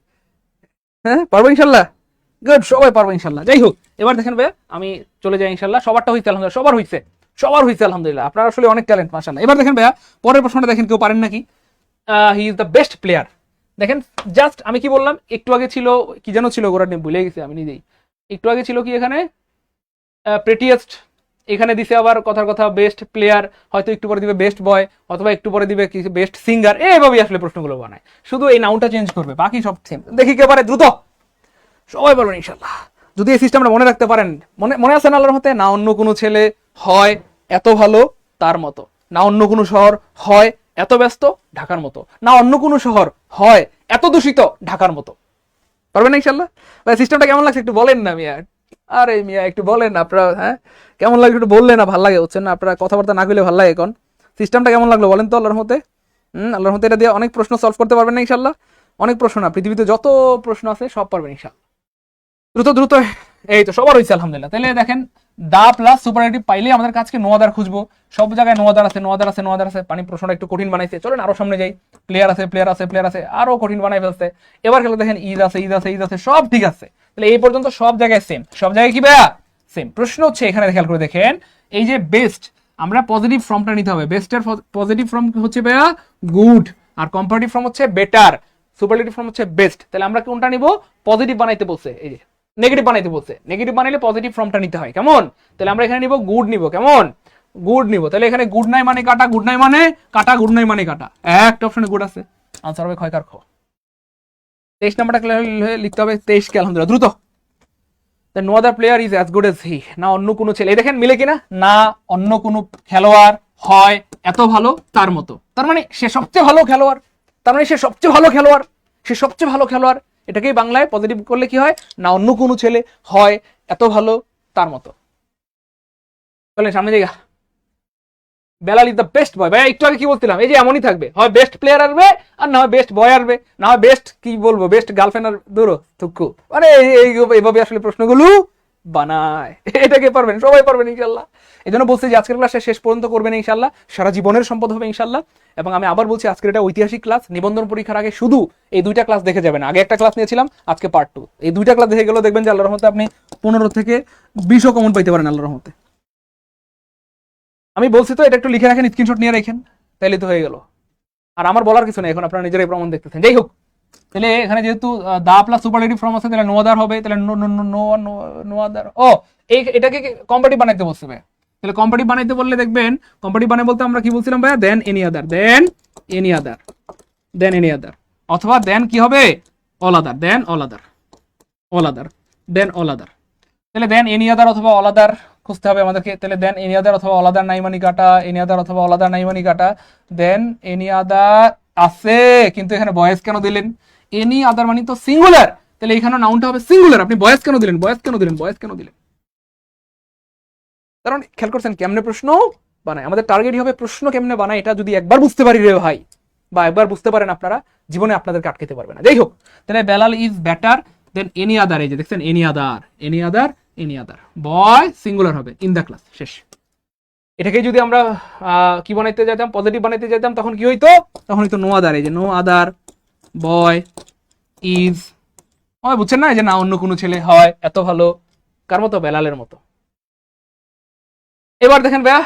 হ্যাঁ পারবো ইনশাআল্লাহ। গুড, সবাই পারবো ইনশাআল্লাহ। যাই হোক, এবার দেখেন ভাই আমি চলে যাই ইনশাআল্লাহ। সবারটা হইছে আলহামদুলিল্লাহ, সবার হইছে, সবার হইছে আলহামদুলিল্লাহ। আপনারা আসলে অনেক ট্যালেন্ট মাশাআল্লাহ। এবার দেখেন ভাইয়া পরের প্রশ্নটা দেখেন, কেউ পারেন নাকি? হি ইজ দ্য বেস্ট প্লেয়ার। দেখেন জাস্ট আমি কি বললাম, একটু আগে ছিল কি যেন ছিল, গোড়ার নেম ভুলে গেছি আমি নিজেই। একটু আগে ছিল কি এখানে প্রেটিয়েস্ট, এখানে দিছে আবার কথার কথা বেস্ট প্লেয়ার, হয়তো একটু পরে দিবে বেস্ট বয়, অথবা একটু পরে দিবে কি বেস্ট সিঙ্গার। এইভাবেই আসলে প্রশ্নগুলো বানায়, শুধু এই নাউনটা চেঞ্জ করবে, বাকি সব সেম। দেখি কে পারে, দ্রুত সবাই বলবেন ইনশাল্লাহ। যদি এই সিস্টেমটা মনে রাখতে পারেন, মনে আছে না আল্লাহর মতে, না অন্য কোনো ছেলে হয় এত ভালো তার মতো, না অন্য কোনো শহর হয় এত ব্যস্ত ঢাকার মতো, না অন্য কোনো শহর হয় এত দূষিত ঢাকার মতো। পারবেন না ইনশাল্লাহ? ভাই সিস্টেমটা কেমন লাগছে একটু বলেন না মিয়া। আরে মিয়া একটু বলেন না আপনারা, হ্যাঁ কেমন লাগলো একটু বললে না, ভালো লাগে হচ্ছেন না আপনারা, কথাবার্তা না কইলে ভালো লাগে। এখন সিস্টেমটা কেমন লাগলো বলেন তো আল্লাহর মতে। আল্লাহর মতে এটা দিয়ে অনেক প্রশ্ন সলভ করতে পারবেন না ইনশাল্লাহ। অনেক প্রশ্ন না, পৃথিবীতে যত প্রশ্ন আছে সব পারবেন ইনশাল্লাহ। দ্রুত দ্রুত, এই তো সবার হয়েছে আলহামদুলিল্লাহ। তাহলে দেখেন দা প্লাস সুপারলেটিভ পাইলেই আমাদের কাজকে নো আদার খুঁজবো। সব জায়গায় নো আদার আছে, নো আদার আছে, নো আদার আছে। পানি প্রশ্নটা একটু কঠিন বানাইছে, চলেন আরো সামনে যাই। প্লেয়ার আছে, প্লেয়ার আছে, প্লেয়ার আছে, আরো কঠিন বানাই ফেলছে। এবার খেলে দেখেন ইজ আছে, ইজ আছে, ইজ আছে, সব ঠিক আছে। তাহলে এই পর্যন্ত সব জায়গায় সেম, সব জায়গায় কি ভাইয়া সেম। প্রশ্ন হচ্ছে এখানে খেয়াল করে দেখেন, এই যে বেস্ট, আমরা পজিটিভ ফর্মটা নিতে হবে। বেস্টের পজিটিভ ফর্ম হচ্ছে ভাইয়া গুড, আর কম্পারেটিভ ফর্ম হচ্ছে বেটার, সুপারলেটিভ ফর্ম হচ্ছে বেস্ট। তাহলে আমরা কোনটা নিব? পজিটিভ বানাইতে বলছে, এই যে নেগেটিভ বানাইতে বলছে। নেগেটিভ বানাইলে পজিটিভ ফর্মটা নিতে হয়, কেমন? তাহলে আমরা এখানে নিব গুড নিব, কেমন? গুড নিব। তাহলে এখানে গুড নাই মানে কাটা, গুড নাই মানে কাটা, গুড নাই মানে কাটা, একটা অপশনে গুড আছে। আনসার হবে ক্ষয়কার খ। 23 নাম্বারটা লিখতে হবে 23 কে আলহামদুলিল্লাহ, দ্রুত। No other player is as good as he, না অন্য কোনো ছেলে, দেখেন মিলে কিনা, না অন্য কোনো খেলোয়াড় হয় এত ভালো তার মতো। তার মানে সে সবচেয়ে ভালো খেলোয়াড়, তার মানে সে সবচেয়ে ভালো খেলোয়াড়, সে সবচেয়ে ভালো খেলোয়াড়। এটাকেই বাংলায় পজিটিভ করলে কি হয়, না অন্য কোনো ছেলে হয় এত ভালো তার মতো। বলেন সামনে জায়গা। বেলাল ইজ দ্য বেস্ট বয়। ভাই একটু আগে কি বলছিলাম, এই যে এমনই থাকবে, হয় বেস্ট প্লেয়ার আসবে, আর না হয় বেস্ট বয় আসবে, না হয় বেস্ট কি বলবো বেস্ট গার্লফ্রেন্ড আর দূরো থুকু। মানে এইভাবে আসলে প্রশ্নগুলো বানায়। এটাকে পারবেন, সবাই পারবেন ইনশাল্লাহ। এই জন্য বলছি যে আজকের ক্লাসে শেষ পর্যন্ত করবেন ইনশাল্লাহ, সারা জীবনের সম্পদ হবে ইনশাল্লাহ। এবং আমি আবার বলছি আজকের এটা ঐতিহাসিক ক্লাস। নিবন্ধন পরীক্ষার আগে শুধু এই 2টা ক্লাস দেখে যাবেন। আগে একটা ক্লাস নিয়েছিলাম, আজকে পার্ট 2। এই 2টা ক্লাস দেখে গেলেও দেখবেন যে আল্লাহর রহমতে আপনি 15 থেকে 20ও কমন পাইতে পারেন আল্লাহর রহমতে। আমি বলছি তো, এটা একটু লিখে রাখেন, স্ক্রিনশট নিয়ে রাখেন, তাইলে তো হয়ে গেল। আর আমার বলার কিছু নেই, এখন আপনারা নিজেরাই প্রমাণ দেখতেছেন। যাই হোক, তাহলে এখানে যেহেতু দা প্লাস সুপারলেটিভ ফর্ম আছে, তাহলে নো আদার হবে। তাহলে নো আদার, ও এটাকে কম্পারেটিভ বানাইতে বলছে ভাই। তাহলে কম্পারেটিভ বানাইতে বললে দেখবেন, কম্পারেটিভ বানাই বলতে আমরা কি বলছিলাম ভাইয়া, দেন এনি আদার, দেন এনি আদার, দেন এনি আদার, অথবা দেন কি হবে, অল আদার, দেন অল আদার, অল আদার, দেন অল আদার। তাহলে দেন এনি আদার অথবা অল আদার খুঁজতে হবে আমাদেরকে। তাহলে দেন এনি আদার অথবা অল আদার নাই মানি কাটা, এনি আদার অথবা অল আদার নাই মানি কাটা। দেন এনি আদার আছে, কিন্তু এখানে বয়েস কেন দিলেন? এনি আদার মানে তো সিঙ্গুলার, তাহলে এখানে নাউনটা হবে সিঙ্গুলার। আপনি বয়েস কেন দিলেন, বয়েস কেন দিলেন, বয়েস কেন দিলেন? কারণ খেয়াল করছেন কেমনে প্রশ্ন বানায়। আমাদের টার্গেটই হবে প্রশ্ন কেমনে বানায়, এটা যদি একবার বুঝতে পারি রে ভাই, বা একবার বুঝতে পারেন আপনারা, জীবনে আপনাদেরকে আটকাতে পারবে না। যাই হোক, তাহলে Belal is better than any other, এই যে দেখছেন any other, any other, any other, boy singular হবে ইন দ্য ক্লাস, শেষ। এটাকে যদি আমরা কি বানাইতে যেতাম, পজিটিভ বানাইতে যেতাম, তখন কি হইতো, তখন হইতো নো আদার, এই যে নো আদার বয় ইজ, বুঝছেন না, এই যে না অন্য কোনো ছেলে হয় এত ভালো কার মতো, বেলালের মতো। এবার দেখেন ভাইয়া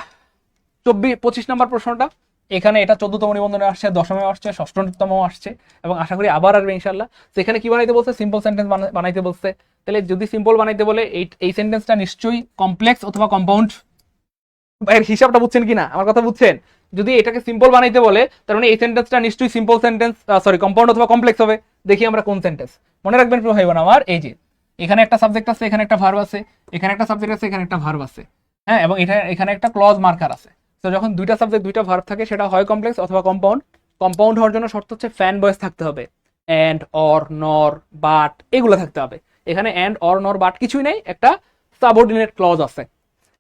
25 নম্বর প্রশ্নটা, এখানে এটা 14তম নিবন্ধনে আসছে, 10মে আসছে, 6ম আসছে এবং আশা করি আবার আসবে ইনশাল্লাহ। তো এখানে কি বানাইতে বলছে, সিম্পল সেন্টেন্স বানাইতে বলছে। তাহলে যদি সিম্পল বানাইতে বলে এই সেন্টেন্সটা নিশ্চয়ই কমপ্লেক্স অথবা কম্পাউন্ড। এর হিসাবটা বুঝছেন কিনা, আমার কথা বুঝছেন? যদি এটাকে সিম্পল বানাইতে বলে তার মানে এই সেন্টেন্সটা নিশ্চয়ই সিম্পল সেন্টেন্স, সরি কম্পাউন্ড অথবা কমপ্লেক্স হবে। দেখি আমরা কোন সেন্টেন্স। মনে রাখবেন প্রিয় ভাই বোন আমার, এই যে এখানে একটা সাবজেক্ট আছে, এখানে একটা ভার্ব আছে, এখানে একটা সাবজেক্ট আছে, এখানে একটা ভার্ব আছে, হ্যাঁ, এবং এখানে একটা ক্লজ মার্কার আছে। তো যখন দুইটা সাবজেক্ট দুইটা ভার্ব থাকে সেটা হয় কমপ্লেক্স অথবা কম্পাউন্ড। কম্পাউন্ড হওয়ার জন্য শর্ত হচ্ছে ফ্যান ভয়েস থাকতে হবে, অ্যান্ড, অর, নর, বাট এগুলো থাকতে হবে। এখানে অ্যান্ড, অর, নর, বাট কিছুই নেই, একটা সাবঅর্ডিনেট ক্লজ আছে,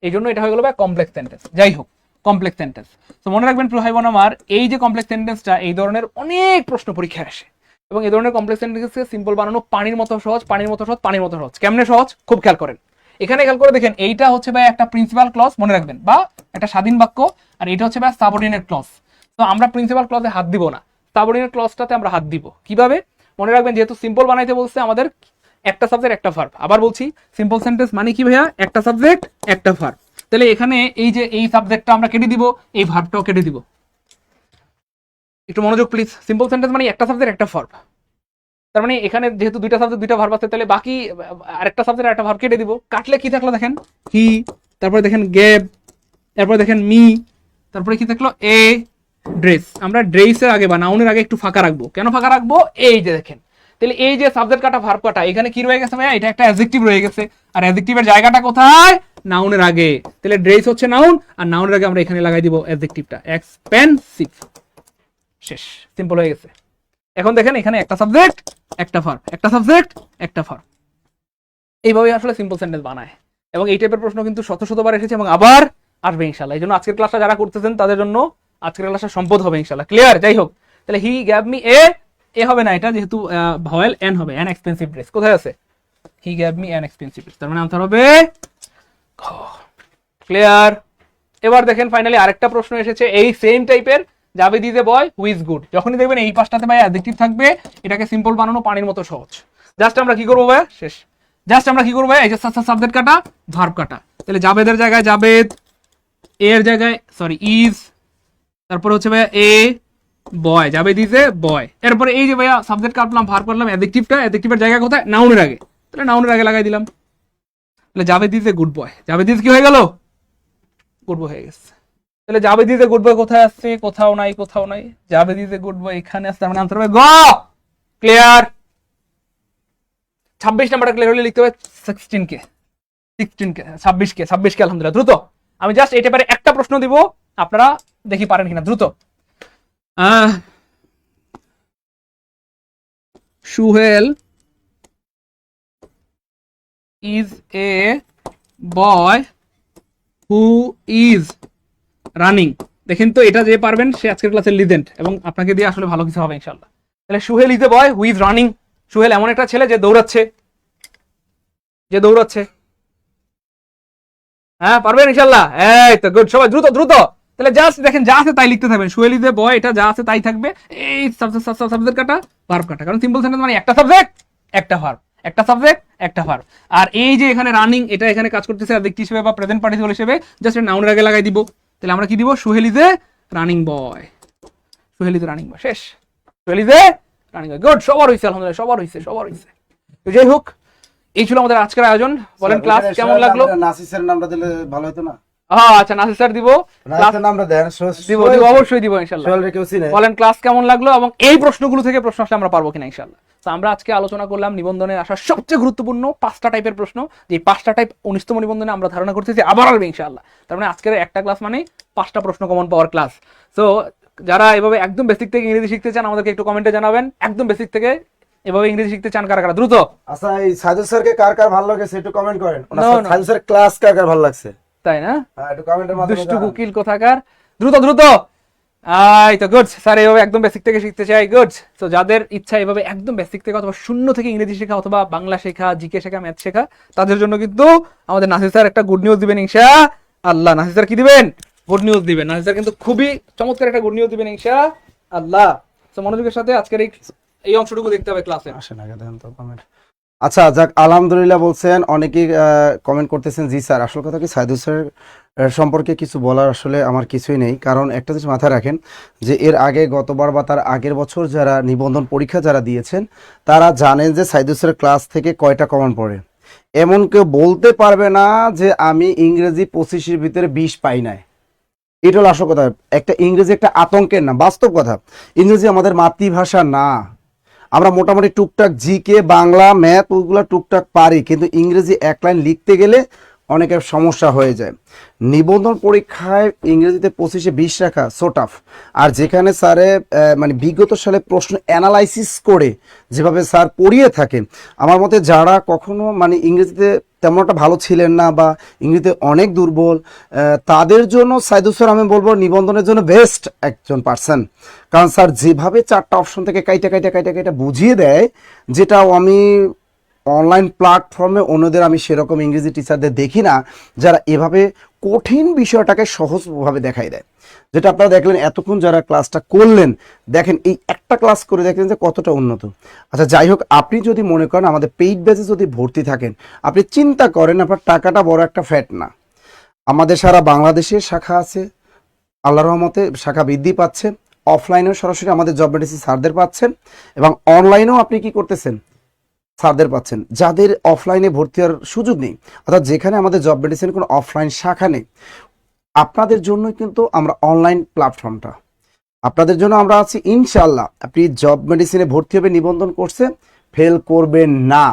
এই জন্য এটা হয়ে গেল কমপ্লেক্স সেন্টেন্স। যাই হোক, কমপ্লেক্স সেন্টেন্স। তো মনে রাখবেন প্রিয় ভাই বোন আমার, এই যে কমপ্লেক্স সেন্টেন্সটা, এই ধরনের অনেক প্রশ্ন পরীক্ষায় আসে এবং এই ধরনের কমপ্লেক্স সেন্টেন্সকে সিম্পল বানানো পানির মতো সহজ, পানির মতো সহজ, পানির মতো সহজ। কেমনে সহজ, খুব খেয়াল করেন। এখানে খেয়াল করে দেখেন, এইটা হচ্ছে ভাই একটা প্রিন্সিপাল ক্লজ, মনে রাখবেন, বা একটা স্বাধীন বাক্য, আর এটা হচ্ছে ভাই সাবঅর্ডিনেট ক্লজ। তো আমরা প্রিন্সিপাল ক্লজে হাত দিব না, সাবঅর্ডিনেট ক্লজটাতে আমরা হাত দিব। কিভাবে মনে রাখবেন, যেহেতু সিম্পল বানাইতে বলছে আমাদের একটা সাবজেক্ট একটা ভার্ব। আবার বলছি, সিম্পল সেন্টেন্স মানে কি ভাইয়া, একটা সাবজেক্ট একটা ভার্ব। তাহলে এখানে এই যে এই সাবজেক্টটা আমরা কেটে দিব, এই ভার্বটাও কেটে দিব। একটু মনোযোগ প্লিজ। সিম্পল সেন্টেন্স মানে একটা সাবজেক্ট একটা ভার্ব, তার মানে এখানে যেহেতু দুইটা সাবজেক্ট দুইটা ভার্ব আছে, তাহলে বাকি আরেকটা সাবজেক্ট একটা ভার্ব কেটে দিব। কাটলে কি থাকলো দেখেন, হি, তারপরে দেখেন গেভ, তারপরে দেখেন মি, তারপরে কি থাকলো এ ড্রেস। আমরা ড্রেসের আগে বা নাউনের আগে একটু ফাঁকা রাখবো। কেন ফাঁকা রাখবো, এই যে দেখেন, তাহলে এই যে সাবজেক্ট কাটা ভার্ব কাটা, এখানে কি রয়ে গেছে ভাইয়া, এটা একটা অ্যাডজেক্টিভ রয়ে গেছে। আর অ্যাডজেক্টিভের জায়গাটা কোথায়, নাউনের আগে। তাহলে ড্রেস হচ্ছে নাউন, আর নাউনের আগে আমরা এখানে লাগাই দিব অ্যাডজেক্টিভটা এক্সপেন্সিভ। শেষ, সিম্পল হয়ে গেছে। এখন দেখেন, এখানে একটা সাবজেক্ট একটা ভার্ব, একটা সাবজেক্ট একটা ভার্ব, এইভাবে আসলে সিম্পল সেন্টেন্স বানায়। এবং এই টাইপের প্রশ্ন কিন্তু শত শতবার এসেছে এবং আবার আসবে ইনশাল্লাহ। এই জন্য আজকের ক্লাসটা যারা করতেছেন তাদের জন্য আজকের ক্লাসটা সম্পদ হবে ইনশাল্লাহ। ক্লিয়ার? যাই হোক, তাহলে হি গ্যাভ মি এ হবে না, এটা যেহেতু ভয়েল এন হবে, এন এক্সপেন্সিভ ড্রেস। কোথায় আছে, হি gave me N expensive dress, তার মানে আনসার হবে ক্লিয়ার। এবার দেখেন ফাইনালি আরেকটা প্রশ্ন এসেছে এই সেম টাইপের, যাবে দিতে বয় হু ইজ গুড। যখনই দেখবেন এই পাঁচটাতে ভাই অ্যাডজেক্টিভ থাকবে, এটাকে সিম্পল বানানো পানির মতো সহজ। জাস্ট আমরা কি করবো ভাই, শেষ, জাস্ট আমরা কি করবো ভাই, এই যে সাবজেক্ট কাটা ভার্ব কাটা। তাহলে জাবেদের জায়গায় জাবেদ, এর জায়গায় সরি ইজ, তারপরে হচ্ছে ভাইয়া এ বয়, জাবেদ ইজ এ বয়। এরপরে এই যে ভাইয়া সাবজেক্ট কাটলাম ভার্ব কাটলাম, অ্যাডজেক্টিভের জায়গা কোথায়, নাউনের আগে। তাহলে নাউনের আগে লাগাই দিলাম। তাহলে Javed is a good boy, Javed is কি হয়ে গেল, গুড বয় হয়ে গেছে। তাহলে Javed is a good boy কোথায় আসছে, কোথাও নাই, কোথাও নাই। Javed is a good boy এখানে আসছে, মানে আনসার হবে গ। ক্লিয়ার? 26 নাম্বারটা ক্লিয়ার হলে লিখতে হবে 16 কে 26 কে আলহামদুলিল্লাহ। দ্রুত, আমি জাস্ট এটা পারে একটা প্রশ্ন দিব, আপনারা দেখি পারেন কিনা। দ্রুত, Suhel is A boy who is running. দেখেন তো, এটা যে পারবেন সে আজকের ক্লাসের লিজেন্ড, এবং আপনাকে দিয়ে আসলে ভালো কিছু হবে ইনশাআল্লাহ। তাহলে Suhel is A boy who is running. Suhel এমন একটা ছেলে যে দৌড়াচ্ছে, যে দৌড়াচ্ছে। হ্যাঁ পারবেন ইনশাআল্লাহ, এই তো গুড। সবাই দ্রুত দ্রুত। তাহলে জাস্ট দেখেন যা আছে তাই লিখতে থাকবেন, সুহেল ইজ এ বয়, এটা যা আছে তাই থাকবে। এই সাবজেক্ট কাটা ভার্ব কাটা, কারণ সিম্পল সেন্টেন্স মানে একটা সাবজেক্ট একটা ভার্ব, একটা সাবজেক্ট একটা ভার্ব। আর এই যে এখানে রানিং, এটা এখানে কাজ করতেছে অ্যাডজেক্টিভ হিসেবে বা প্রেজেন্ট পার্টিসিপল হিসেবে, জাস্ট নাউনের আগে লাগাই দিব। তাহলে আমরা কি দিব, Suhel is a running boy, Suhel is a running boy. শেষ, Suhel is a running boy. Good, সবার হইছে আলহামদুলিল্লাহ, সবার হইছে। তো যাই হোক, এই ছিল আমাদের আজকের আয়োজন। বলেন ক্লাস কেমন লাগলো? নাসিসের নামটা দিলে ভালো হতো না? আচ্ছা নাসির স্যার দিব, নাসিসের নামটা দেন, দিব অবশ্যই দিব ইনশাআল্লাহ। সোহেলরে কেউ চিনে? বলেন ক্লাস কেমন লাগলো এবং এই প্রশ্নগুলো থেকে প্রশ্ন আসলে আমরা পারবো কিনা ইনশাআল্লাহ। তো আমরা আজকে আলোচনা করলাম নিবন্ধনে আসা সবচেয়ে গুরুত্বপূর্ণ 5টা টাইপের প্রশ্ন, যে 5টা টাইপ 19তম নিবন্ধনে আমরা ধারণা করতেছি আবার আসবে ইনশাআল্লাহ। তার মানে আজকের একটা ক্লাস মানে 5টা প্রশ্ন কমন পাওয়ার ক্লাস। সো যারা এভাবে একদম বেসিক থেকে ইংরেজি শিখতে চান আমাদেরকে একটু কমেন্টে জানাবেন, একদম বেসিক থেকে এভাবে ইংরেজি শিখতে চান কারা কারা, দ্রুত। আচ্ছা, এই সাইদুল স্যারকে কার কার ভালো লাগছে একটু কমেন্ট করেন। No, no. Saidul sir class কার কার ভালো লাগছে, তাই না? হ্যাঁ একটু কমেন্টের মাধ্যমে দুষ্টু জানান। কুকিল কোথাকার, দ্রুত দ্রুত। এই তো গুড স্যার, এইভাবে একদম বেসিক থেকে শিখতে চাই। গুড। তো যাদের ইচ্ছা এভাবে একদম বেসিক থেকে অথবা শূন্য থেকে ইংরেজি শেখা অথবা বাংলা শেখা, জিকে শেখা, ম্যাথ শেখা, তাদের জন্য কিন্তু আমাদের নাসির স্যার একটা গুড নিউজ দিবেন ইনশাআল্লাহ। নাসির স্যার কি দিবেন, গুড নিউজ দিবেন। নাসির স্যার কিন্তু খুবই চমৎকার একটা গুড নিউজ দিবেন ইনশাআল্লাহ। তো মনোযোগের সাথে আজকের এই অংশটুকু দেখতে হবে ক্লাসে। আসেন আগে দেন তো কমেন্ট। আচ্ছা যাক, আলহামদুলিল্লাহ বলছেন, অনেকেই কমেন্ট করতেছেন। জি স্যার, আসল কথা কি সাইদুল স্যার সম্পর্কে কিছু বলার আসলে আমার কিছুই নেই, কারণ একটা জিনিস মাথায় রাখেন যে এর আগে গতবার বা তার আগের বছর যারা নিবন্ধন পরীক্ষা যারা দিয়েছেন তারা জানেন যে সাইদুল স্যারের ক্লাস থেকে কয়টা কমন পড়ে। এমন কেউ বলতে পারবে না যে আমি ইংরেজি 25-এর ভিতরে 20 পাই নাই। এটা হলো আসল কথা। একটা ইংরেজি একটা আতঙ্কের না, বাস্তব কথা। ইংরেজি আমাদের মাতৃভাষা না। আমরা মোটামুটি টুকটাক জিকে, বাংলা, ম্যাথ ওইগুলো টুকটাক পারি, কিন্তু ইংরেজি এক লাইন লিখতে গেলে অনেকের সমস্যা হয়ে যায়। নিবন্ধন পরীক্ষায় ইংরেজিতে 25-এ 20 রাখা সো টাফ। আর যেখানে স্যারে মানে বিগত সালে প্রশ্ন অ্যানালাইসিস করে যেভাবে স্যার পড়িয়ে থাকেন, আমার মতে যারা কখনো মানে ইংরেজিতে তেমন একটা ভালো ছিলেন না বা ইংরেজিতে অনেক দুর্বল, তাদের জন্য সাইদুল স্যার আমি বলবো নিবন্ধনের জন্য বেস্ট একজন পার্সন। কারণ স্যার যেভাবে 4টা অপশন থেকে কাইটা কাইটা কাইটা কাইটা বুঝিয়ে দেয়, যেটাও আমি অনলাইন প্ল্যাটফর্মে অন্যদের আমি সেরকম ইংরেজি টিচারদের দেখি না যারা এভাবে কঠিন বিষয়টাকে সহজভাবে দেখাই দেয়। যেটা আপনারা দেখলেন এতক্ষণ যারা ক্লাসটা করলেন, দেখেন এই একটা ক্লাস করে দেখলেন যে কতটা উন্নত। আচ্ছা যাই হোক, আপনি যদি মনে করেন আমাদের পেইড ব্যাচে যদি ভর্তি থাকেন, আপনি চিন্তা করেন আপনার টাকাটা বড় একটা ফ্যাট না। আমাদের সারা বাংলাদেশে শাখা আছে, আল্লাহর রহমতে শাখা বৃদ্ধি পাচ্ছে। অফলাইনেও সরাসরি আমাদের জব মেডিসিন স্যারদের পাচ্ছেন, এবং অনলাইনেও আপনি কি করতেছেন, স্যারদের পাচ্ছেন। যাদের অফলাইনে ভর্তি হওয়ার সুযোগ নেই, অর্থাৎ যেখানে আমাদের জব মেডিসিন কোনো অফলাইন শাখা নেই, আপনাদের জন্যই কিন্তু আমরা অনলাইন প্ল্যাটফর্মটা, আপনাদের জন্য আমরা আছি। ইনশাল্লাহ আপনি জব মেডিসিনে ভর্তি হবে নিবন্ধন কোর্সে, ফেল করবেন না।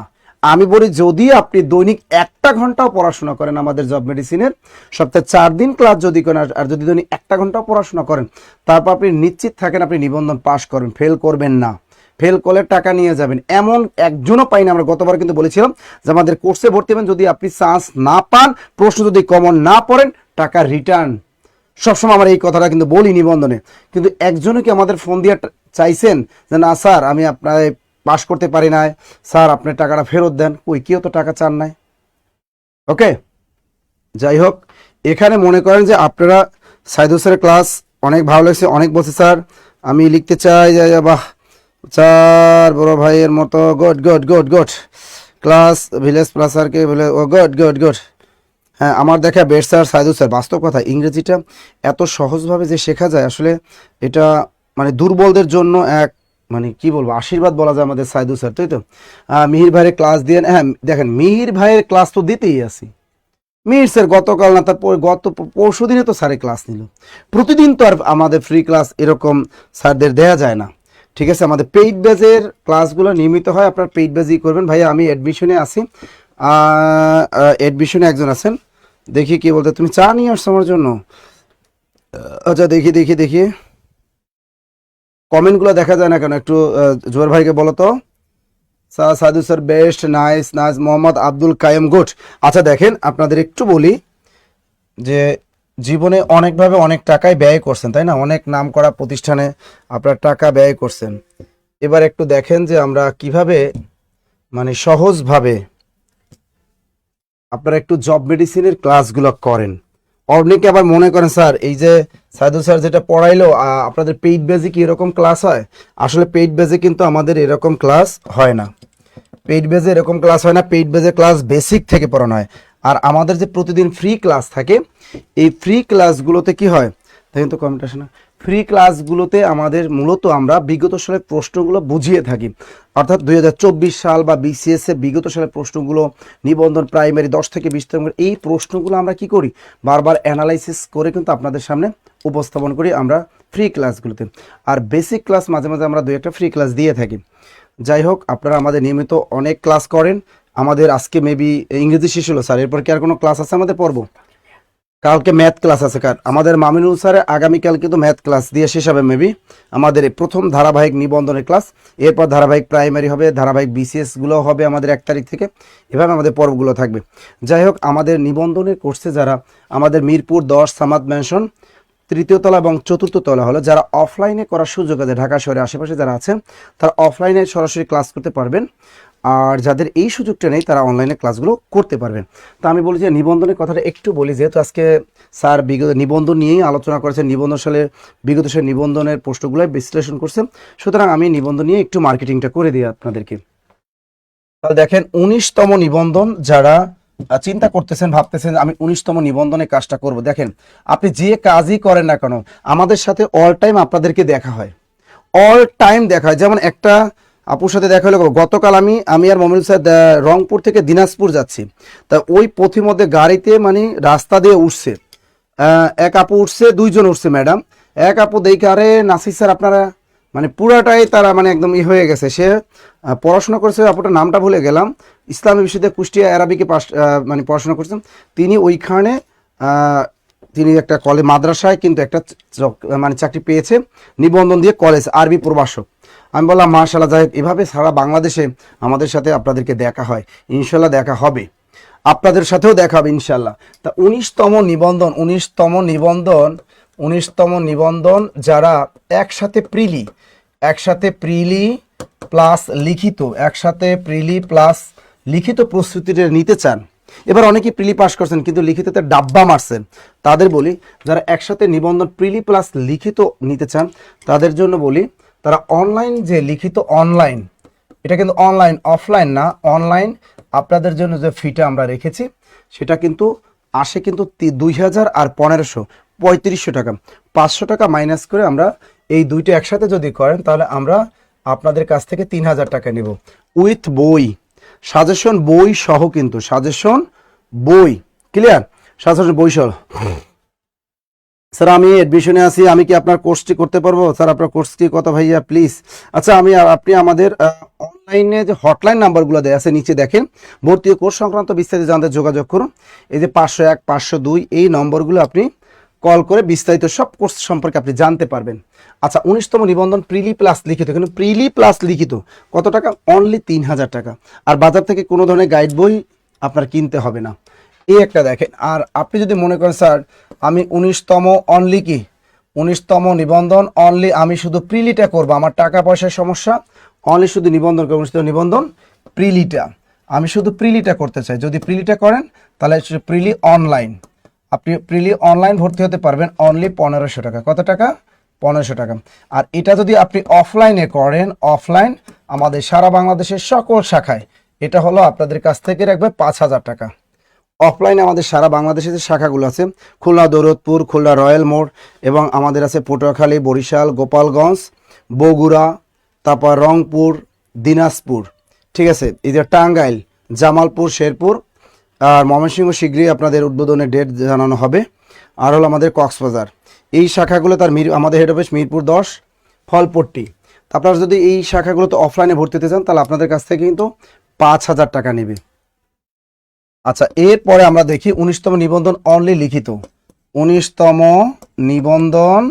আমি বলি যদি আপনি দৈনিক 1 ঘন্টাও পড়াশোনা করেন আমাদের জব মেডিসিনের, সপ্তাহে 4 দিন ক্লাস যদি করেন, আর যদি দৈনিক 1 ঘন্টাও পড়াশোনা করেন, তারপর আপনি নিশ্চিত থাকেন আপনি নিবন্ধন পাশ করেন, ফেল করবেন না। ফেল করলে টাকা নিয়ে যাবেন, এমন একজনও পাইনি। আমরা গতবার কিন্তু বলেছিলাম যে আমাদের কোর্সে ভর্তি হবেন, যদি আপনি চান্স না পান, প্রশ্ন যদি কমন না পড়েন, টাকা রিটার্ন। সবসময় আমরা এই কথাটা কিন্তু বলি নিবন্ধনে, কিন্তু একজনও কি আমাদের ফোন দিয়ে চাইছেন যে না স্যার আমি আপনার পাস করতে পারি নাই, স্যার আপনার টাকাটা ফেরত দেন? কই, কেউ তো টাকা চান নাই। ওকে, যাই হোক, এখানে মনে করেন যে আপনারা সাইদুল স্যারের ক্লাস অনেক ভালো লাগছে, অনেক বলছে স্যার আমি লিখতে চাই যে বাহ, চার বড় ভাইয়ের মতো, good good good good class village plus স্যারকে বলে ও গুড গুড গুড। হ্যাঁ, আমার দেখা বেস্ট স্যার সাইদুল স্যার। বাস্তব কথা, ইংরেজিটা এত সহজভাবে যে শেখা যায় আসলে এটা মানে দুর্বলদের জন্য এক মানে কি বলবো আশীর্বাদ বলা যায় আমাদের সাইদুল স্যার, তাই তো? মিহির ভাইয়ের ক্লাস দিয়ে, হ্যাঁ দেখেন মিহির ভাইয়ের ক্লাস তো দিতেই আছি। মিহির স্যার গতকাল না তারপর গত পরশু দিনে তো স্যারে ক্লাস নিল। প্রতিদিন তো আর আমাদের ফ্রি ক্লাস এরকম স্যারদের দেয়া যায় না। ঠিক আছে, আমাদের পেইড ব্যাচের ক্লাসগুলো নিয়মিত হয়, আপনার পেইড ব্যাচই করবেন। ভাইয়া আমি অ্যাডমিশনে আছি, অ্যাডমিশনে একজন আছেন, দেখি কি বলতে। তুমি চা নিয়ে আসছো আমার জন্য? আচ্ছা দেখি দেখি দেখি, কমেন্টগুলো দেখা যায় না কেন, একটু জোয়ার ভাইকে বলো তো। Sadu sir best, nice nice. Mohammad Abdul Kayem, good. আচ্ছা দেখেন, আপনাদের একটু বলি যে জীবনে অনেকভাবে অনেক টাকাই ব্যয় করছেন, তাই না? অনেক নাম করা প্রতিষ্ঠানে আপনার টাকা ব্যয় করছেন। এবার একটু দেখেন যে আমরা কিভাবে মানে সহজভাবে আপনারা একটু জব মেডিসিনের ক্লাসগুলো করেন। অনেকে আবার মনে করেন স্যার এই যে সাইদুল স্যার যেটা পড়াইলো আপনাদের পেইড বেজে কি এরকম ক্লাস হয়? আসলে পেইড বেজে কিন্তু আমাদের এরকম ক্লাস হয় না। পেইড বেজে এরকম ক্লাস হয় না। পেইড বেজে ক্লাস বেসিক থেকে পড়ানো হয়। আর আমাদের যে প্রতিদিন ফ্রি ক্লাস থাকে, এই ফ্রি ক্লাসগুলোতে কি হয় দেখেন তো, কমেন্ট আসে না? ফ্রি ক্লাসগুলোতে আমাদের মূলত আমরা বিগত সালের প্রশ্নগুলো বুঝিয়ে থাকি, অর্থাৎ 2024 সাল বা বিসিএস এর বিগত সালের প্রশ্নগুলো, নিবন্ধন প্রাইমারি 10 থেকে 20 নম্বর, এই প্রশ্নগুলো আমরা কি করি বারবার অ্যানালাইসিস করে কিন্তু আপনাদের সামনে উপস্থাপন করি আমরা ফ্রি ক্লাসগুলোতে। আর বেসিক ক্লাস মাঝে মাঝে আমরা 2-1টা ফ্রি ক্লাস দিয়ে থাকি। যাই হোক, আপনারা আমাদের নিয়মিত অনেক ক্লাস করেন। আমাদের আজকে মেবি ইংরেজি শেষ হলো স্যার, এরপর কি আর কোনো ক্লাস আছে আমাদের পড়ব? কালকে ম্যাথ ক্লাস আছে। কার আমাদের মামিনুল স্যারের আগামীকাল কিন্তু ম্যাথ ক্লাস দিয়ে শেষ হবে মেবি আমাদের এই প্রথম ধারাবাহিক নিবন্ধনের ক্লাস। এরপর ধারাবাহিক প্রাইমারি হবে, ধারাবাহিক বিসিএস গুলো হবে আমাদের 1 তারিখ থেকে। এভাবে আমাদের পর্বগুলো থাকবে। যাই হোক, আমাদের নিবন্ধনের কোর্সে যারা আমাদের মিরপুর 10 সামাদ ম্যানশন 3য় তলা এবং 4র্থ তলা হলো, যারা অফলাইনে করার সুযোগ আছে, ঢাকা শহরের আশেপাশে যারা আছেন তারা অফলাইনে সরাসরি ক্লাস করতে পারবেন। আর যাদের এই সুযোগটা নেই তারা অনলাইনে ক্লাসগুলো করতে পারবেন। তা আমি বলি যে নিবন্ধনের কথাটা একটু বলি, যেহেতু আজকে স্যার বিগত নিবন্ধন নিয়েই আলোচনা করেছেন, নিবন্ধন সালের বিগত সালের নিবন্ধনের প্রশ্নগুলো বিশ্লেষণ করছেন, সুতরাং আমি নিবন্ধন নিয়ে একটু মার্কেটিংটা করে দিই আপনাদেরকে। তাহলে দেখেন 19তম নিবন্ধন যারা চিন্তা করতেছেন, ভাবতেছেন আমি 19তম নিবন্ধনে কাজটা করব, দেখেন আপনি যে কাজই করেন না কেন আমাদের সাথে অল টাইম আপনাদেরকে দেখা হয়, অল টাইম দেখা হয়। যেমন একটা আপুর সাথে দেখা হলো গতকাল, আমি আর মমিনুল স্যার রংপুর থেকে দিনাজপুর যাচ্ছি, তা ওই পথিমধ্যে গাড়িতে মানে রাস্তা দিয়ে উঠছে, এক আপু উঠছে, দুইজন উঠছে ম্যাডাম, এক আপু দেখে আরে নাসির স্যার আপনারা, মানে পুরাটাই তারা মানে একদম হয়ে গেছে। সে পড়াশোনা করেছে, আপুটার নামটা ভুলে গেলাম, ইসলামী বিশ্ববিদ্যালয় কুষ্টিয়া অ্যারাবিকে পাশ মানে পড়াশোনা করছেন তিনি। ওইখানে তিনি একটা কলেজ মাদ্রাসায় কিন্তু একটা মানে চাকরি পেয়েছে নিবন্ধন দিয়ে, কলেজ আরবি প্রভাষক। আমি বললাম মাশাআল্লাহ, যাই হোক এভাবে সারা বাংলাদেশে আমাদের সাথে আপনাদেরকে দেখা হয়, ইনশাল্লাহ দেখা হবে, আপনাদের সাথেও দেখা হবে ইনশাল্লাহ। তা 19তম নিবন্ধন যারা একসাথে প্রিলি প্লাস লিখিত প্রস্তুতিটা নিতে চান, এবার অনেকে প্রিলি পাস করছেন কিন্তু লিখিততে ডাব্বা মারছেন, তাদের বলি যারা একসাথে নিবন্ধন প্রিলি প্লাস লিখিত নিতে চান তাদের জন্য বলি, তারা অনলাইন যে লিখিত অনলাইন, এটা কিন্তু অনলাইন অফলাইন না, অনলাইন আপনাদের জন্য যে ফিটা আমরা রেখেছি সেটা কিন্তু আসে কিন্তু 2000 আর 1500, 3500 টাকা, 500 টাকা মাইনাস করে আমরা এই দুইটা একসাথে যদি করেন তাহলে আমরা আপনাদের কাছ থেকে 3000 টাকা নেব উইথ বই, সাজেশন বই সহ, কিন্তু সাজেশন বই, ক্লিয়ার, সাজেশন বই সহ। স্যার আমি এডমিশনে আছি, আমি কি আপনার কোর্সটি করতে পারবো? স্যার আপনার কোর্সটি কত ভাইয়া প্লিজ? আচ্ছা আপনি আমাদের অনলাইনে যে হটলাইন নাম্বারগুলো দেওয়া আছে নিচে দেখেন, ভর্তি কোর্স সংক্রান্ত বিস্তারিত জানতে যোগাযোগ করুন। এই যে 501 502 এই নম্বরগুলো আপনি কল করে বিস্তারিত সব কোর্স সম্পর্কে আপনি জানতে পারবেন। আচ্ছা 19তম নিবন্ধন প্রিলি প্লাস লিখিত, কিন্তু প্রিলি প্লাস লিখিত কত টাকা? অনলি 3000 টাকা। আর বাজার থেকে কোনো ধরনের গাইড বই আপনার কিনতে হবে না, এই একটা দেখেন। আর আপনি যদি মনে করেন স্যার আমি 19তম নিবন্ধন অনলি আমি শুধু প্রিলিটা করব, আমার টাকা পয়সার সমস্যা, অনলি শুধু নিবন্ধন করব, নিবন্ধন প্রিলিটা আমি শুধু প্রিলিটা করতে চাই, যদি প্রিলিটা করেন তাহলে প্রিলি অনলাইন, আপনি প্রিলি অনলাইন ভর্তি হতে পারবেন অনলি 1500 টাকা। কত টাকা? 1500 টাকা। আর এটা যদি আপনি অফলাইনে করেন, অফলাইন আমাদের সারা বাংলাদেশের সকল শাখায়, এটা হলো আপনাদের কাছ থেকে রাখবে 5000 টাকা। অফলাইনে আমাদের সারা বাংলাদেশে যে শাখাগুলো আছে, খুলনা দৌলতপুর, খুলনা রয়্যাল মোড়, এবং আমাদের আছে পটুয়াখালী, বরিশাল, গোপালগঞ্জ, বগুড়া, তারপর রংপুর, দিনাজপুর, ঠিক আছে, এই যে টাঙ্গাইল, জামালপুর, শেরপুর, আর ময়মনসিংহ শীঘ্রই আপনাদের উদ্বোধনের ডেট জানানো হবে। আর হলো আমাদের কক্সবাজার, এই শাখাগুলো তার আমাদের হেড অফিস মিরপুর 10 ফলপট্টি। আপনারা যদি এই শাখাগুলোতে অফলাইনে ভর্তি হতে চান তাহলে আপনাদের কাছ থেকে কিন্তু 5000 টাকা নেবে। আচ্ছা এরপরে আমরা দেখি 19তম নিবন্ধন অনলি লিখিত, 19তম নিবন্ধন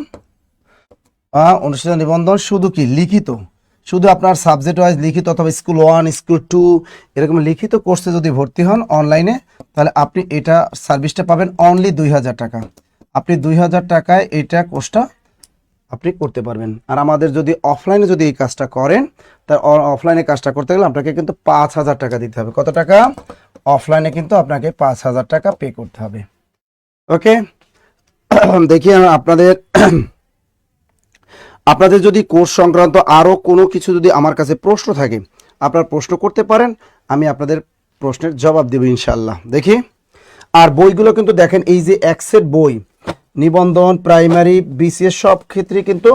শুধু কি লিখিত, শুধু আপনার সাবজেক্ট ওয়াইজ লিখিত অথবা স্কুল 1 স্কুল 2 এরকম লিখিত কোর্সে যদি ভর্তি হন অনলাইনে, তাহলে আপনি এটা সার্ভিসটা পাবেন অনলি 2000 টাকা। আপনি 2000 টাকায় এইটা কোর্সটা আপনি করতে পারবেন। আর আমাদের যদি অফলাইনে যদি এই কাজটা করেন, তার অফলাইনে কাজটা করতে গেলে আপনাকে কিন্তু 5000 টাকা দিতে হবে। কত টাকা? অফলাইনে কিন্তু আপনাকে 5000 টাকা পে করতে হবে। ওকে, দেখি আপনাদের যদি কোর্স সংক্রান্ত আরও কোনো কিছু যদি আমার কাছে প্রশ্ন থাকে আপনারা প্রশ্ন করতে পারেন, আমি আপনাদের প্রশ্নের জবাব দেব ইনশাল্লাহ। দেখি আর বইগুলো কিন্তু দেখেন, এই যে এক্সেট বই, নিবন্ধন, প্রাইমারি, বিসিএস সব ক্ষেত্রে কিন্তু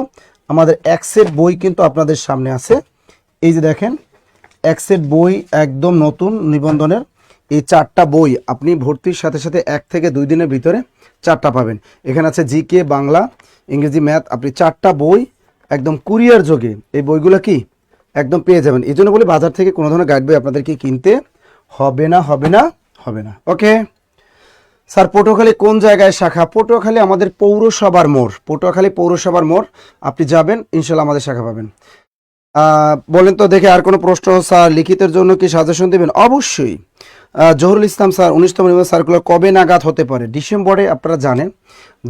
আমাদের এক্সেট বই কিন্তু আপনাদের সামনে আছে। এই যে দেখেন এক্সেট বই একদম নতুন নিবন্ধনের, এই 4টা বই আপনি ভর্তির সাথে সাথে 1 থেকে 2 দিনের ভিতরে 4টা পাবেন। এখানে আছে জিকে, বাংলা, ইংরেজি, ম্যাথ, আপনি 4টা বই একদম কুরিয়ার যোগে এই বইগুলো কি একদম পেয়ে যাবেন। এই জন্য বলি বাজার থেকে কোনো ধরনের গাইড বই আপনাদেরকে কিনতে হবে না। ওকে স্যার পটুয়াখালী কোন জায়গায় শাখা? পটুয়াখালী আমাদের পৌরসভার মোড়, আপনি যাবেন ইনশাল্লাহ আমাদের শাখা পাবেন। বলেন তো দেখে আর কোনো প্রশ্ন? স্যার লিখিতের জন্য কি সাজেশন দেবেন? অবশ্যই। জহুরুল ইসলাম স্যার 19তম নিবন্ধন সার্কুলার কবে নাগাদ হতে পারে? ডিসেম্বরে, আপনারা জানেন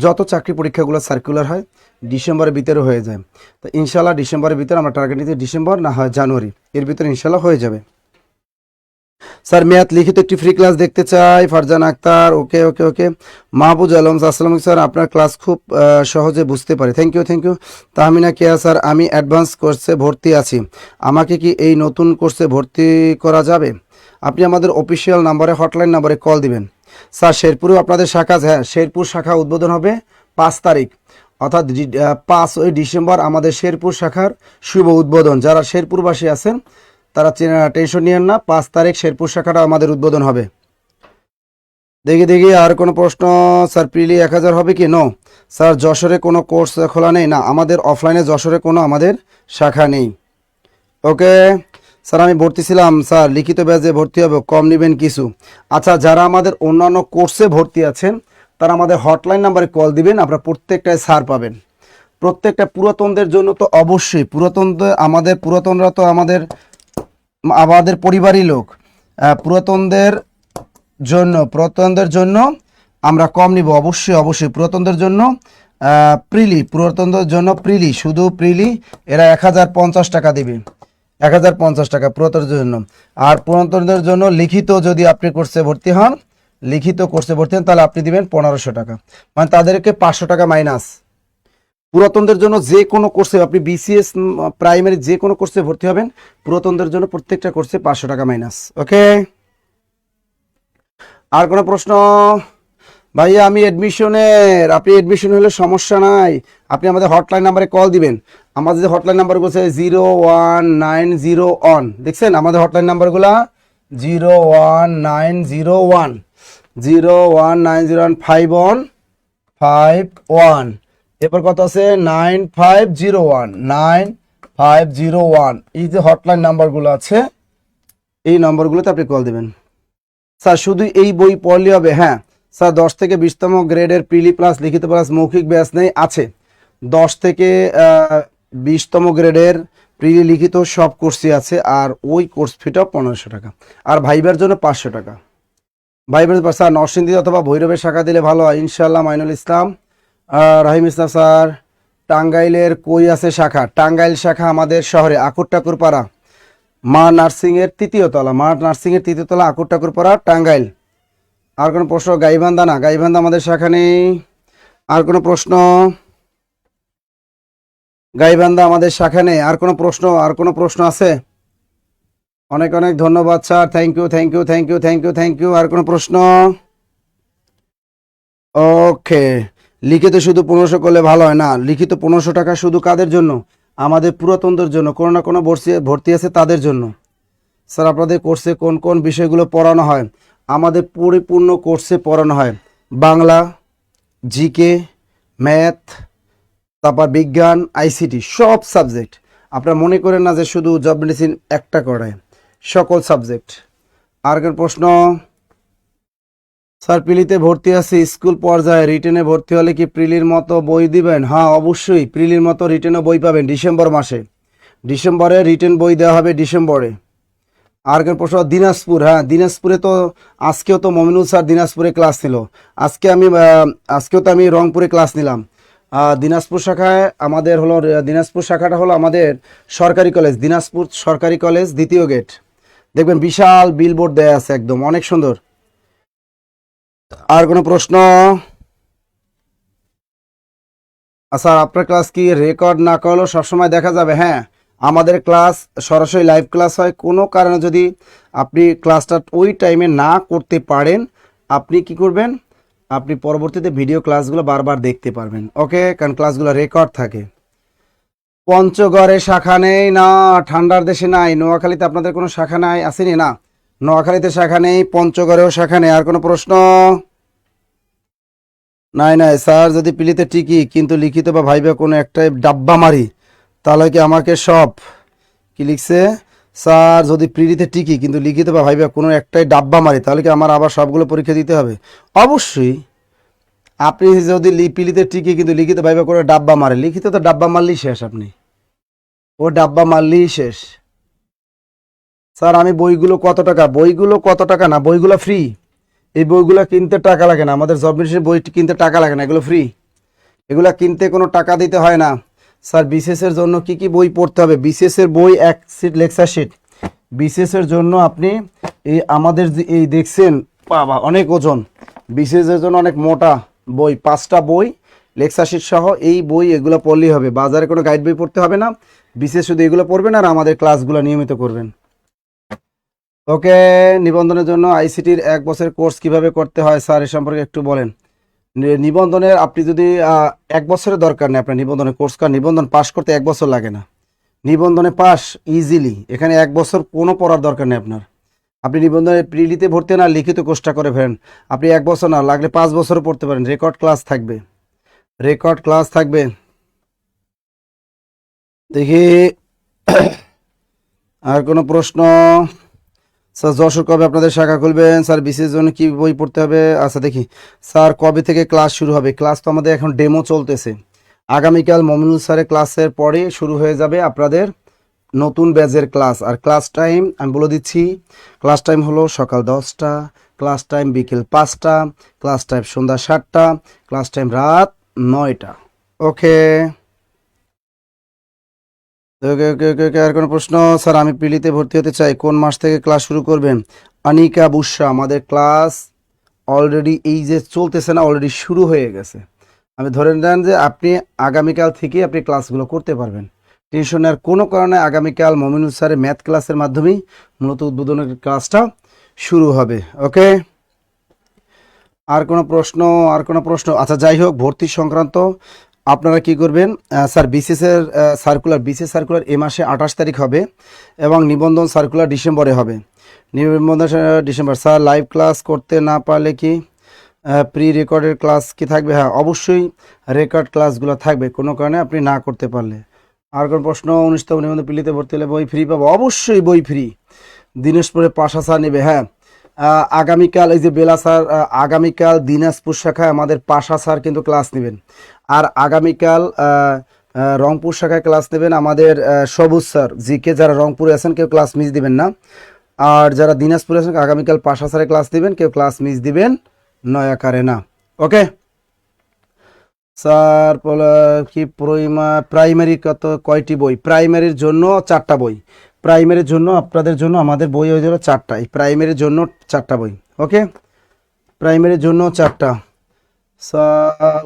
যত চাকরি পরীক্ষাগুলো সার্কুলার হয় ডিসেম্বরের ভিতরে হয়ে যায়, তো ইনশাল্লাহ ডিসেম্বরের ভিতরে আমরা টার্গেট নিতে, ডিসেম্বর না হয় জানুয়ারি, এর ভিতরে ইনশাল্লাহ হয়ে যাবে। স্যার মেয়াদ লিখিত একটি ফ্রি ক্লাস দেখতে চাই, ফারজান আক্তার। ওকে ওকে ওকে। মাহবুজ আলম, আসসালামু আলাইকুম স্যার, আপনার ক্লাস খুব সহজে বুঝতে পারি, thank you thank you. Tahmina Keya, sir আমি অ্যাডভান্স কোর্সে ভর্তি আছি, আমাকে কি এই নতুন কোর্সে ভর্তি করা যাবে? আপনি আমাদের অফিসিয়াল নাম্বারে, হটলাইন নাম্বারে কল দিবেন। স্যার শেরপুরেও আপনাদের শাখা, হ্যাঁ শেরপুর শাখা উদ্বোধন হবে 5 তারিখ, অর্থাৎ 5ই ডিসেম্বর আমাদের শেরপুর শাখার শুভ উদ্বোধন। যারা শেরপুরবাসী আছেন তারা টেনশন নিয়েন না, 5 তারিখ শেরপুর শাখাটা আমাদের উদ্বোধন হবে। দেখি দেখি আর কোনো প্রশ্ন? স্যার প্রিলি 1000 হবে কি? No sir. যশোরে কোনো কোর্স খোলা নেই? না, আমাদের অফলাইনে যশোরে কোনো আমাদের শাখা নেই। ওকে স্যার, আমি ভর্তি ছিলাম স্যার, লিখিত ব্যাচে ভর্তি হবে, কম নেবেন কিছু? আচ্ছা, যারা আমাদের অন্যান্য কোর্সে ভর্তি আছেন তারা আমাদের হটলাইন নাম্বারে কল দিবেন, আপনারা প্রত্যেকটায় ছাড় পাবেন। প্রত্যেকটা পুরাতনদের জন্য তো অবশ্যই, পুরাতনরা তো আমাদের পরিবারই লোক। পুরাতনদের জন্য আমরা কম নিব, অবশ্যই অবশ্যই। পুরাতনদের জন্য শুধু প্রিলি এরা 1050 টাকা দিবে, 1050 টাকা পুরাতনদের জন্য। আর পুরাতনদের জন্য লিখিত যদি আপনি কোর্সে ভর্তি হন, তাহলে আপনি দিবেন 1500 টাকা, মানে তাদেরকে 500 টাকা মাইনাস। পুরাতনদের জন্য যে কোনো কোর্সে, আপনি বিসিএস প্রাইমারি যে কোনো কোর্সে ভর্তি হবেন, পুরাতনদের জন্য প্রত্যেকটা কোর্সে 500 টাকা মাইনাস। ওকে, আর কোনো প্রশ্ন? ভাইয়া আমি আপনি অ্যাডমিশন হলে সমস্যা নাই, আপনি আমাদের হটলাইন নাম্বারে কল দিবেন। আমাদের যে হটলাইন নাম্বারগুলো আছে 01901, দেখছেন আমাদের হটলাইন নাম্বারগুলো 01901 এরপর কত আছে 9501 এই যে হটলাইন নাম্বারগুলো আছে, এই নাম্বারগুলোতে আপনি কল দেবেন। স্যার শুধু এই বই পড়লে হবে? হ্যাঁ স্যার, 10 থেকে 20তম গ্রেডের প্রিলি প্লাস লিখিত প্লাস মৌখিক ব্যাচ নেই, আছে 10 থেকে 20তম গ্রেডের প্রিলি লিখিত সব কোর্সই আছে, আর ওই কোর্স ফিটাও 1500 টাকা, আর ভাইবার জন্য 500 টাকা। ভাইবার স্যার নরসিংদী অথবা ভৈরবের শাখা দিলে ভালো হয় ইনশাল্লাহ। মাইনুল ইসলাম, রাহিম ইসলাম স্যার, টাঙ্গাইলের কই আছে শাখা? টাঙ্গাইল শাখা আমাদের শহরে আকুরটাকুরপাড়া, মা নার্সিংয়ের তৃতীয় তলা আকুরটাকুরপাড়া, টাঙ্গাইল। আর কোনো প্রশ্ন? গাইবান্ধা? না, গাইবান্ধা আমাদের শাখা নেই। আর কোনো প্রশ্ন? গাইবান্ধা আমাদের শাখা নেই। আর কোনো প্রশ্ন আছে? অনেক অনেক ধন্যবাদ স্যার, থ্যাংক ইউ। আর কোনো প্রশ্ন? ওকে, লিখিত শুধু 1500 করলে ভালো হয় না, লিখিত 1500 টাকা শুধু কাদের জন্য? আমাদের পুরাতনদের জন্য, কোনো না কোনো ভর্তি আছে তাদের জন্য। স্যার আপনাদের কোর্সে কোন কোন বিষয়গুলো পড়ানো হয়? আমাদের পরিপূর্ণ কোর্সে পড়ানো হয় বাংলা, জিকে, ম্যাথ, তারপর বিজ্ঞান, আইসিটি, সব সাবজেক্ট। আপনারা মনে করেন না যে শুধু জব মেডিসিন একটা করায়, সকল সাবজেক্ট। আর কোন প্রশ্ন? স্যার প্রিলিতে ভর্তি আছি, স্কুল পর্যায়ে, রিটেনে ভর্তি হলে কি প্রিলির মতো বই দিবেন? হ্যাঁ অবশ্যই, প্রিলির মতো রিটেনও বই পাবেন ডিসেম্বর মাসে। ডিসেম্বরে রিটেন বই দেওয়া হবে ডিসেম্বরে। আর কোন প্রশ্ন? দিনাজপুর, হ্যাঁ দিনাজপুরে তো আজকেও তো মমিনুল স্যার দিনাজপুরে ক্লাস নিল, আজকেও তো আমি রংপুরে ক্লাস নিলাম। দিনাজপুর শাখায় আমাদের হলো, দিনাজপুর শাখাটা হলো আমাদের সরকারি কলেজ, দিনাজপুর সরকারি কলেজ 2য় গেট, দেখবেন বিশাল বিলবোর্ড দেয়া আছে, একদম অনেক সুন্দর। আর কোনো প্রশ্ন? স্যার আপনার ক্লাস কি রেকর্ড না করলেও সবসময় দেখা যাবে? হ্যাঁ, আমাদের ক্লাস সরাসরি লাইভ ক্লাস হয়। কোনো কারণে যদি আপনি ক্লাসটা ওই টাইমে না করতে পারেন, আপনি কি করবেন, আপনি পরবর্তীতে ভিডিও ক্লাসগুলো বারবার দেখতে পারবেন। ওকে, কারণ ক্লাসগুলো রেকর্ড থাকে। পঞ্চগড়ে শাখা নেই? না, ঠান্ডার দেশে নাই। নোয়াখালীতে আপনাদের কোনো শাখা নাই আসেনি? না, নোয়াখালীতে শাখা নেই, পঞ্চগড়েও শাখা নেই। আর কোনো প্রশ্ন? নাই স্যার, যদি পিলিতে টিকি কিন্তু লিখিত বা ভাইবা কোনো একটাই ডাব্বা মারি, তাহলে কি আমাকে সব কি লিখছে? স্যার যদি প্রিলিতে টিকি কিন্তু লিখিত বা ভাইবা কোনো একটাই ডাব্বা মারি, তাহলে কি আমার আবার সবগুলো পরীক্ষা দিতে হবে? অবশ্যই। আপনি যদি পিলিতে টিকি কিন্তু লিখিত ভাইবা করে ডাব্বা মারে, লিখিত তো ডাব্বা মারলেই শেষ, আপনি ডাব্বা মারলেই শেষ। স্যার আমি বইগুলো কত টাকা? না, বইগুলো ফ্রি। এই বইগুলো কিনতে টাকা লাগে না, আমাদের জব মিশনের বই কিনতে টাকা লাগে না, এগুলো ফ্রি, এগুলো কিনতে কোনো টাকা দিতে হয় না। স্যার বিসিএস এর জন্য কি কি বই পড়তে হবে? বিসিএস এর বই, এক সিট লেকচার শিট। বিসিএস এর জন্য আপনি এই আমাদের যে এই দেখছেন বাবা অনেক ওজন, বিশেষের জন্য অনেক মোটা বই, 5টা বই লেকচার শিট সহ এই বই, এগুলো পড়লেই হবে, বাজারে কোনো গাইড বই পড়তে হবে না, বিশেষ শুধু এগুলো পড়বেন আর আমাদের ক্লাসগুলো নিয়মিত করবেন। ওকে, নিবন্ধনের জন্য আইসিটির 1 বছরের কোর্স কিভাবে করতে হয় স্যার এ সম্পর্কে একটু বলেন। নিবন্ধনের আপনি যদি 1 বছরের দরকার নেই আপনার নিবন্ধনের কোর্স, কারণ নিবন্ধন পাস করতে 1 বছর লাগে না, নিবন্ধনে পাস ইজিলি, এখানে 1 বছর কোনো পড়ার দরকার নেই আপনার। আপনি নিবন্ধনে প্রিলিতে ভর্তি না লিখিত কোর্সটা করে ফেলেন, আপনি 1 বছর না লাগলে 5 বছরও পড়তে পারেন, রেকর্ড ক্লাস থাকবে, রেকর্ড ক্লাস থাকবে। দেখি আর কোনো প্রশ্ন? স্যার যশোর কবে আপনাদের শাখা খুলবেন? স্যার বিশেষ জন্য কি বই পড়তে হবে? আচ্ছা দেখি স্যার কবে থেকে ক্লাস শুরু হবে? ক্লাস তো আমাদের এখন ডেমো চলতেছে, আগামীকাল মমিনুল স্যারের ক্লাসের পরে শুরু হয়ে যাবে আপনাদের নতুন ব্যাচের ক্লাস। আর ক্লাস টাইম আমি বলে দিচ্ছি, ক্লাস টাইম হলো সকাল 10টা, ক্লাস টাইম বিকেল 5টা, ক্লাস টাইম সন্ধ্যা 7টা, ক্লাস টাইম রাত 9টা। ওকে ওকে ওকে ওকে ওকে আর কোনো প্রশ্ন? স্যার আমি পিলিতে ভর্তি হতে চাই, কোন মাস থেকে ক্লাস শুরু করবেন? আনিকা বুসরা, আমাদের ক্লাস অলরেডি এই যে চলতেছে না, অলরেডি শুরু হয়ে গেছে। আমি ধরে নেন যে আপনি আগামীকাল থেকে আপনি ক্লাসগুলো করতে পারবেন, টেনশন নেওয়ার কোনো কারণে। আগামীকাল মমিনুল স্যারের ম্যাথ ক্লাসের মাধ্যমেই মূলত উদ্বোধনের ক্লাসটা শুরু হবে। ওকে, আর কোনো প্রশ্ন? আর কোনো প্রশ্ন? আচ্ছা যাই হোক, ভর্তি সংক্রান্ত আপনারা কি করবেন, স্যার বিসিএসের সার্কুলার, বিসিএস সার্কুলার এ মাসে 28 তারিখ হবে এবং নিবন্ধন সার্কুলার ডিসেম্বরে হবে। নিবন্ধন ডিসেম্বর। স্যার লাইভ ক্লাস করতে না পারলে কি প্রি রেকর্ডের ক্লাস কি থাকবে? হ্যাঁ অবশ্যই রেকর্ড ক্লাসগুলো থাকবে, কোনো কারণে আপনি না করতে পারলে। আর কোনো প্রশ্ন? 19তম নিবন্ধন পিলিতে ভর্তি হলে বই ফ্রি পাবো? অবশ্যই বই ফ্রি, দিনাজপুরে পাশা স্যার নেবে। হ্যাঁ আগামীকাল এই যে বেলা স্যার, আগামীকাল দিনাজপুর শাখায় আমাদের পাশা স্যার কিন্তু ক্লাস নেবেন, আর আগামীকাল রংপুর শাখায় ক্লাস নেবেন আমাদের সবুজ স্যার জিকে। যারা রংপুরে আছেন কেউ ক্লাস মিস দিবেন না, আর যারা দিনাজপুরে আছেন আগামীকাল পাশা স্যারে ক্লাস দিবেন, কেউ ক্লাস মিস দিবেন নয়াকারে না। ওকে স্যার কি প্রাইমারি কয়টি বই? প্রাইমারির জন্য 4টা বই, প্রাইমারির জন্য আপনাদের জন্য আমাদের বই হয়ে যাবে 4টা, এই প্রাইমারির জন্য 4টা বই। ওকে, প্রাইমারির জন্য 4টা।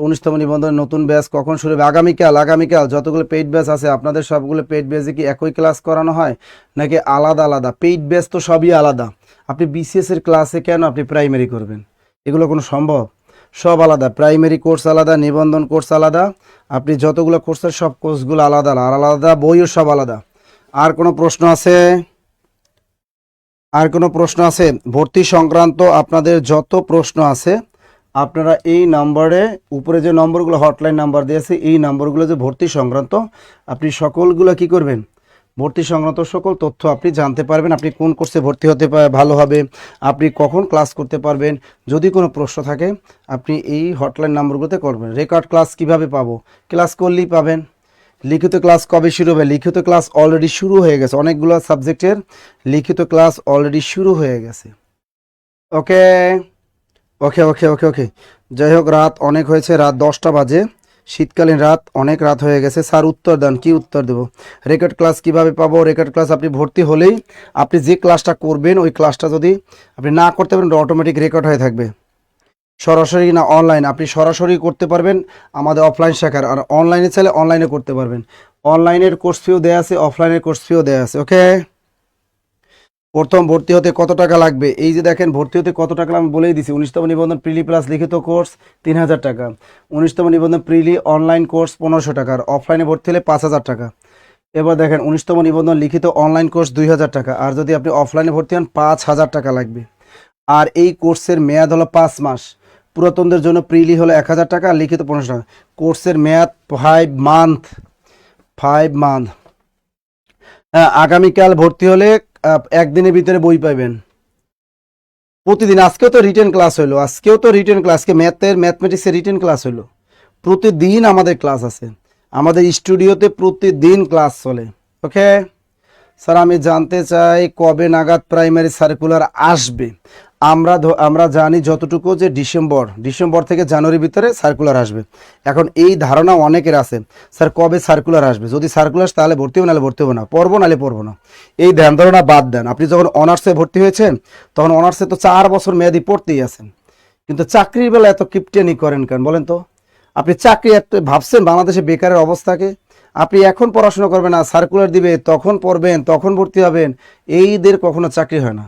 19তম নিবন্ধন নতুন ব্যাচ কখন শুরু হবে? আগামীকাল। আগামীকাল যতগুলো পেইড ব্যাচ আছে আপনাদের সবগুলো পেইড ব্যাচে কি একই ক্লাস করানো হয় নাকি আলাদা আলাদা? পেইড ব্যাচ তো সবই আলাদা, আপনি বিসিএস এর ক্লাসে কেন আপনি প্রাইমারি করবেন? এগুলো কোনো সম্ভব? সব আলাদা, প্রাইমারি কোর্স আলাদা, নিবন্ধন কোর্স আলাদা, আপনি যতগুলো কোর্স আছে সব কোর্সগুলো আলাদা আর আলাদা, বইও সব আলাদা। আর কোনো প্রশ্ন আছে? আর কোনো প্রশ্ন আছে? ভর্তি সংক্রান্ত আপনাদের যত প্রশ্ন আছে আপনারা এই নাম্বারে, উপরে যে নম্বরগুলো হটলাইন নাম্বার দিয়েছে, এই নম্বরগুলো যে ভর্তি সংক্রান্ত আপনি সকলগুলো কি করবেন, ভর্তি সংক্রান্ত সকল তথ্য আপনি জানতে পারবেন। আপনি কোন কোর্সে ভর্তি হতে ভালো হবে, আপনি কখন ক্লাস করতে পারবেন, যদি কোনো প্রশ্ন থাকে আপনি এই হটলাইন নাম্বারগুলোতে করবেন। রেকর্ড ক্লাস কিভাবে পাবো? ক্লাস করলেই পাবেন। লিখিত ক্লাস কবে শুরু হবে? লিখিত ক্লাস অলরেডি শুরু হয়ে গেছে, অনেকগুলো সাবজেক্টের লিখিত ক্লাস অলরেডি শুরু হয়ে গেছে। ওকে ওকে ওকে ওকে ওকে যাই হোক, রাত অনেক হয়েছে, রাত 10টা বাজে, শীতকালীন রাত, অনেক রাত হয়ে গেছে। স্যার উত্তর দেন, কি উত্তর দেব? রেকর্ড ক্লাস কিভাবে পাবো? রেকর্ড ক্লাস আপনি ভর্তি হলেই আপনি যে ক্লাসটা করবেন ওই ক্লাসটা যদি আপনি না করতে পারেন অটোমেটিক রেকর্ড হয়ে থাকবে। সরাসরি না অনলাইন, আপনি সরাসরি করতে পারবেন আমাদের অফলাইন শাখার, আর অনলাইনে চাইলে অনলাইনে করতে পারবেন। অনলাইনের কোর্স ফিও দেওয়া আছে, অফলাইনের কোর্স ফিও দেওয়া আছে। ওকে, প্রথম ভর্তি হতে কত টাকা লাগবে? এই যে দেখেন ভর্তি হতে কত টাকা আমি বলেই দিছি। 19তম নিবন্ধন প্রিলি প্লাস লিখিত কোর্স 3000 টাকা, 19তম নিবন্ধন প্রিলি অনলাইন কোর্স 1500 টাকা, আর অফলাইনে ভর্তি হলে 5000 টাকা। এবার দেখেন 19তম নিবন্ধন লিখিত অনলাইন কোর্স 2000 টাকা, আর যদি আপনি অফলাইনে ভর্তি হন 5000 টাকা লাগবে। আর এই কোর্সের মেয়াদ হলো 5 মাস। পুরাতনদের জন্য প্রিলি হলো 1000 টাকা, আর লিখিত 1500 টাকা। কোর্সের মেয়াদ 5 মান্থ, 5 মান্থ। আগামীকাল ভর্তি হলে একদিনের ভিতরে বই পাবেন প্রতিদিন। আজকেও তো রিটেন ক্লাস হলো, আজকেও তো রিটেন ক্লাস, আজকে ম্যাথমেটিক্সের রিটেন ক্লাস হলো। প্রতিদিন আমাদের ক্লাস আছে, আমাদের স্টুডিওতে প্রতিদিন ক্লাস চলে। ওকে স্যার আমি জানতে চাই কবে নাগাদ প্রাইমারি সার্কুলার আসবে? আমরা জানি যতটুকু যে ডিসেম্বর থেকে জানুয়ারির ভিতরে সার্কুলার আসবে। এখন এই ধারণা অনেকের আছে, স্যার কবে সার্কুলার আসবে, যদি সার্কুলার আসে তাহলে ভর্তি হবে, নাহলে ভর্তি হবে না, পড়বো নাহলে পড়বো না। এই ধ্যান ধারণা বাদ দেন। আপনি যখন অনার্সে ভর্তি হয়েছেন তখন অনার্সে তো 4 বছর মেয়াদি পড়তেই আছেন, কিন্তু চাকরির বেলা এত কিপটেনি করেন কেন বলেন তো? আপনি চাকরি একটা ভাবছেন বাংলাদেশে বেকারের অবস্থাকে? আপনি এখন পড়াশোনা করবেন না, সার্কুলার দিবে তখন পড়বেন, তখন ভর্তি হবেন, এইদের কখনো চাকরি হয় না।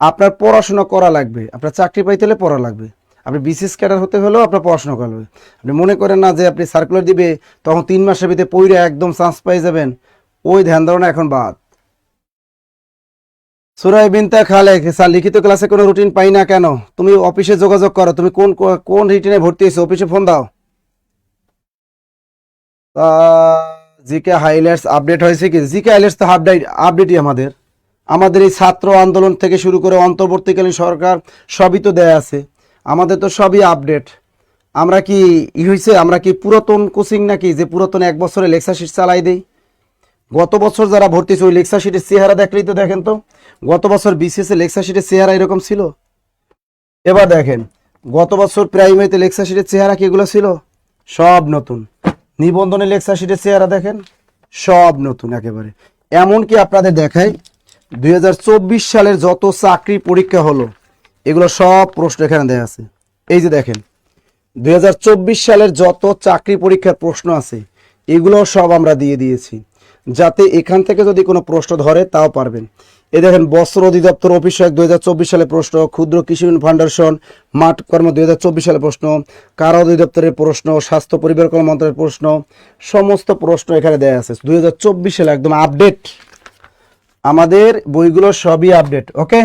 আপনার পড়াশোনা করা লাগবে, আপনার চাকরি পাইতে হলে পড়া লাগবে, আপনি বিসিএস ক্যাডার হতে হলেও আপনার পড়াশোনা করা লাগবে। আপনি মনে করেন না যে আপনি সার্কুলার দিবে তখন 3 মাসের ভিতরে পড়ে একদম চান্স পাই যাবেন, ওই ধ্যান ধারণা এখন বাদ। সুরাই বিনতে খালেক, স্যার লিখিত ক্লাসে কোনো রুটিন পাই না কেন? তুমি অফিসে যোগাযোগ করো, তুমি কোন কোন রিটিনে ভর্তি হয়েছো, অফিসে ফোন দাও। জিকে হাইলাইটস আপডেট হয়েছে কি? জিকে হাইলাইটস তো আপডেটই আমাদের এই ছাত্র আন্দোলন থেকে শুরু করে অন্তর্বর্তীকালীন সরকার সবই তো দেয়া আছে, আমাদের তো সবই আপডেট। আমরা কি হয়েছে, আমরা কি পুরাতন কোচিং নাকি যে পুরাতন 1 বছরে লেকচার শিট চালাই দেই? গত বছর যারা ভর্তি হয়েছে ওই লেকচার শিটের চেহারা দেখলেই তো দেখেন তো, গত বছর বিসিএস এ লেকচার শিটের চেহারা এরকম ছিল? এবার দেখেন গত বছর প্রাইমারিতে লেকচার শিটের চেহারা কি এগুলো ছিল? সব নতুন। নিবন্ধনের লেকচার শিটের চেহারা দেখেন, সব নতুন একেবারে। এমনকি আপনাদের দেখাই 2024 সালের যত চাকরি পরীক্ষা হলো এগুলো সব প্রশ্ন এখানে দেয়া আছে। এই যে দেখেন 2024 সালের যত চাকরি পরীক্ষার প্রশ্ন আছে এগুলো সব আমরা দিয়ে দিয়েছি, যাতে এখান থেকে যদি কোনো প্রশ্ন ধরে তাও পারবেন। এই দেখেন বস্ত্র অধিদপ্তর অফিস 2024 সালে প্রশ্ন, ক্ষুদ্র কৃষি ফাউন্ডেশন মাঠ কর্ম 2024 সালে প্রশ্ন, কারা অধিদপ্তরের প্রশ্ন, স্বাস্থ্য পরিবার কল্যাণ মন্ত্রণালয়ের প্রশ্ন, সমস্ত প্রশ্ন এখানে দেয়া আছে 2024 সালে একদম আপডেট। আমাদের বইগুলো সবই আপডেট। ওকে,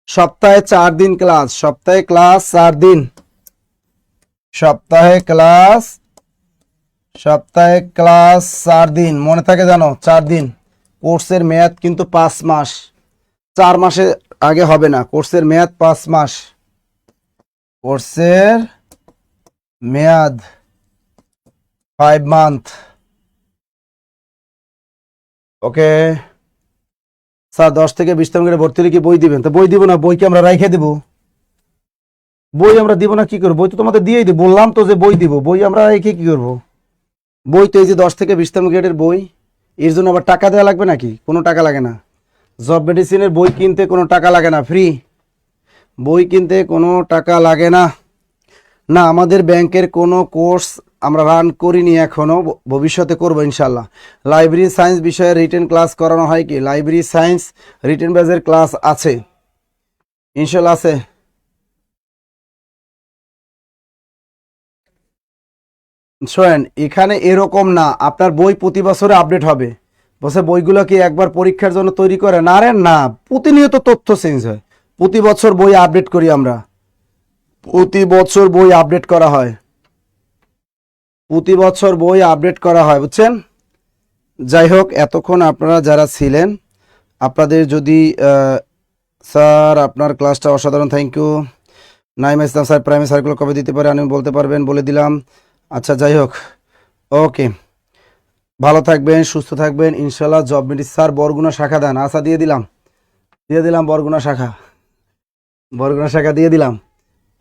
সপ্তাহে 4 দিন ক্লাস, সপ্তাহে ক্লাস 4 দিন, সপ্তাহে ক্লাস 4 দিন, মনে থাকে জানো 4 দিন। কোর্সের মেয়াদ কিন্তু 5 মাস, 4 মাসে আগে হবে না, কোর্সের মেয়াদ 5 মাস, কোর্সের মেয়াদ 5 মান্থ। ওকে স্যার 10 থেকে 20 করে ভর্তি হলে কি বই দিবেন? তো বই দিব না, বই কি আমরা রাইখে দিব? বই আমরা দিব না কি করবো? বই তো তোমাদের দিয়েই দিব, বললাম তো যে বই দিব, বই আমরা রেখে কি করবো? বই তো এই যে 10 থেকে 20 গ্রেডের বই, এর জন্য আবার টাকা দেওয়া লাগবে নাকি? কোনো টাকা লাগে না। জব মেডিসিনের বই কিনতে কোনো টাকা লাগে না, ফ্রি। বই কিনতে কোনো টাকা লাগে না। না, আমাদের ব্যাংকের কোনো কোর্স আমরা রান করিনি এখনো, ভবিষ্যতে করবো ইনশাল্লাহ। লাইব্রেরি সায়েন্স বিষয়ে রিটেন ক্লাস করানো হয় কি? লাইব্রেরি সায়েন্স রিটেন বেজের ক্লাস আছে ইনশাল্লাহ, আছে। শোনেন এখানে এরকম না, আপনার বই প্রতি বছরে আপডেট হবে। বসে বইগুলো কি একবার পরীক্ষার জন্য তৈরি করে? না রে না, প্রতিনিয়ত তথ্য চেঞ্জ হয়, প্রতি বছর বই আপডেট করি আমরা, প্রতি বছর বই আপডেট করা হয়, প্রতি বছর বই আপডেট করা হয়, বুঝছেন? যাই হোক, এতক্ষণ আপনারা যারা ছিলেন, আপনাদের যদি স্যার আপনার ক্লাসটা অসাধারণ, thank you. Naim Islam sir primary circular কবে দিতে পারে আমি বলতে পারবেন? বলে দিলাম। আচ্ছা যাই হোক, ওকে, ভালো থাকবেন, সুস্থ থাকবেন ইনশাল্লাহ। জব মেডিসিন স্যার বরগুনা শাখা দেন। আচ্ছা দিয়ে দিলাম বরগুনা শাখা দিয়ে দিলাম।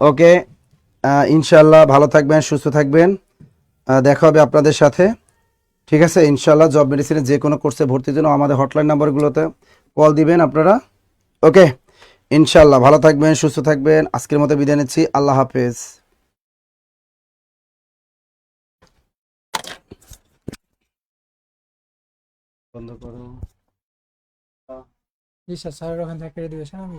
ওকে, ইনশাল্লাহ ভালো থাকবেন, সুস্থ থাকবেন, দেখা হবে আপনাদের সাথে, ঠিক আছে ইনশাল্লাহ। জব মেডিসিনের যে কোনো কোর্সে ভর্তির জন্য আমাদের হটলাইন নাম্বারগুলোতে কল দিবেন আপনারা। ওকে, ইনশাল্লাহ ভালো থাকবেন, সুস্থ থাকবেন। আজকের মতো বিদায় নিচ্ছি, আল্লাহ হাফেজ। বন্ধ করো। জি স্যার, স্যারের ওখান থেকে কেটে দিয়েছেন আমি